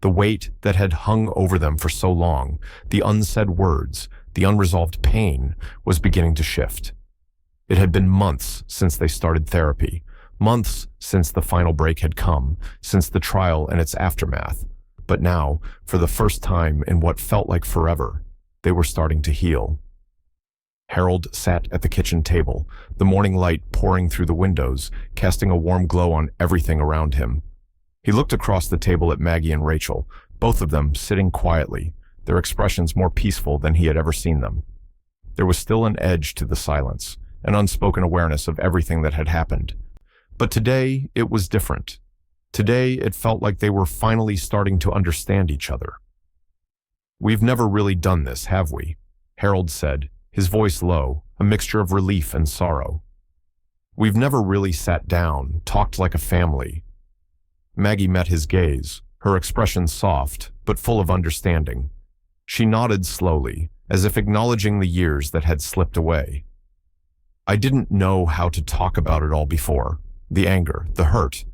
Speaker 1: The weight that had hung over them for so long, the unsaid words, the unresolved pain, was beginning to shift. It had been months since they started therapy, months since the final break had come, since the trial and its aftermath. But now, for the first time in what felt like forever, they were starting to heal. Harold sat at the kitchen table, the morning light pouring through the windows, casting a warm glow on everything around him. He looked across the table at Maggie and Rachel, both of them sitting quietly, their expressions more peaceful than he had ever seen them. There was still an edge to the silence, an unspoken awareness of everything that had happened. But today, it was different. Today, it felt like they were finally starting to understand each other. "We've never really done this, have we?" Harold said, his voice low, a mixture of relief and sorrow. "We've never really sat down, talked like a family." Maggie met his gaze, her expression soft, but full of understanding. She nodded slowly, as if acknowledging the years that had slipped away. "I didn't know how to talk about it all before. The anger, the hurt.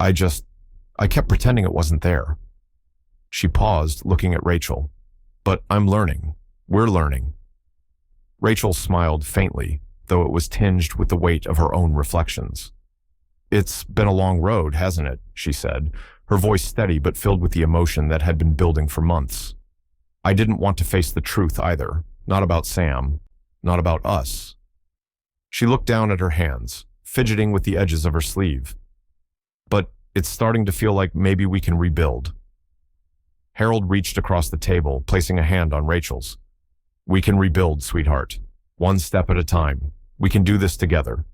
Speaker 1: I kept pretending it wasn't there." She paused, looking at Rachel. "But I'm learning. We're learning." Rachel smiled faintly, though it was tinged with the weight of her own reflections. "It's been a long road, hasn't it?" she said, her voice steady but filled with the emotion that had been building for months. "I didn't want to face the truth either, not about Sam, not about us." She looked down at her hands, fidgeting with the edges of her sleeve. "But it's starting to feel like maybe we can rebuild." Harold reached across the table, placing a hand on Rachel's. "We can rebuild, sweetheart. One step at a time. We can do this together."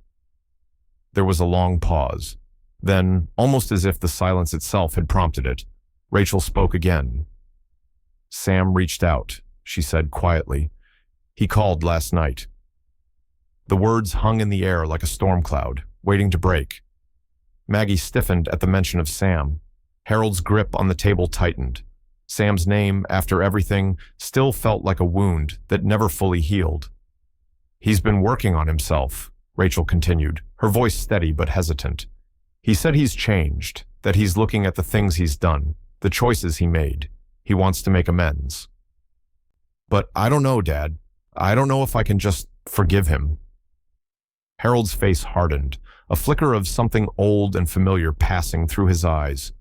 Speaker 1: There was a long pause. Then, almost as if the silence itself had prompted it, Rachel spoke again. "Sam reached out," she said quietly. "He called last night." The words hung in the air like a storm cloud, waiting to break. Maggie stiffened at the mention of Sam. Harold's grip on the table tightened. Sam's name, after everything, still felt like a wound that never fully healed. "He's been working on himself," Rachel continued, her voice steady but hesitant. "He said he's changed, that he's looking at the things he's done, the choices he made. He wants to make amends." "But I don't know, Dad. I don't know if I can just forgive him." Harold's face hardened, a flicker of something old and familiar passing through his eyes.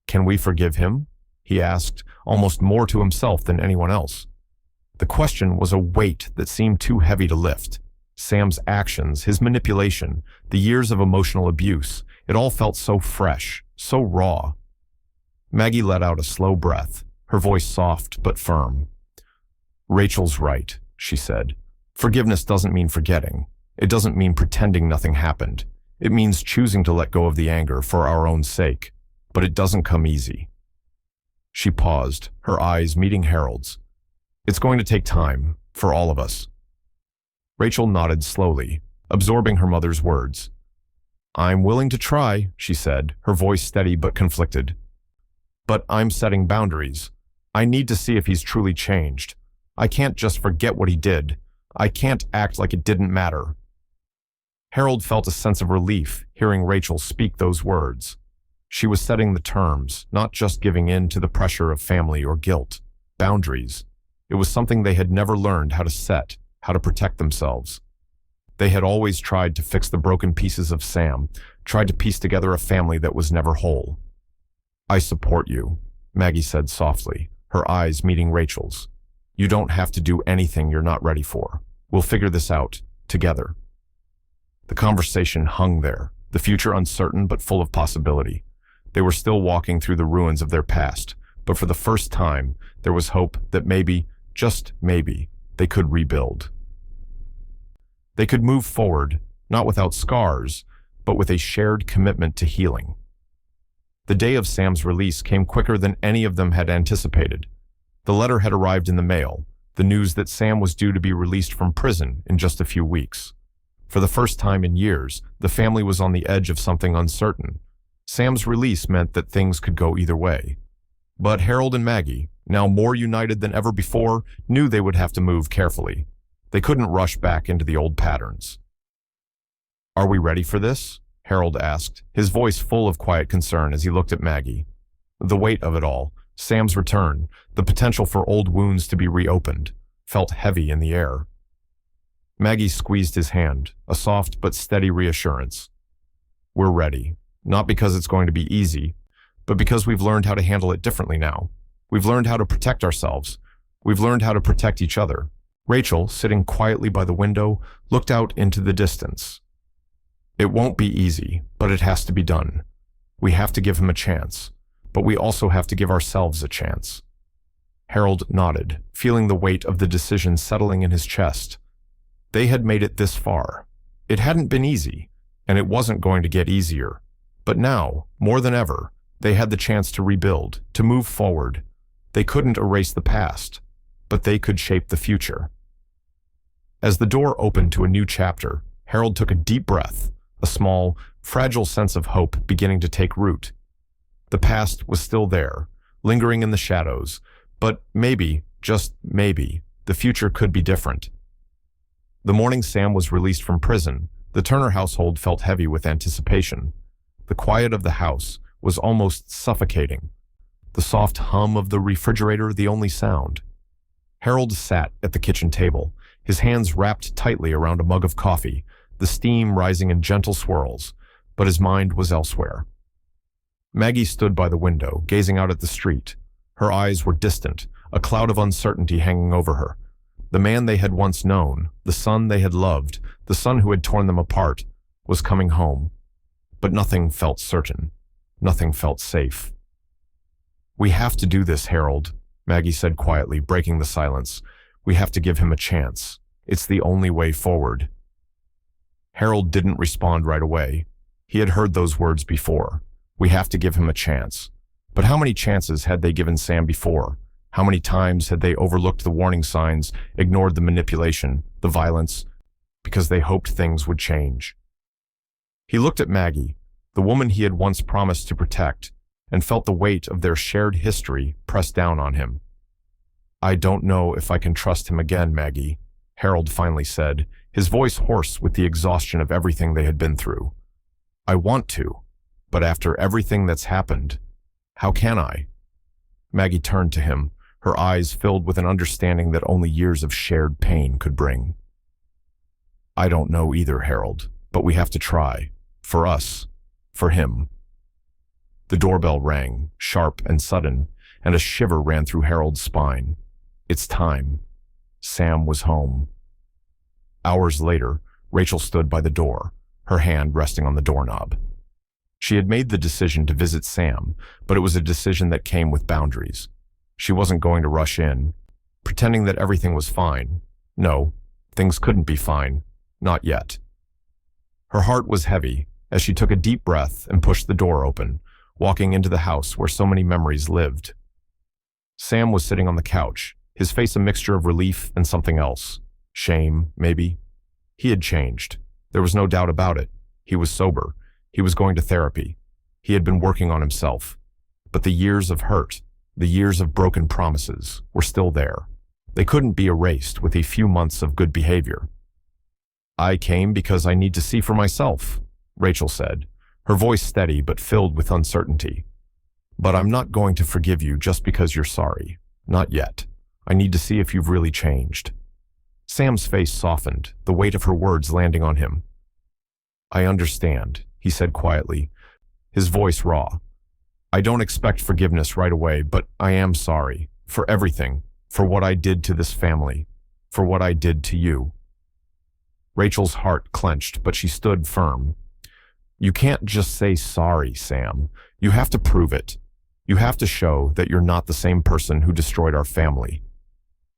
Speaker 1: "Can we forgive him?" he asked, almost more to himself than anyone else. The question was a weight that seemed too heavy to lift. Sam's actions, his manipulation, the years of emotional abuse, it all felt so fresh, so raw. Maggie let out a slow breath, her voice soft but firm. "Rachel's right," she said. "Forgiveness doesn't mean forgetting. It doesn't mean pretending nothing happened. It means choosing to let go of the anger for our own sake. But it doesn't come easy." She paused, her eyes meeting Harold's. "It's going to take time, for all of us." Rachel nodded slowly, absorbing her mother's words. "I'm willing to try," she said, her voice steady but conflicted. "But I'm setting boundaries. I need to see if he's truly changed. I can't just forget what he did. I can't act like it didn't matter." Harold felt a sense of relief hearing Rachel speak those words. She was setting the terms, not just giving in to the pressure of family or guilt. Boundaries. It was something they had never learned how to set, how to protect themselves. They had always tried to fix the broken pieces of Sam, tried to piece together a family that was never whole. "I support you," Maggie said softly, her eyes meeting Rachel's. "You don't have to do anything you're not ready for. We'll figure this out, together." The conversation hung there, the future uncertain but full of possibility. They were still walking through the ruins of their past, but for the first time, there was hope that maybe, just maybe, they could rebuild. They could move forward, not without scars, but with a shared commitment to healing. The day of Sam's release came quicker than any of them had anticipated. The letter had arrived in the mail, the news that Sam was due to be released from prison in just a few weeks. For the first time in years, the family was on the edge of something uncertain. Sam's release meant that things could go either way. But Harold and Maggie, now more united than ever before, knew they would have to move carefully. They couldn't rush back into the old patterns. "Are we ready for this?" Harold asked, his voice full of quiet concern as he looked at Maggie. The weight of it all, Sam's return, the potential for old wounds to be reopened, felt heavy in the air. Maggie squeezed his hand, a soft but steady reassurance. We're ready, not because it's going to be easy, but because we've learned how to handle it differently now. We've learned how to protect ourselves. We've learned how to protect each other. Rachel, sitting quietly by the window, looked out into the distance. It won't be easy, but it has to be done. We have to give him a chance, but we also have to give ourselves a chance. Harold nodded, feeling the weight of the decision settling in his chest. They had made it this far. It hadn't been easy, and it wasn't going to get easier. But now, more than ever, they had the chance to rebuild, to move forward. They couldn't erase the past, but they could shape the future. As the door opened to a new chapter, Harold took a deep breath, a small, fragile sense of hope beginning to take root. The past was still there, lingering in the shadows, but maybe, just maybe, the future could be different. The morning Sam was released from prison, the Turner household felt heavy with anticipation. The quiet of the house was almost suffocating. The soft hum of the refrigerator the only sound. Harold sat at the kitchen table, his hands wrapped tightly around a mug of coffee, the steam rising in gentle swirls, but his mind was elsewhere. Maggie stood by the window, gazing out at the street. Her eyes were distant, a cloud of uncertainty hanging over her. The man they had once known, the son they had loved, the son who had torn them apart, was coming home. But nothing felt certain. Nothing felt safe. We have to do this, Harold, Maggie said quietly, breaking the silence. We have to give him a chance. It's the only way forward. Harold didn't respond right away. He had heard those words before. We have to give him a chance. But how many chances had they given Sam before? How many times had they overlooked the warning signs, ignored the manipulation, the violence, because they hoped things would change? He looked at Maggie, the woman he had once promised to protect, and felt the weight of their shared history press down on him. I don't know if I can trust him again, Maggie, Harold finally said, his voice hoarse with the exhaustion of everything they had been through. I want to, but after everything that's happened, how can I? Maggie turned to him, her eyes filled with an understanding that only years of shared pain could bring. I don't know either, Harold, but we have to try. For us. For him. The doorbell rang, sharp and sudden, and a shiver ran through Harold's spine. It's time. Sam was home. Hours later, Rachel stood by the door, her hand resting on the doorknob. She had made the decision to visit Sam, but it was a decision that came with boundaries. She wasn't going to rush in, pretending that everything was fine. No, things couldn't be fine. Not yet. Her heart was heavy as she took a deep breath and pushed the door open, walking into the house where so many memories lived. Sam was sitting on the couch, his face a mixture of relief and something else. Shame, maybe. He had changed. There was no doubt about it. He was sober. He was going to therapy. He had been working on himself. But the years of hurt, the years of broken promises, were still there. They couldn't be erased with a few months of good behavior. I came because I need to see for myself, Rachel said, her voice steady but filled with uncertainty. But I'm not going to forgive you just because you're sorry. Not yet. I need to see if you've really changed. Sam's face softened, the weight of her words landing on him. I understand, he said quietly, his voice raw. I don't expect forgiveness right away, but I am sorry. For everything. For what I did to this family. For what I did to you. Rachel's heart clenched, but she stood firm. You can't just say sorry, Sam. You have to prove it. You have to show that you're not the same person who destroyed our family.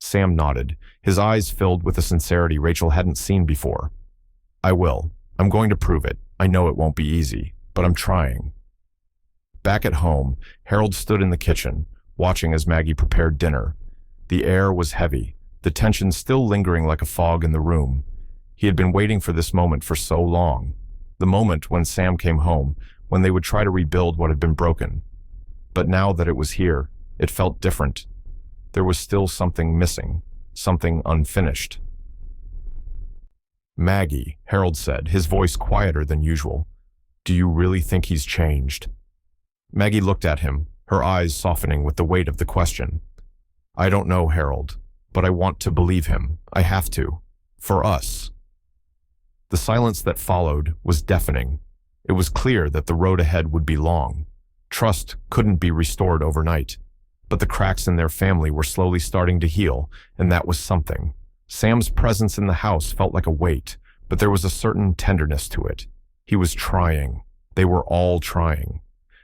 Speaker 1: Sam nodded, his eyes filled with a sincerity Rachel hadn't seen before. I will. I'm going to prove it. I know it won't be easy, but I'm trying. Back at home, Harold stood in the kitchen, watching as Maggie prepared dinner. The air was heavy, the tension still lingering like a fog in the room. He had been waiting for this moment for so long. The moment when Sam came home, when they would try to rebuild what had been broken. But now that it was here, it felt different. There was still something missing, something unfinished. Maggie, Harold said, his voice quieter than usual. Do you really think he's changed? Maggie looked at him, her eyes softening with the weight of the question. I don't know, Harold, but I want to believe him. I have to. For us. The silence that followed was deafening. It was clear that the road ahead would be long. Trust couldn't be restored overnight. But the cracks in their family were slowly starting to heal, and that was something. Sam's presence in the house felt like a weight, but there was a certain tenderness to it. He was trying. They were all trying.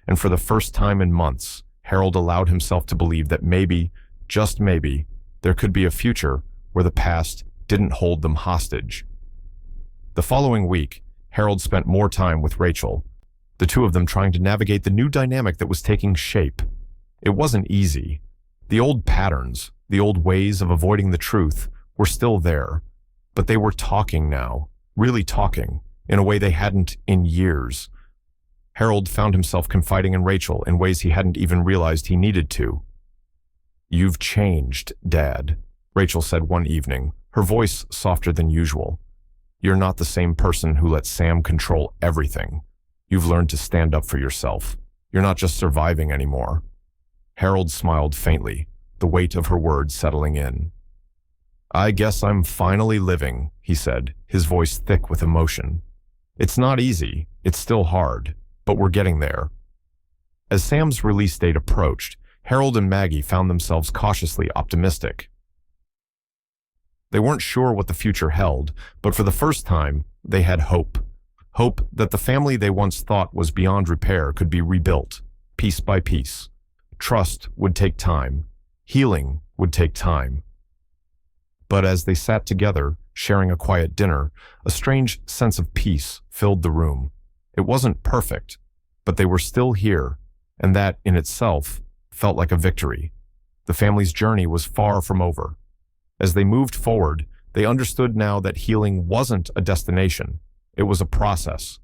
Speaker 1: And for the first time in months, Harold allowed himself to believe that maybe, just maybe, there could be a future where the past didn't hold them hostage. The following week, Harold spent more time with Rachel, the two of them trying to navigate the new dynamic that was taking shape. It wasn't easy. The old patterns, the old ways of avoiding the truth, were still there, but they were talking now, really talking, in a way they hadn't in years. Harold found himself confiding in Rachel in ways he hadn't even realized he needed to. You've changed, Dad, Rachel said one evening, her voice softer than usual. You're not the same person who let Sam control everything. You've learned to stand up for yourself. You're not just surviving anymore. Harold smiled faintly, the weight of her words settling in. I guess I'm finally living, he said, his voice thick with emotion. It's not easy, it's still hard, but we're getting there. As Sam's release date approached, Harold and Maggie found themselves cautiously optimistic. They weren't sure what the future held, but for the first time, they had hope. Hope that the family they once thought was beyond repair could be rebuilt, piece by piece. Trust would take time. Healing would take time. But as they sat together, sharing a quiet dinner, a strange sense of peace filled the room. It wasn't perfect, but they were still here, and that, in itself, felt like a victory. The family's journey was far from over. As they moved forward, they understood now that healing wasn't a destination, it was a process.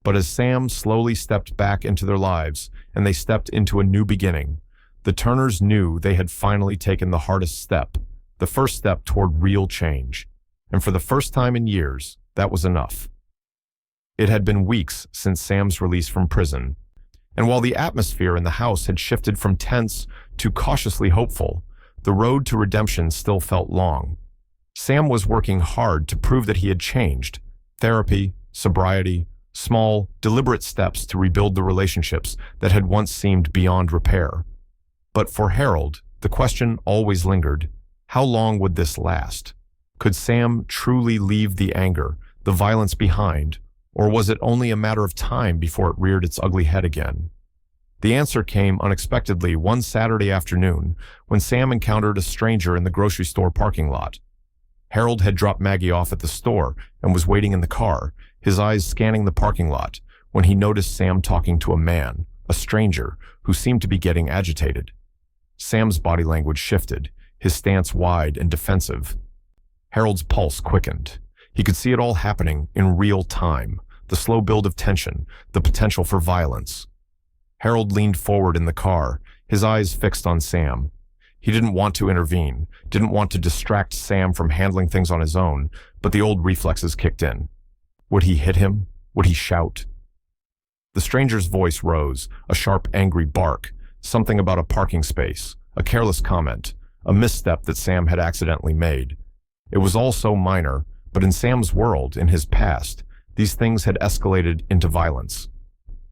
Speaker 1: But as Sam slowly stepped back into their lives, and they stepped into a new beginning, the Turners knew they had finally taken the hardest step, the first step toward real change. And for the first time in years, that was enough. It had been weeks since Sam's release from prison, and while the atmosphere in the house had shifted from tense to cautiously hopeful, the road to redemption still felt long. Sam was working hard to prove that he had changed. Therapy, sobriety, small, deliberate steps to rebuild the relationships that had once seemed beyond repair. But for Harold, the question always lingered. How long would this last? Could Sam truly leave the anger, the violence behind, or was it only a matter of time before it reared its ugly head again? The answer came unexpectedly one Saturday afternoon when Sam encountered a stranger in the grocery store parking lot. Harold had dropped Maggie off at the store and was waiting in the car, his eyes scanning the parking lot, when he noticed Sam talking to a man, a stranger, who seemed to be getting agitated. Sam's body language shifted, his stance wide and defensive. Harold's pulse quickened. He could see it all happening in real time, the slow build of tension, the potential for violence. Harold leaned forward in the car, his eyes fixed on Sam. He didn't want to intervene, didn't want to distract Sam from handling things on his own, but the old reflexes kicked in. Would he hit him? Would he shout? The stranger's voice rose, a sharp, angry bark, something about a parking space, a careless comment, a misstep that Sam had accidentally made. It was all so minor, but in Sam's world, in his past, these things had escalated into violence.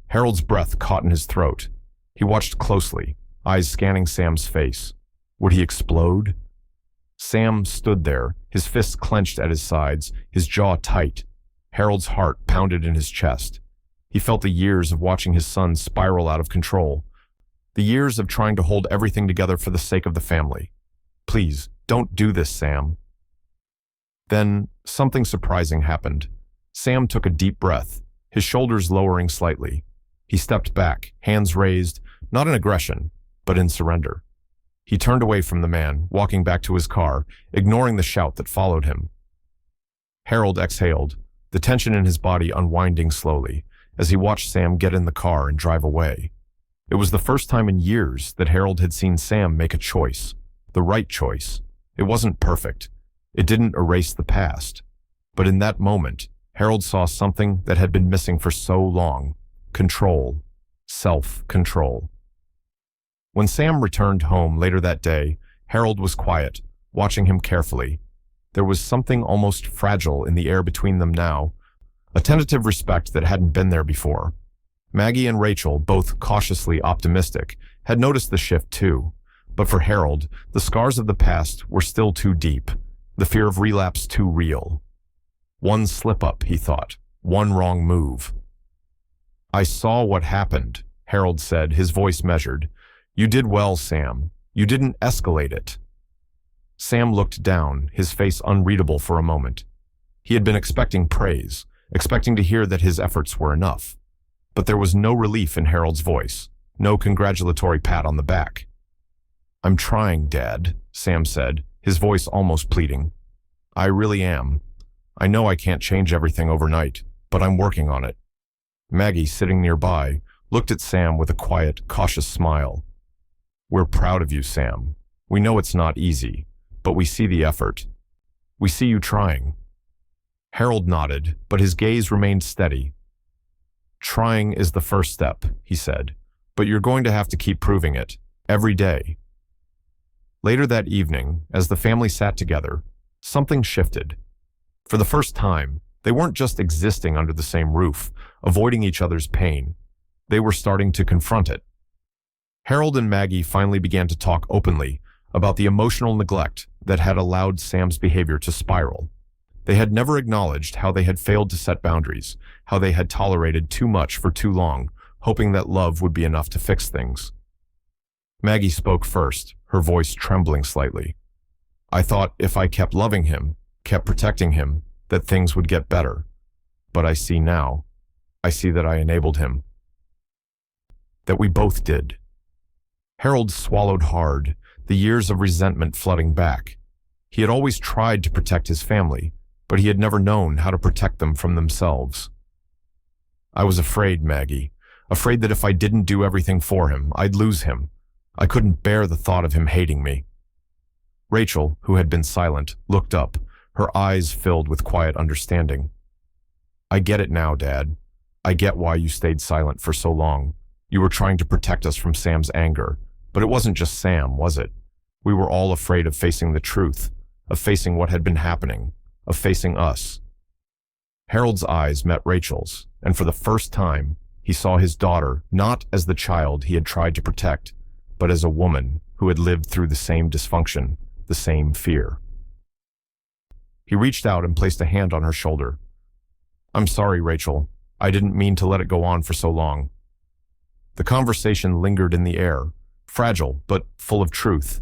Speaker 1: Harold's breath caught in his throat. He watched closely, eyes scanning Sam's face. Would he explode? Sam stood there, his fists clenched at his sides, his jaw tight. Harold's heart pounded in his chest. He felt the years of watching his son spiral out of control. The years of trying to hold everything together for the sake of the family. Please, don't do this, Sam. Then, something surprising happened. Sam took a deep breath, his shoulders lowering slightly. He stepped back, hands raised, not in aggression, but in surrender. He turned away from the man, walking back to his car, ignoring the shout that followed him. Harold exhaled, the tension in his body unwinding slowly, as he watched Sam get in the car and drive away. It was the first time in years that Harold had seen Sam make a choice, the right choice. It wasn't perfect. It didn't erase the past. But in that moment, Harold saw something that had been missing for so long: control, self-control. When Sam returned home later that day, Harold was quiet, watching him carefully. There was something almost fragile in the air between them now, a tentative respect that hadn't been there before. Maggie and Rachel, both cautiously optimistic, had noticed the shift too. But for Harold, the scars of the past were still too deep, the fear of relapse too real. One slip-up, he thought, one wrong move. "I saw what happened," Harold said, his voice measured. "You did well, Sam. You didn't escalate it." Sam looked down, his face unreadable for a moment. He had been expecting praise, expecting to hear that his efforts were enough. But there was no relief in Harold's voice, no congratulatory pat on the back. "I'm trying, Dad," Sam said, his voice almost pleading. "I really am. I know I can't change everything overnight, but I'm working on it." Maggie, sitting nearby, looked at Sam with a quiet, cautious smile. "We're proud of you, Sam. We know it's not easy, but we see the effort. We see you trying." Harold nodded, but his gaze remained steady. "Trying is the first step," he said, "but you're going to have to keep proving it, every day." Later that evening, as the family sat together, something shifted. For the first time, they weren't just existing under the same roof, avoiding each other's pain. They were starting to confront it. Harold and Maggie finally began to talk openly about the emotional neglect that had allowed Sam's behavior to spiral. They had never acknowledged how they had failed to set boundaries, how they had tolerated too much for too long, hoping that love would be enough to fix things. Maggie spoke first, her voice trembling slightly. "I thought if I kept loving him, kept protecting him, that things would get better. But I see now. I see that I enabled him. That we both did." Harold swallowed hard, the years of resentment flooding back. He had always tried to protect his family, but he had never known how to protect them from themselves. "I was afraid, Maggie, afraid that if I didn't do everything for him, I'd lose him. I couldn't bear the thought of him hating me." Rachel, who had been silent, looked up, her eyes filled with quiet understanding. "I get it now, Dad. I get why you stayed silent for so long. You were trying to protect us from Sam's anger. But it wasn't just Sam, was it? We were all afraid of facing the truth, of facing what had been happening, of facing us." Harold's eyes met Rachel's, and for the first time, he saw his daughter not as the child he had tried to protect, but as a woman who had lived through the same dysfunction, the same fear. He reached out and placed a hand on her shoulder. "I'm sorry, Rachel. I didn't mean to let it go on for so long." The conversation lingered in the air, fragile but full of truth.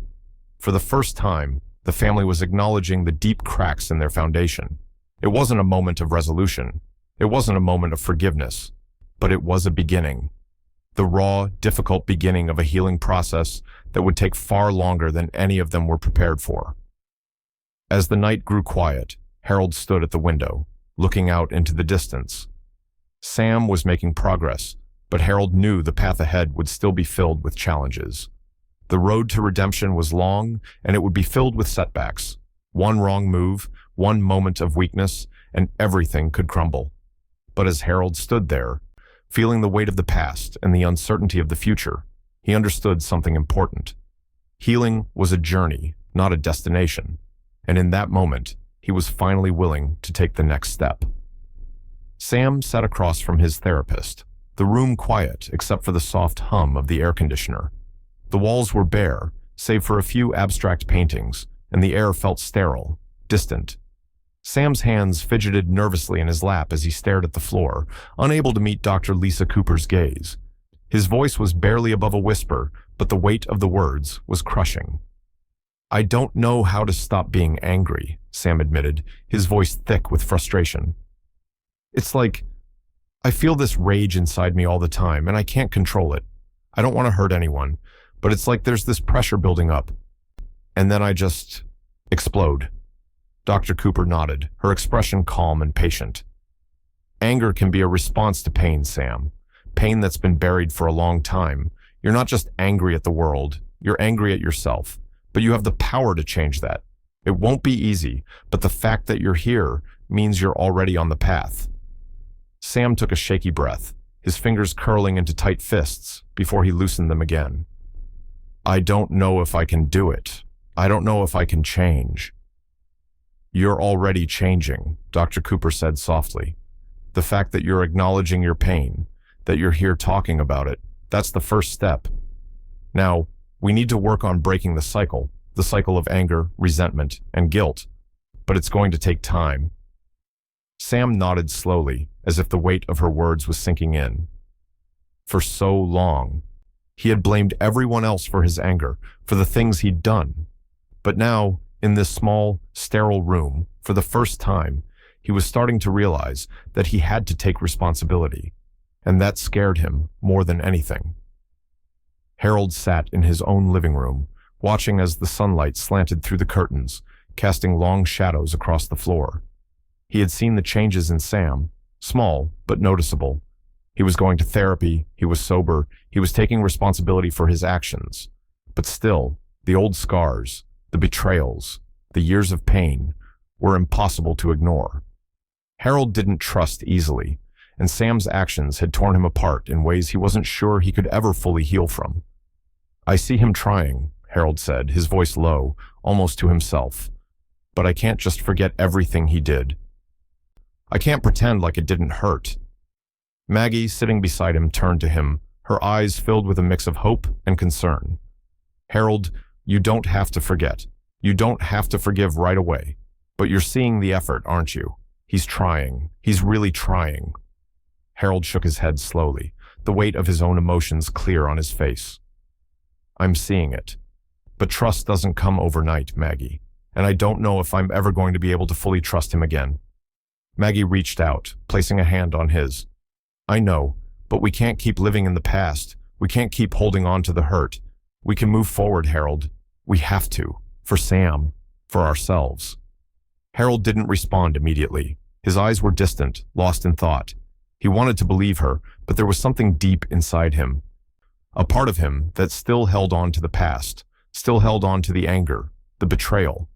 Speaker 1: For the first time, the family was acknowledging the deep cracks in their foundation. It wasn't a moment of resolution. It wasn't a moment of forgiveness. But it was a beginning. The raw, difficult beginning of a healing process that would take far longer than any of them were prepared for. As the night grew quiet, Harold stood at the window, looking out into the distance. Sam was making progress, but Harold knew the path ahead would still be filled with challenges. The road to redemption was long, and it would be filled with setbacks. One wrong move, one moment of weakness, and everything could crumble. But as Harold stood there, feeling the weight of the past and the uncertainty of the future, he understood something important. Healing was a journey, not a destination, and in that moment, he was finally willing to take the next step. Sam sat across from his therapist, the room quiet except for the soft hum of the air conditioner. The walls were bare, save for a few abstract paintings, and the air felt sterile, distant. Sam's hands fidgeted nervously in his lap as he stared at the floor, unable to meet Dr. Lisa Cooper's gaze. His voice was barely above a whisper, but the weight of the words was crushing. "I don't know how to stop being angry," Sam admitted, his voice thick with frustration. "It's like I feel this rage inside me all the time, and I can't control it. I don't want to hurt anyone, but it's like there's this pressure building up. And then I just explode." Dr. Cooper nodded, her expression calm and patient. "Anger can be a response to pain, Sam. Pain that's been buried for a long time. You're not just angry at the world, you're angry at yourself. But you have the power to change that. It won't be easy, but the fact that you're here, means you're already on the path. Sam took a shaky breath, his fingers curling into tight fists before he loosened them again. I don't know if I can do it. I don't know if I can change. You're already changing, Dr. Cooper said softly. The fact that you're acknowledging your pain, that you're here talking about it, that's the first step. Now, we need to work on breaking the cycle of anger, resentment, and guilt. But it's going to take time. Sam nodded slowly, as if the weight of her words was sinking in. For so long, he had blamed everyone else for his anger, for the things he'd done. But now, in this small, sterile room, for the first time, he was starting to realize that he had to take responsibility, and that scared him more than anything. Harold sat in his own living room, watching as the sunlight slanted through the curtains, casting long shadows across the floor. He had seen the changes in Sam, small but noticeable. He was going to therapy, he was sober, he was taking responsibility for his actions. But still, the old scars, the betrayals, the years of pain, were impossible to ignore. Harold didn't trust easily, and Sam's actions had torn him apart in ways he wasn't sure he could ever fully heal from. I see him trying, Harold said, his voice low, almost to himself. But I can't just forget everything he did. I can't pretend like it didn't hurt. Maggie, sitting beside him, turned to him, her eyes filled with a mix of hope and concern. Harold, you don't have to forget. You don't have to forgive right away. But you're seeing the effort, aren't you? He's trying. He's really trying. Harold shook his head slowly, the weight of his own emotions clear on his face. I'm seeing it. But trust doesn't come overnight, Maggie. And I don't know if I'm ever going to be able to fully trust him again. Maggie reached out, placing a hand on his. I know, but we can't keep living in the past. We can't keep holding on to the hurt. We can move forward, Harold. We have to. For Sam. For ourselves. Harold didn't respond immediately. His eyes were distant, lost in thought. He wanted to believe her, but there was something deep inside him. A part of him that still held on to the past, still held on to the anger, the betrayal.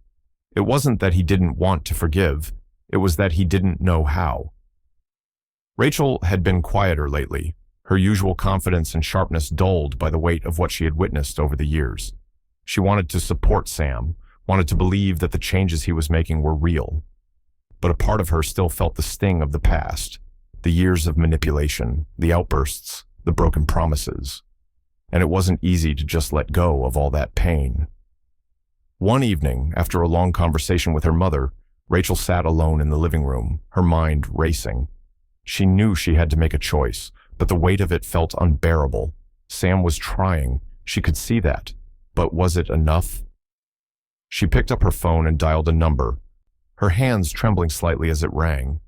Speaker 1: It wasn't that he didn't want to forgive. It was that he didn't know how. Rachel had been quieter lately, her usual confidence and sharpness dulled by the weight of what she had witnessed over the years. She wanted to support Sam, wanted to believe that the changes he was making were real. But a part of her still felt the sting of the past, the years of manipulation, the outbursts, the broken promises. And it wasn't easy to just let go of all that pain. One evening, after a long conversation with her mother, Rachel sat alone in the living room, her mind racing. She knew she had to make a choice, but the weight of it felt unbearable. Sam was trying. She could see that. But was it enough? She picked up her phone and dialed a number, her hands trembling slightly as it rang.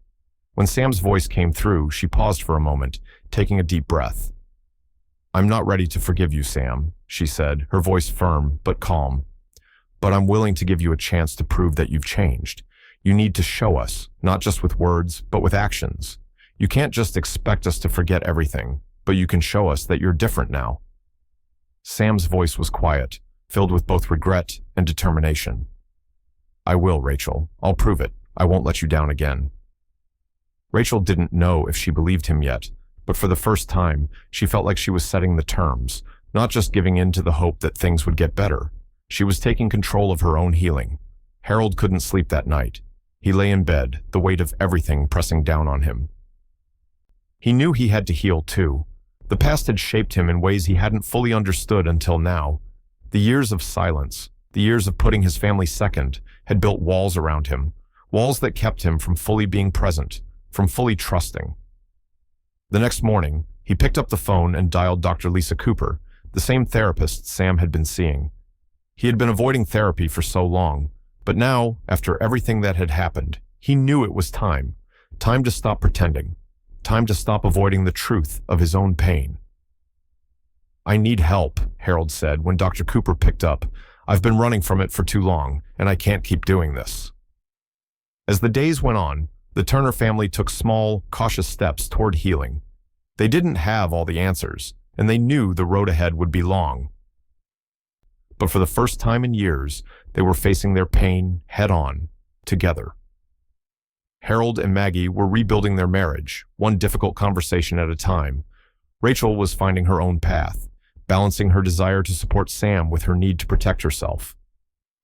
Speaker 1: When Sam's voice came through, she paused for a moment, taking a deep breath. I'm not ready to forgive you, Sam, she said, her voice firm but calm. But I'm willing to give you a chance to prove that you've changed. You need to show us, not just with words, but with actions. You can't just expect us to forget everything, but you can show us that you're different now. Sam's voice was quiet, filled with both regret and determination. I will, Rachel. I'll prove it. I won't let you down again. Rachel didn't know if she believed him yet, but for the first time, she felt like she was setting the terms, not just giving in to the hope that things would get better. She was taking control of her own healing. Harold couldn't sleep that night. He lay in bed, the weight of everything pressing down on him. He knew he had to heal too. The past had shaped him in ways he hadn't fully understood until now. The years of silence, the years of putting his family second, had built walls around him, walls that kept him from fully being present, from fully trusting. The next morning, he picked up the phone and dialed Dr. Lisa Cooper, the same therapist Sam had been seeing. He had been avoiding therapy for so long, but now, after everything that had happened, he knew it was time to stop pretending, time to stop avoiding the truth of his own pain. I need help, Harold said when Dr. Cooper picked up. I've been running from it for too long, and I can't keep doing this. As the days went on, the Turner family took small, cautious steps toward healing. They didn't have all the answers, and they knew the road ahead would be long. But for the first time in years, they were facing their pain head-on, together. Harold and Maggie were rebuilding their marriage, one difficult conversation at a time. Rachel was finding her own path, balancing her desire to support Sam with her need to protect herself.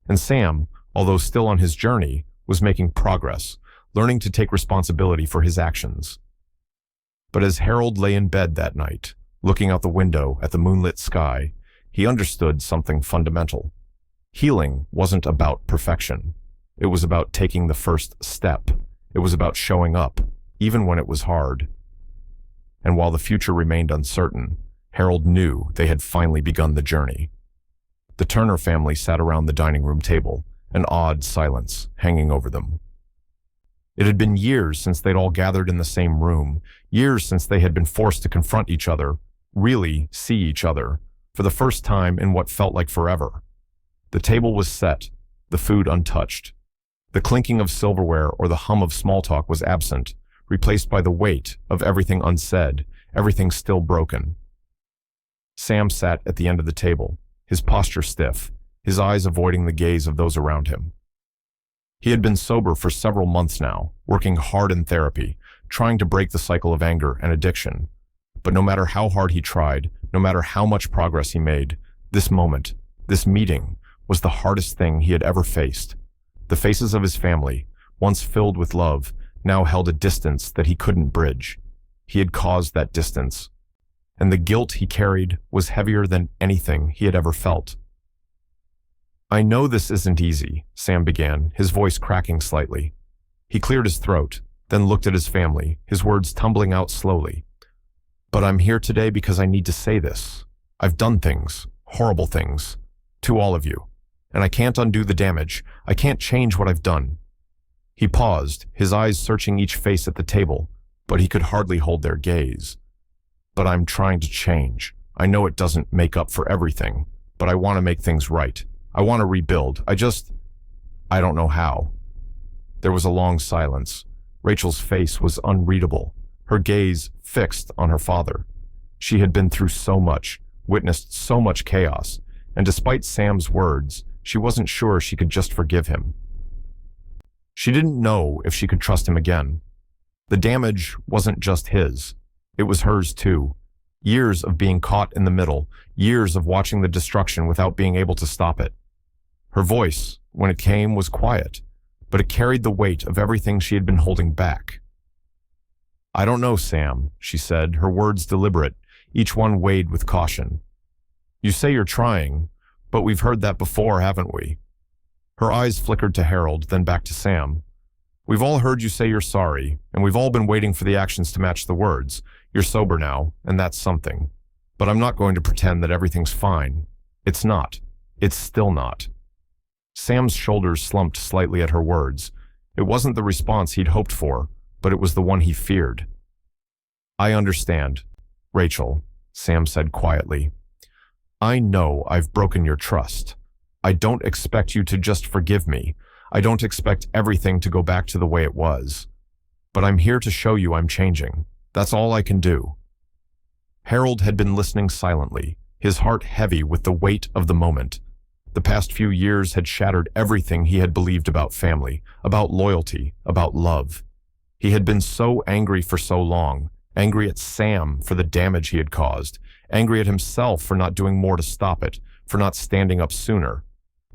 Speaker 1: And Sam, although still on his journey, was making progress, learning to take responsibility for his actions. But as Harold lay in bed that night, looking out the window at the moonlit sky, he understood something fundamental. Healing wasn't about perfection. It was about taking the first step. It was about showing up, even when it was hard. And while the future remained uncertain, Harold knew they had finally begun the journey. The Turner family sat around the dining room table, an odd silence hanging over them. It had been years since they'd all gathered in the same room, years since they had been forced to confront each other, really see each other, for the first time in what felt like forever. The table was set, the food untouched. The clinking of silverware or the hum of small talk was absent, replaced by the weight of everything unsaid, everything still broken. Sam sat at the end of the table, his posture stiff, his eyes avoiding the gaze of those around him. He had been sober for several months now, working hard in therapy, trying to break the cycle of anger and addiction. But no matter how hard he tried, no matter how much progress he made, this moment, this meeting, was the hardest thing he had ever faced. The faces of his family, once filled with love, now held a distance that he couldn't bridge. He had caused that distance, and the guilt he carried was heavier than anything he had ever felt. "I know this isn't easy," Sam began, his voice cracking slightly. He cleared his throat, then looked at his family, his words tumbling out slowly. "But I'm here today because I need to say this. I've done things, horrible things, to all of you, and I can't undo the damage. I can't change what I've done." He paused, his eyes searching each face at the table, but he could hardly hold their gaze. "But I'm trying to change. I know it doesn't make up for everything, but I want to make things right. I want to rebuild. I don't know how." There was a long silence. Rachel's face was unreadable, her gaze fixed on her father. She had been through so much, witnessed so much chaos, and despite Sam's words, she wasn't sure she could just forgive him. She didn't know if she could trust him again. The damage wasn't just his. It was hers too. Years of being caught in the middle, years of watching the destruction without being able to stop it. Her voice, when it came, was quiet, but it carried the weight of everything she had been holding back. "I don't know, Sam," she said, her words deliberate, each one weighed with caution. "You say you're trying, but we've heard that before, haven't we?" Her eyes flickered to Harold, then back to Sam. "We've all heard you say you're sorry, and we've all been waiting for the actions to match the words. You're sober now, and that's something. But I'm not going to pretend that everything's fine. It's not. It's still not." Sam's shoulders slumped slightly at her words. It wasn't the response he'd hoped for, but it was the one he feared. "I understand, Rachel," Sam said quietly. "I know I've broken your trust. I don't expect you to just forgive me. I don't expect everything to go back to the way it was. But I'm here to show you I'm changing. That's all I can do." Harold had been listening silently, his heart heavy with the weight of the moment. The past few years had shattered everything he had believed about family, about loyalty, about love. He had been so angry for so long, angry at Sam for the damage he had caused, angry at himself for not doing more to stop it, for not standing up sooner.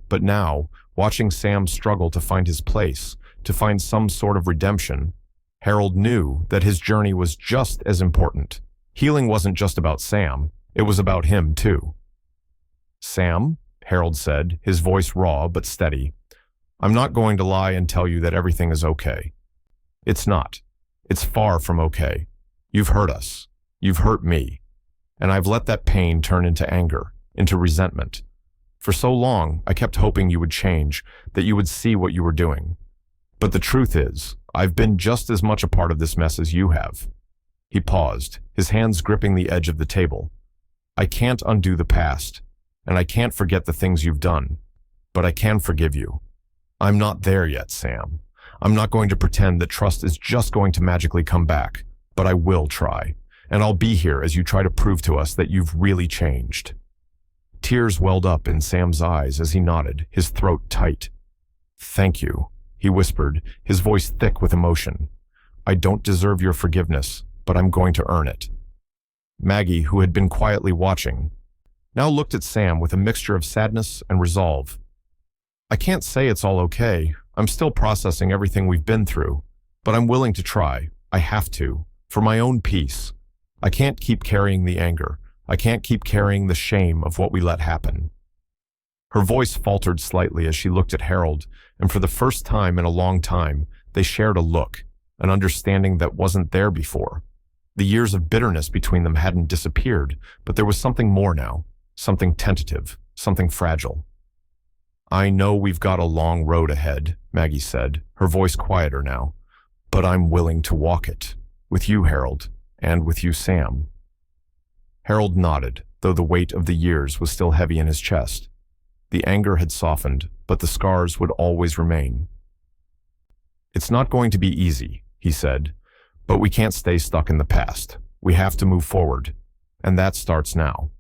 Speaker 1: But now, watching Sam struggle to find his place, to find some sort of redemption, Harold knew that his journey was just as important. Healing wasn't just about Sam, it was about him too. "Sam," Harold said, his voice raw but steady, "I'm not going to lie and tell you that everything is okay. It's not. It's far from okay. You've hurt us. You've hurt me. And I've let that pain turn into anger, into resentment. For so long, I kept hoping you would change, that you would see what you were doing. But the truth is, I've been just as much a part of this mess as you have." He paused, his hands gripping the edge of the table. "I can't undo the past, and I can't forget the things you've done, but I can forgive you. I'm not there yet, Sam. I'm not going to pretend that trust is just going to magically come back, but I will try, and I'll be here as you try to prove to us that you've really changed." Tears welled up in Sam's eyes as he nodded, his throat tight. "Thank you," he whispered, his voice thick with emotion. I don't deserve your forgiveness, but I'm going to earn it. Maggie, who had been quietly watching, now looked at Sam with a mixture of sadness and resolve. I can't say it's all okay. I'm still processing everything we've been through, but I'm willing to try. I have to, for my own peace. I can't keep carrying the anger. I can't keep carrying the shame of what we let happen. Her voice faltered slightly as she looked at Harold, and for the first time in a long time, they shared a look, an understanding that wasn't there before. The years of bitterness between them hadn't disappeared, but there was something more now, something tentative, something fragile. I know we've got a long road ahead, Maggie said, her voice quieter now, but I'm willing to walk it, with you, Harold, and with you, Sam. Harold nodded, though the weight of the years was still heavy in his chest. The anger had softened, but the scars would always remain. It's not going to be easy, he said, but we can't stay stuck in the past. We have to move forward, and that starts now.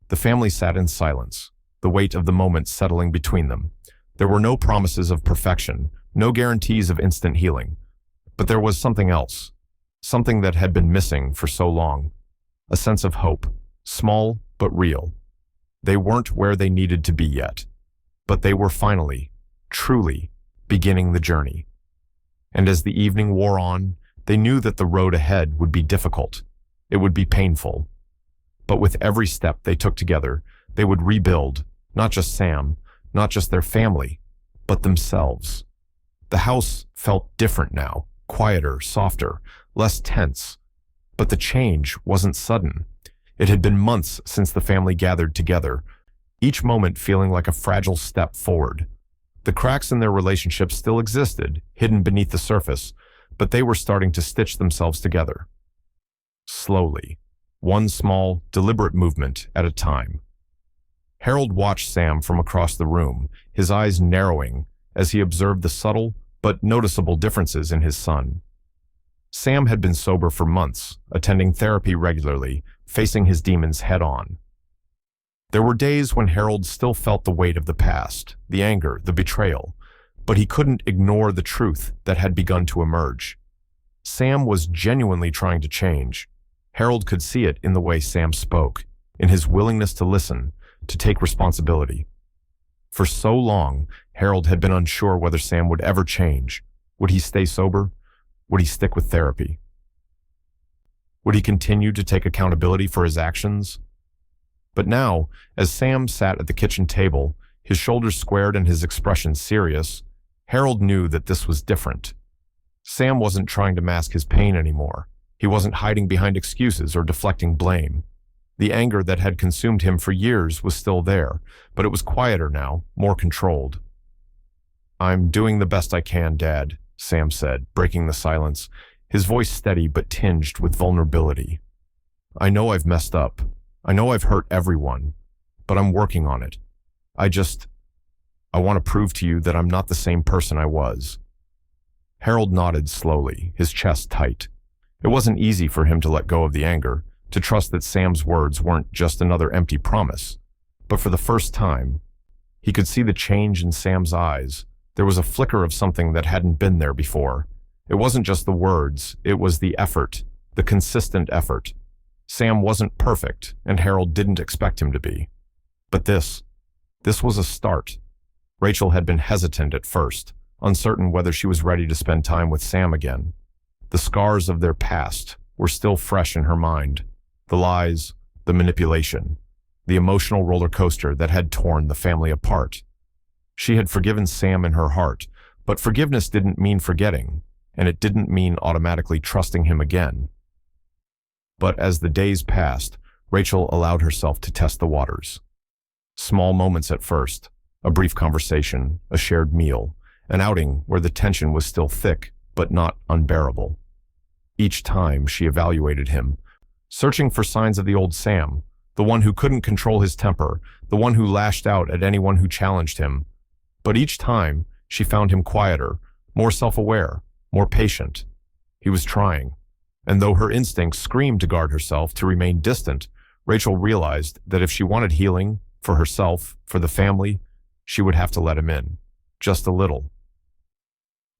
Speaker 1: The family sat in silence, the weight of the moment settling between them. There were no promises of perfection, no guarantees of instant healing, but there was something else, something that had been missing for so long, a sense of hope, small but real. They weren't where they needed to be yet, but they were finally, truly, beginning the journey. And as the evening wore on, they knew that the road ahead would be difficult. It would be painful. But with every step they took together, they would rebuild, not just Sam, not just their family, but themselves. The house felt different now, quieter, softer, less tense. But the change wasn't sudden. It had been months since the family gathered together, each moment feeling like a fragile step forward. The cracks in their relationship still existed, hidden beneath the surface, but they were starting to stitch themselves together. Slowly, one small, deliberate movement at a time. Harold watched Sam from across the room, his eyes narrowing as he observed the subtle but noticeable differences in his son. Sam had been sober for months, attending therapy regularly, facing his demons head-on. There were days when Harold still felt the weight of the past, the anger, the betrayal, but he couldn't ignore the truth that had begun to emerge. Sam was genuinely trying to change. Harold could see it in the way Sam spoke, in his willingness to listen, to take responsibility. For so long, Harold had been unsure whether Sam would ever change. Would he stay sober? Would he stick with therapy? Would he continue to take accountability for his actions? But now, as Sam sat at the kitchen table, his shoulders squared and his expression serious, Harold knew that this was different. Sam wasn't trying to mask his pain anymore. He wasn't hiding behind excuses or deflecting blame. The anger that had consumed him for years was still there, but it was quieter now, more controlled. I'm doing the best I can, Dad, Sam said, breaking the silence, his voice steady but tinged with vulnerability. I know I've messed up. I know I've hurt everyone, but I'm working on it. I want to prove to you that I'm not the same person I was. Harold nodded slowly, his chest tight. It wasn't easy for him to let go of the anger, to trust that Sam's words weren't just another empty promise. But for the first time, he could see the change in Sam's eyes. There was a flicker of something that hadn't been there before. It wasn't just the words, it was the effort, the consistent effort. Sam wasn't perfect, and Harold didn't expect him to be. But this was a start. Rachel had been hesitant at first, uncertain whether she was ready to spend time with Sam again. The scars of their past were still fresh in her mind. The lies, the manipulation, the emotional roller coaster that had torn the family apart. She had forgiven Sam in her heart, but forgiveness didn't mean forgetting, and it didn't mean automatically trusting him again. But as the days passed, Rachel allowed herself to test the waters. Small moments at first, a brief conversation, a shared meal, an outing where the tension was still thick, but not unbearable. Each time she evaluated him, searching for signs of the old Sam, the one who couldn't control his temper, the one who lashed out at anyone who challenged him. But each time, she found him quieter, more self-aware, more patient. He was trying. And though her instincts screamed to guard herself, to remain distant, Rachel realized that if she wanted healing, for herself, for the family, she would have to let him in. Just a little.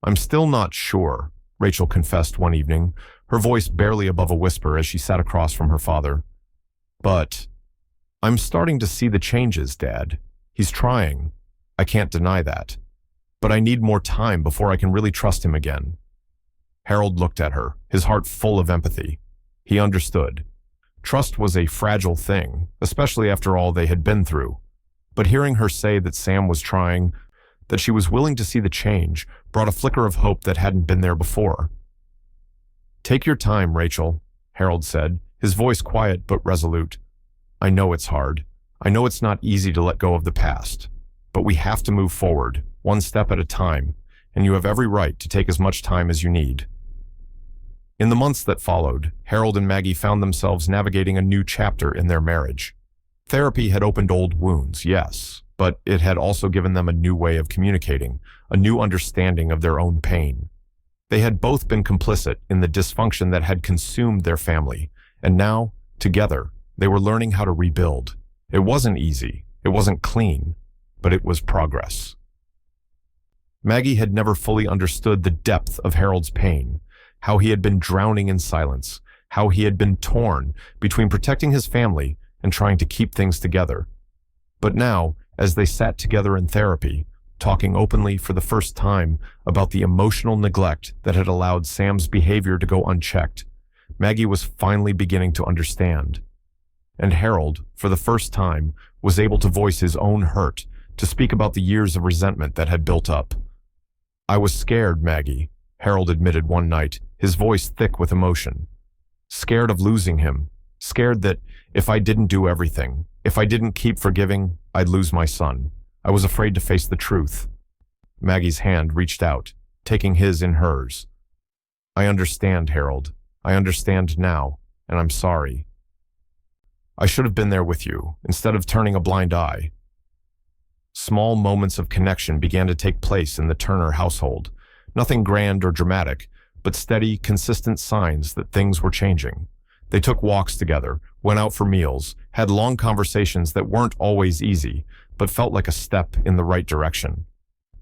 Speaker 1: I'm still not sure, Rachel confessed one evening, her voice barely above a whisper as she sat across from her father. But I'm starting to see the changes, Dad. He's trying. I can't deny that. But I need more time before I can really trust him again. Harold looked at her, his heart full of empathy. He understood. Trust was a fragile thing, especially after all they had been through. But hearing her say that Sam was trying, that she was willing to see the change, brought a flicker of hope that hadn't been there before. Take your time, Rachel, Harold said, his voice quiet but resolute. I know it's hard. I know it's not easy to let go of the past. But we have to move forward, one step at a time, and you have every right to take as much time as you need. In the months that followed, Harold and Maggie found themselves navigating a new chapter in their marriage. Therapy had opened old wounds, yes, but it had also given them a new way of communicating, a new understanding of their own pain. They had both been complicit in the dysfunction that had consumed their family, and now, together, they were learning how to rebuild. It wasn't easy, it wasn't clean, but it was progress. Maggie had never fully understood the depth of Harold's pain, how he had been drowning in silence, how he had been torn between protecting his family and trying to keep things together. But now, as they sat together in therapy, talking openly for the first time about the emotional neglect that had allowed Sam's behavior to go unchecked, Maggie was finally beginning to understand. And Harold, for the first time, was able to voice his own hurt, to speak about the years of resentment that had built up. I was scared, Maggie, Harold admitted one night, his voice thick with emotion. Scared of losing him, scared that if I didn't do everything, if I didn't keep forgiving, I'd lose my son. I was afraid to face the truth. Maggie's hand reached out, taking his in hers. I understand, Harold. I understand now, and I'm sorry. I should have been there with you, instead of turning a blind eye. Small moments of connection began to take place in the Turner household. Nothing grand or dramatic, but steady, consistent signs that things were changing. They took walks together, went out for meals, had long conversations that weren't always easy, but felt like a step in the right direction.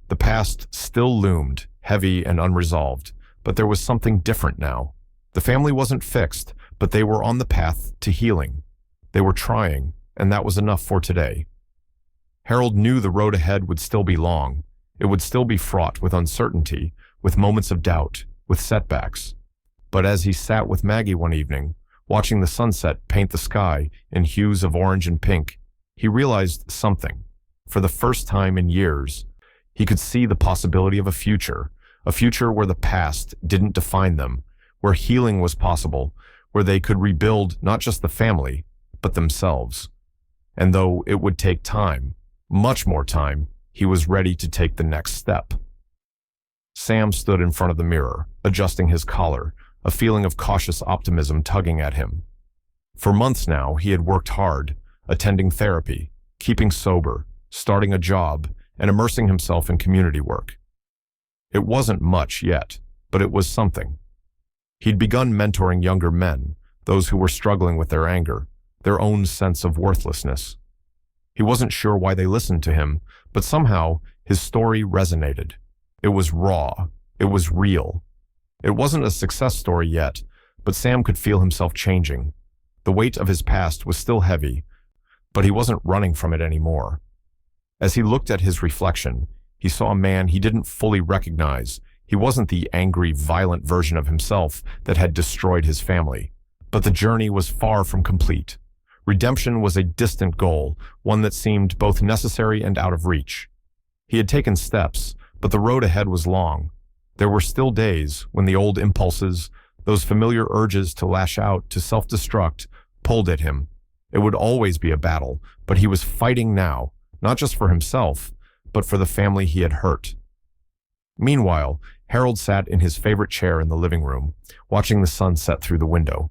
Speaker 1: The past still loomed, heavy and unresolved, but there was something different now. The family wasn't fixed, but they were on the path to healing. They were trying, and that was enough for today. Harold knew the road ahead would still be long. It would still be fraught with uncertainty, with moments of doubt, with setbacks. But as he sat with Maggie one evening, watching the sunset paint the sky in hues of orange and pink, he realized something. For the first time in years, he could see the possibility of a future where the past didn't define them, where healing was possible, where they could rebuild not just the family, but themselves. And though it would take time, much more time, he was ready to take the next step. Sam stood in front of the mirror, adjusting his collar, a feeling of cautious optimism tugging at him. For months now, he had worked hard, attending therapy, keeping sober, starting a job, and immersing himself in community work. It wasn't much yet, but it was something. He'd begun mentoring younger men, those who were struggling with their anger, their own sense of worthlessness. He wasn't sure why they listened to him, but somehow his story resonated. It was raw. It was real. It wasn't a success story yet, but Sam could feel himself changing. The weight of his past was still heavy, but he wasn't running from it anymore. As he looked at his reflection, he saw a man he didn't fully recognize. He wasn't the angry, violent version of himself that had destroyed his family. But the journey was far from complete. Redemption was a distant goal, one that seemed both necessary and out of reach. He had taken steps, but the road ahead was long. There were still days when the old impulses, those familiar urges to lash out, to self-destruct, pulled at him. It would always be a battle, but he was fighting now, not just for himself, but for the family he had hurt. Meanwhile, Harold sat in his favorite chair in the living room, watching the sun set through the window.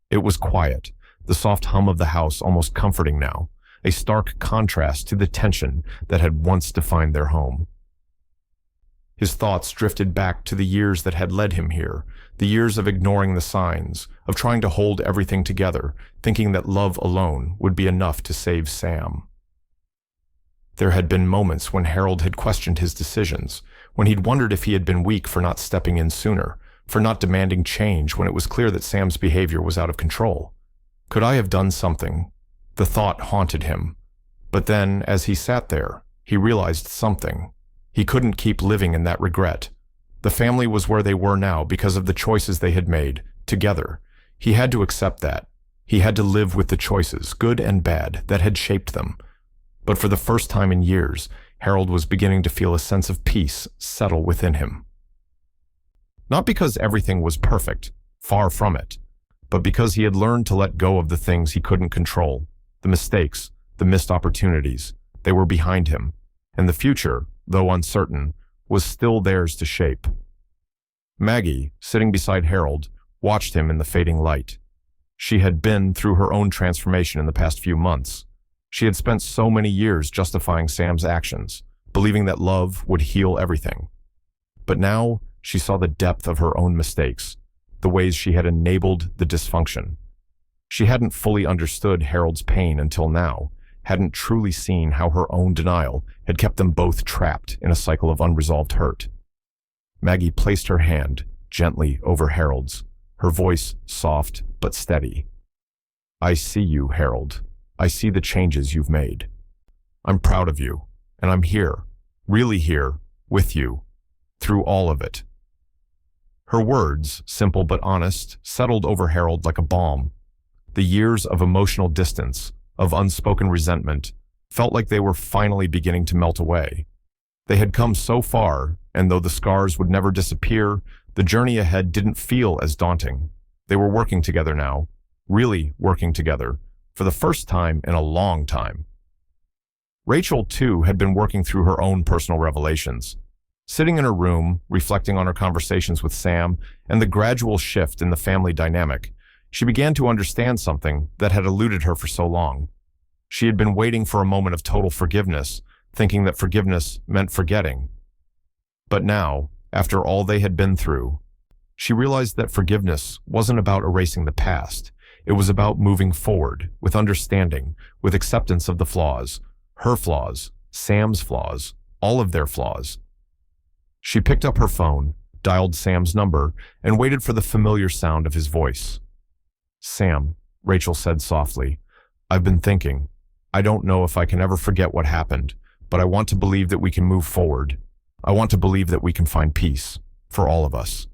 Speaker 1: It was quiet, the soft hum of the house almost comforting now, a stark contrast to the tension that had once defined their home. His thoughts drifted back to the years that had led him here, the years of ignoring the signs, of trying to hold everything together, thinking that love alone would be enough to save Sam. There had been moments when Harold had questioned his decisions, when he'd wondered if he had been weak for not stepping in sooner, for not demanding change when it was clear that Sam's behavior was out of control. Could I have done something? The thought haunted him. But then, as he sat there, he realized something. He couldn't keep living in that regret. The family was where they were now because of the choices they had made, together. He had to accept that. He had to live with the choices, good and bad, that had shaped them. But for the first time in years, Harold was beginning to feel a sense of peace settle within him. Not because everything was perfect, far from it, but because he had learned to let go of the things he couldn't control, the mistakes, the missed opportunities. They were behind him, and the future, though uncertain, was still theirs to shape. Maggie, sitting beside Harold, watched him in the fading light. She had been through her own transformation in the past few months. She had spent so many years justifying Sam's actions, believing that love would heal everything. But now she saw the depth of her own mistakes, the ways she had enabled the dysfunction. She hadn't fully understood Harold's pain until now, hadn't truly seen how her own denial had kept them both trapped in a cycle of unresolved hurt. Maggie placed her hand gently over Harold's, her voice soft but steady. "I see you, Harold. I see the changes you've made. I'm proud of you, and I'm here, really here, with you, through all of it." Her words, simple but honest, settled over Harold like a balm. The years of emotional distance, of unspoken resentment, felt like they were finally beginning to melt away. They had come so far, and though the scars would never disappear, the journey ahead didn't feel as daunting. They were working together now, really working together, for the first time in a long time. Rachel, too, had been working through her own personal revelations. Sitting in her room, reflecting on her conversations with Sam and the gradual shift in the family dynamic, she began to understand something that had eluded her for so long. She had been waiting for a moment of total forgiveness, thinking that forgiveness meant forgetting. But now, after all they had been through, she realized that forgiveness wasn't about erasing the past. It was about moving forward, with understanding, with acceptance of the flaws, her flaws, Sam's flaws, all of their flaws. She picked up her phone, dialed Sam's number, and waited for the familiar sound of his voice. "Sam," Rachel said softly, "I've been thinking. I don't know if I can ever forget what happened, but I want to believe that we can move forward. I want to believe that we can find peace, for all of us.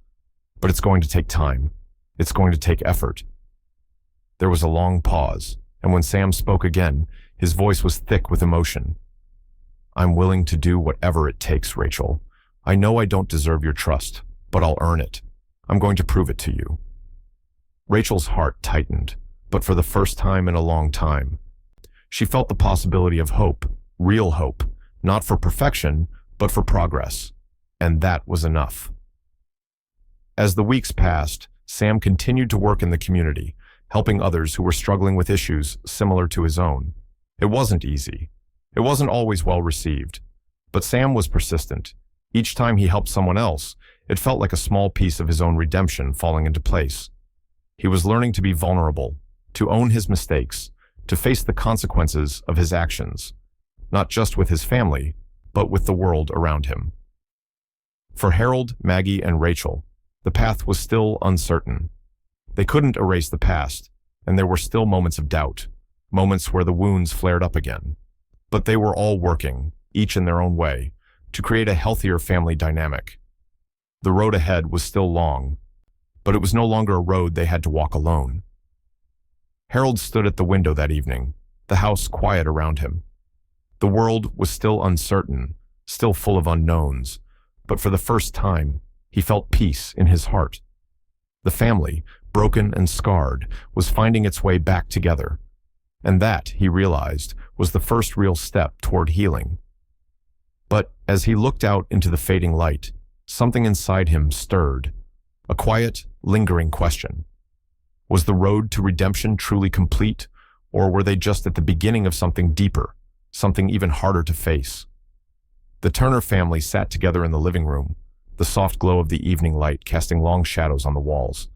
Speaker 1: But it's going to take time. It's going to take effort." There was a long pause, and when Sam spoke again, his voice was thick with emotion. "I'm willing to do whatever it takes, Rachel. I know I don't deserve your trust, but I'll earn it. I'm going to prove it to you." Rachel's heart tightened, but for the first time in a long time. She felt the possibility of hope, real hope, not for perfection, but for progress. And that was enough. As the weeks passed, Sam continued to work in the community, helping others who were struggling with issues similar to his own. It wasn't easy. It wasn't always well received. But Sam was persistent. Each time he helped someone else, it felt like a small piece of his own redemption falling into place. He was learning to be vulnerable, to own his mistakes, to face the consequences of his actions, not just with his family, but with the world around him. For Harold, Maggie, and Rachel, the path was still uncertain. They couldn't erase the past, and there were still moments of doubt, moments where the wounds flared up again. But they were all working, each in their own way, to create a healthier family dynamic. The road ahead was still long, but it was no longer a road they had to walk alone. Harold stood at the window that evening, the house quiet around him. The world was still uncertain, still full of unknowns, but for the first time, he felt peace in his heart. The family, broken and scarred, was finding its way back together, and that, he realized, was the first real step toward healing. But as he looked out into the fading light, something inside him stirred, a quiet, lingering question. Was the road to redemption truly complete, or were they just at the beginning of something deeper, something even harder to face? The Turner family sat together in the living room, the soft glow of the evening light casting long shadows on the walls.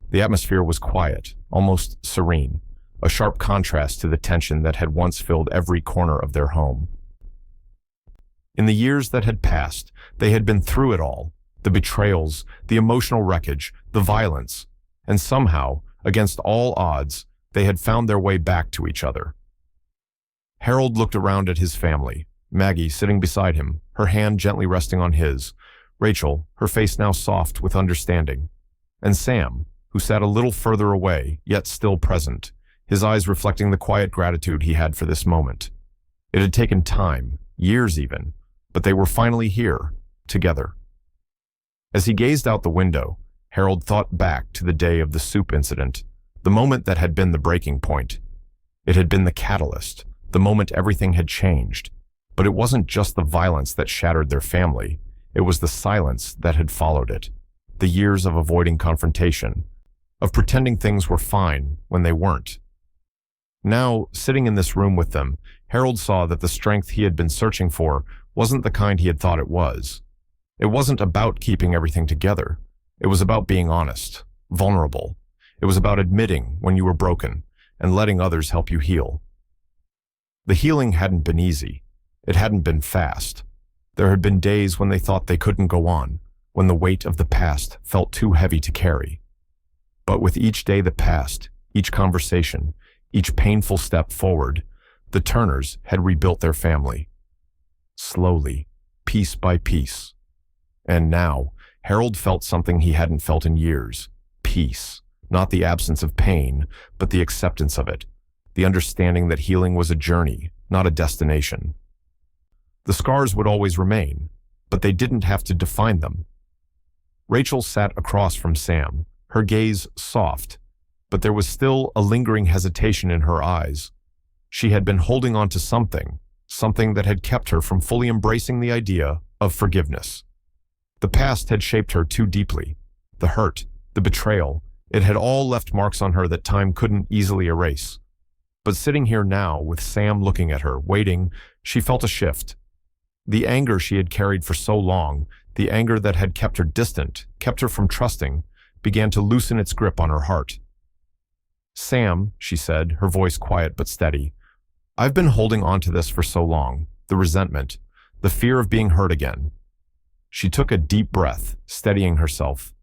Speaker 1: The atmosphere was quiet, almost serene, a sharp contrast to the tension that had once filled every corner of their home. In the years that had passed, they had been through it all, the betrayals, the emotional wreckage, the violence, and somehow, against all odds, they had found their way back to each other. Harold looked around at his family, Maggie sitting beside him, her hand gently resting on his, Rachel, her face now soft with understanding, and Sam, who sat a little further away, yet still present, his eyes reflecting the quiet gratitude he had for this moment. It had taken time, years even, but they were finally here, together. As he gazed out the window, Harold thought back to the day of the soup incident, the moment that had been the breaking point. It had been the catalyst, the moment everything had changed. But it wasn't just the violence that shattered their family, it was the silence that had followed it, the years of avoiding confrontation, of pretending things were fine when they weren't. Now, sitting in this room with them, Harold saw that the strength he had been searching for wasn't the kind he had thought it was. It wasn't about keeping everything together. It was about being honest, vulnerable. It was about admitting when you were broken and letting others help you heal. The healing hadn't been easy. It hadn't been fast. There had been days when they thought they couldn't go on, when the weight of the past felt too heavy to carry. But with each day that passed, each conversation, each painful step forward, the Turners had rebuilt their family. Slowly, piece by piece. And now, Harold felt something he hadn't felt in years. Peace. Not the absence of pain, but the acceptance of it. The understanding that healing was a journey, not a destination. The scars would always remain, but they didn't have to define them. Rachel sat across from Sam, her gaze soft, but there was still a lingering hesitation in her eyes. She had been holding on to something that had kept her from fully embracing the idea of forgiveness. The past had shaped her too deeply. The hurt, the betrayal, it had all left marks on her that time couldn't easily erase. But sitting here now, with Sam looking at her, waiting, she felt a shift. The anger she had carried for so long, the anger that had kept her distant, kept her from trusting, began to loosen its grip on her heart. "Sam," she said, her voice quiet but steady, "I've been holding on to this for so long, the resentment, the fear of being hurt again." She took a deep breath, steadying herself.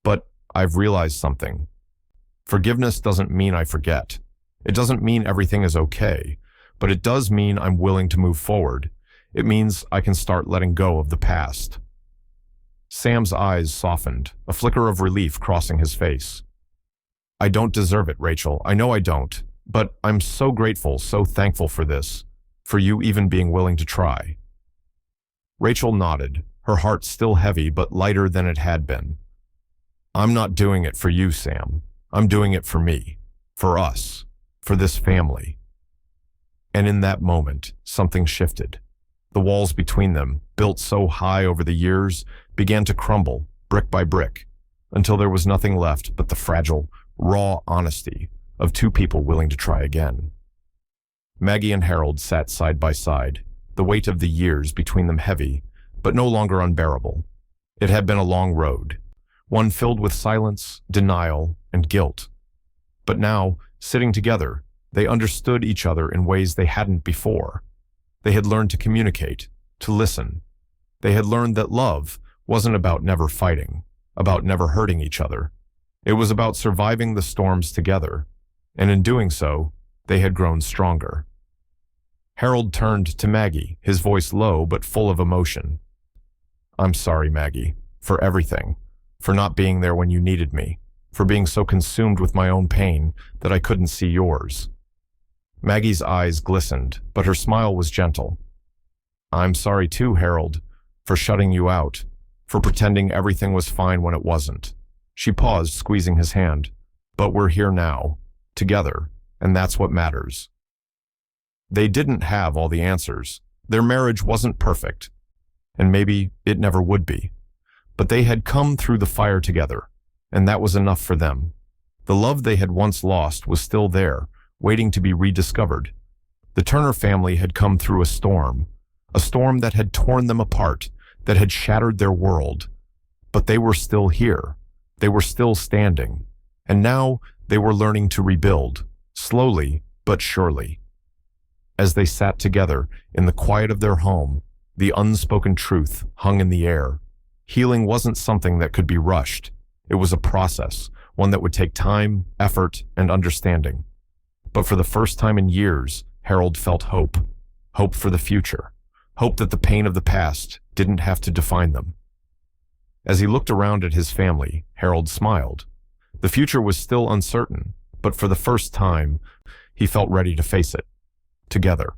Speaker 1: "But I've realized something. Forgiveness doesn't mean I forget. It doesn't mean everything is okay, but it does mean I'm willing to move forward. It means I can start letting go of the past." Sam's eyes softened, a flicker of relief crossing his face. "I don't deserve it, Rachel. I know I don't. But I'm so grateful, so thankful for this, for you even being willing to try." Rachel nodded, her heart still heavy but lighter than it had been. "I'm not doing it for you, Sam. I'm doing it for me, for us, for this family." And in that moment, something shifted. The walls between them, built so high over the years, began to crumble, brick by brick, until there was nothing left but the fragile, raw honesty of two people willing to try again. Maggie and Harold sat side by side, the weight of the years between them heavy, but no longer unbearable. It had been a long road, one filled with silence, denial, and guilt. But now, sitting together, they understood each other in ways they hadn't before. They had learned to communicate, to listen. They had learned that love wasn't about never fighting, about never hurting each other. It was about surviving the storms together, and in doing so, they had grown stronger. Harold turned to Maggie, his voice low but full of emotion. "I'm sorry, Maggie, for everything, for not being there when you needed me, for being so consumed with my own pain that I couldn't see yours." Maggie's eyes glistened, but her smile was gentle. "I'm sorry too, Harold, for shutting you out, for pretending everything was fine when it wasn't." She paused, squeezing his hand. "But we're here now, together, and that's what matters." They didn't have all the answers. Their marriage wasn't perfect, and maybe it never would be. But they had come through the fire together, and that was enough for them. The love they had once lost was still there, waiting to be rediscovered. The Turner family had come through a storm that had torn them apart, that had shattered their world. But they were still here. They were still standing. And now they were learning to rebuild, slowly but surely. As they sat together in the quiet of their home, The unspoken truth hung in the air. Healing wasn't something that could be rushed. It was a process, one that would take time, effort, and understanding. But for the first time in years, Harold felt hope. Hope for the future. Hope that the pain of the past didn't have to define them. As he looked around at his family, Harold smiled. The future was still uncertain, but for the first time, he felt ready to face it. Together.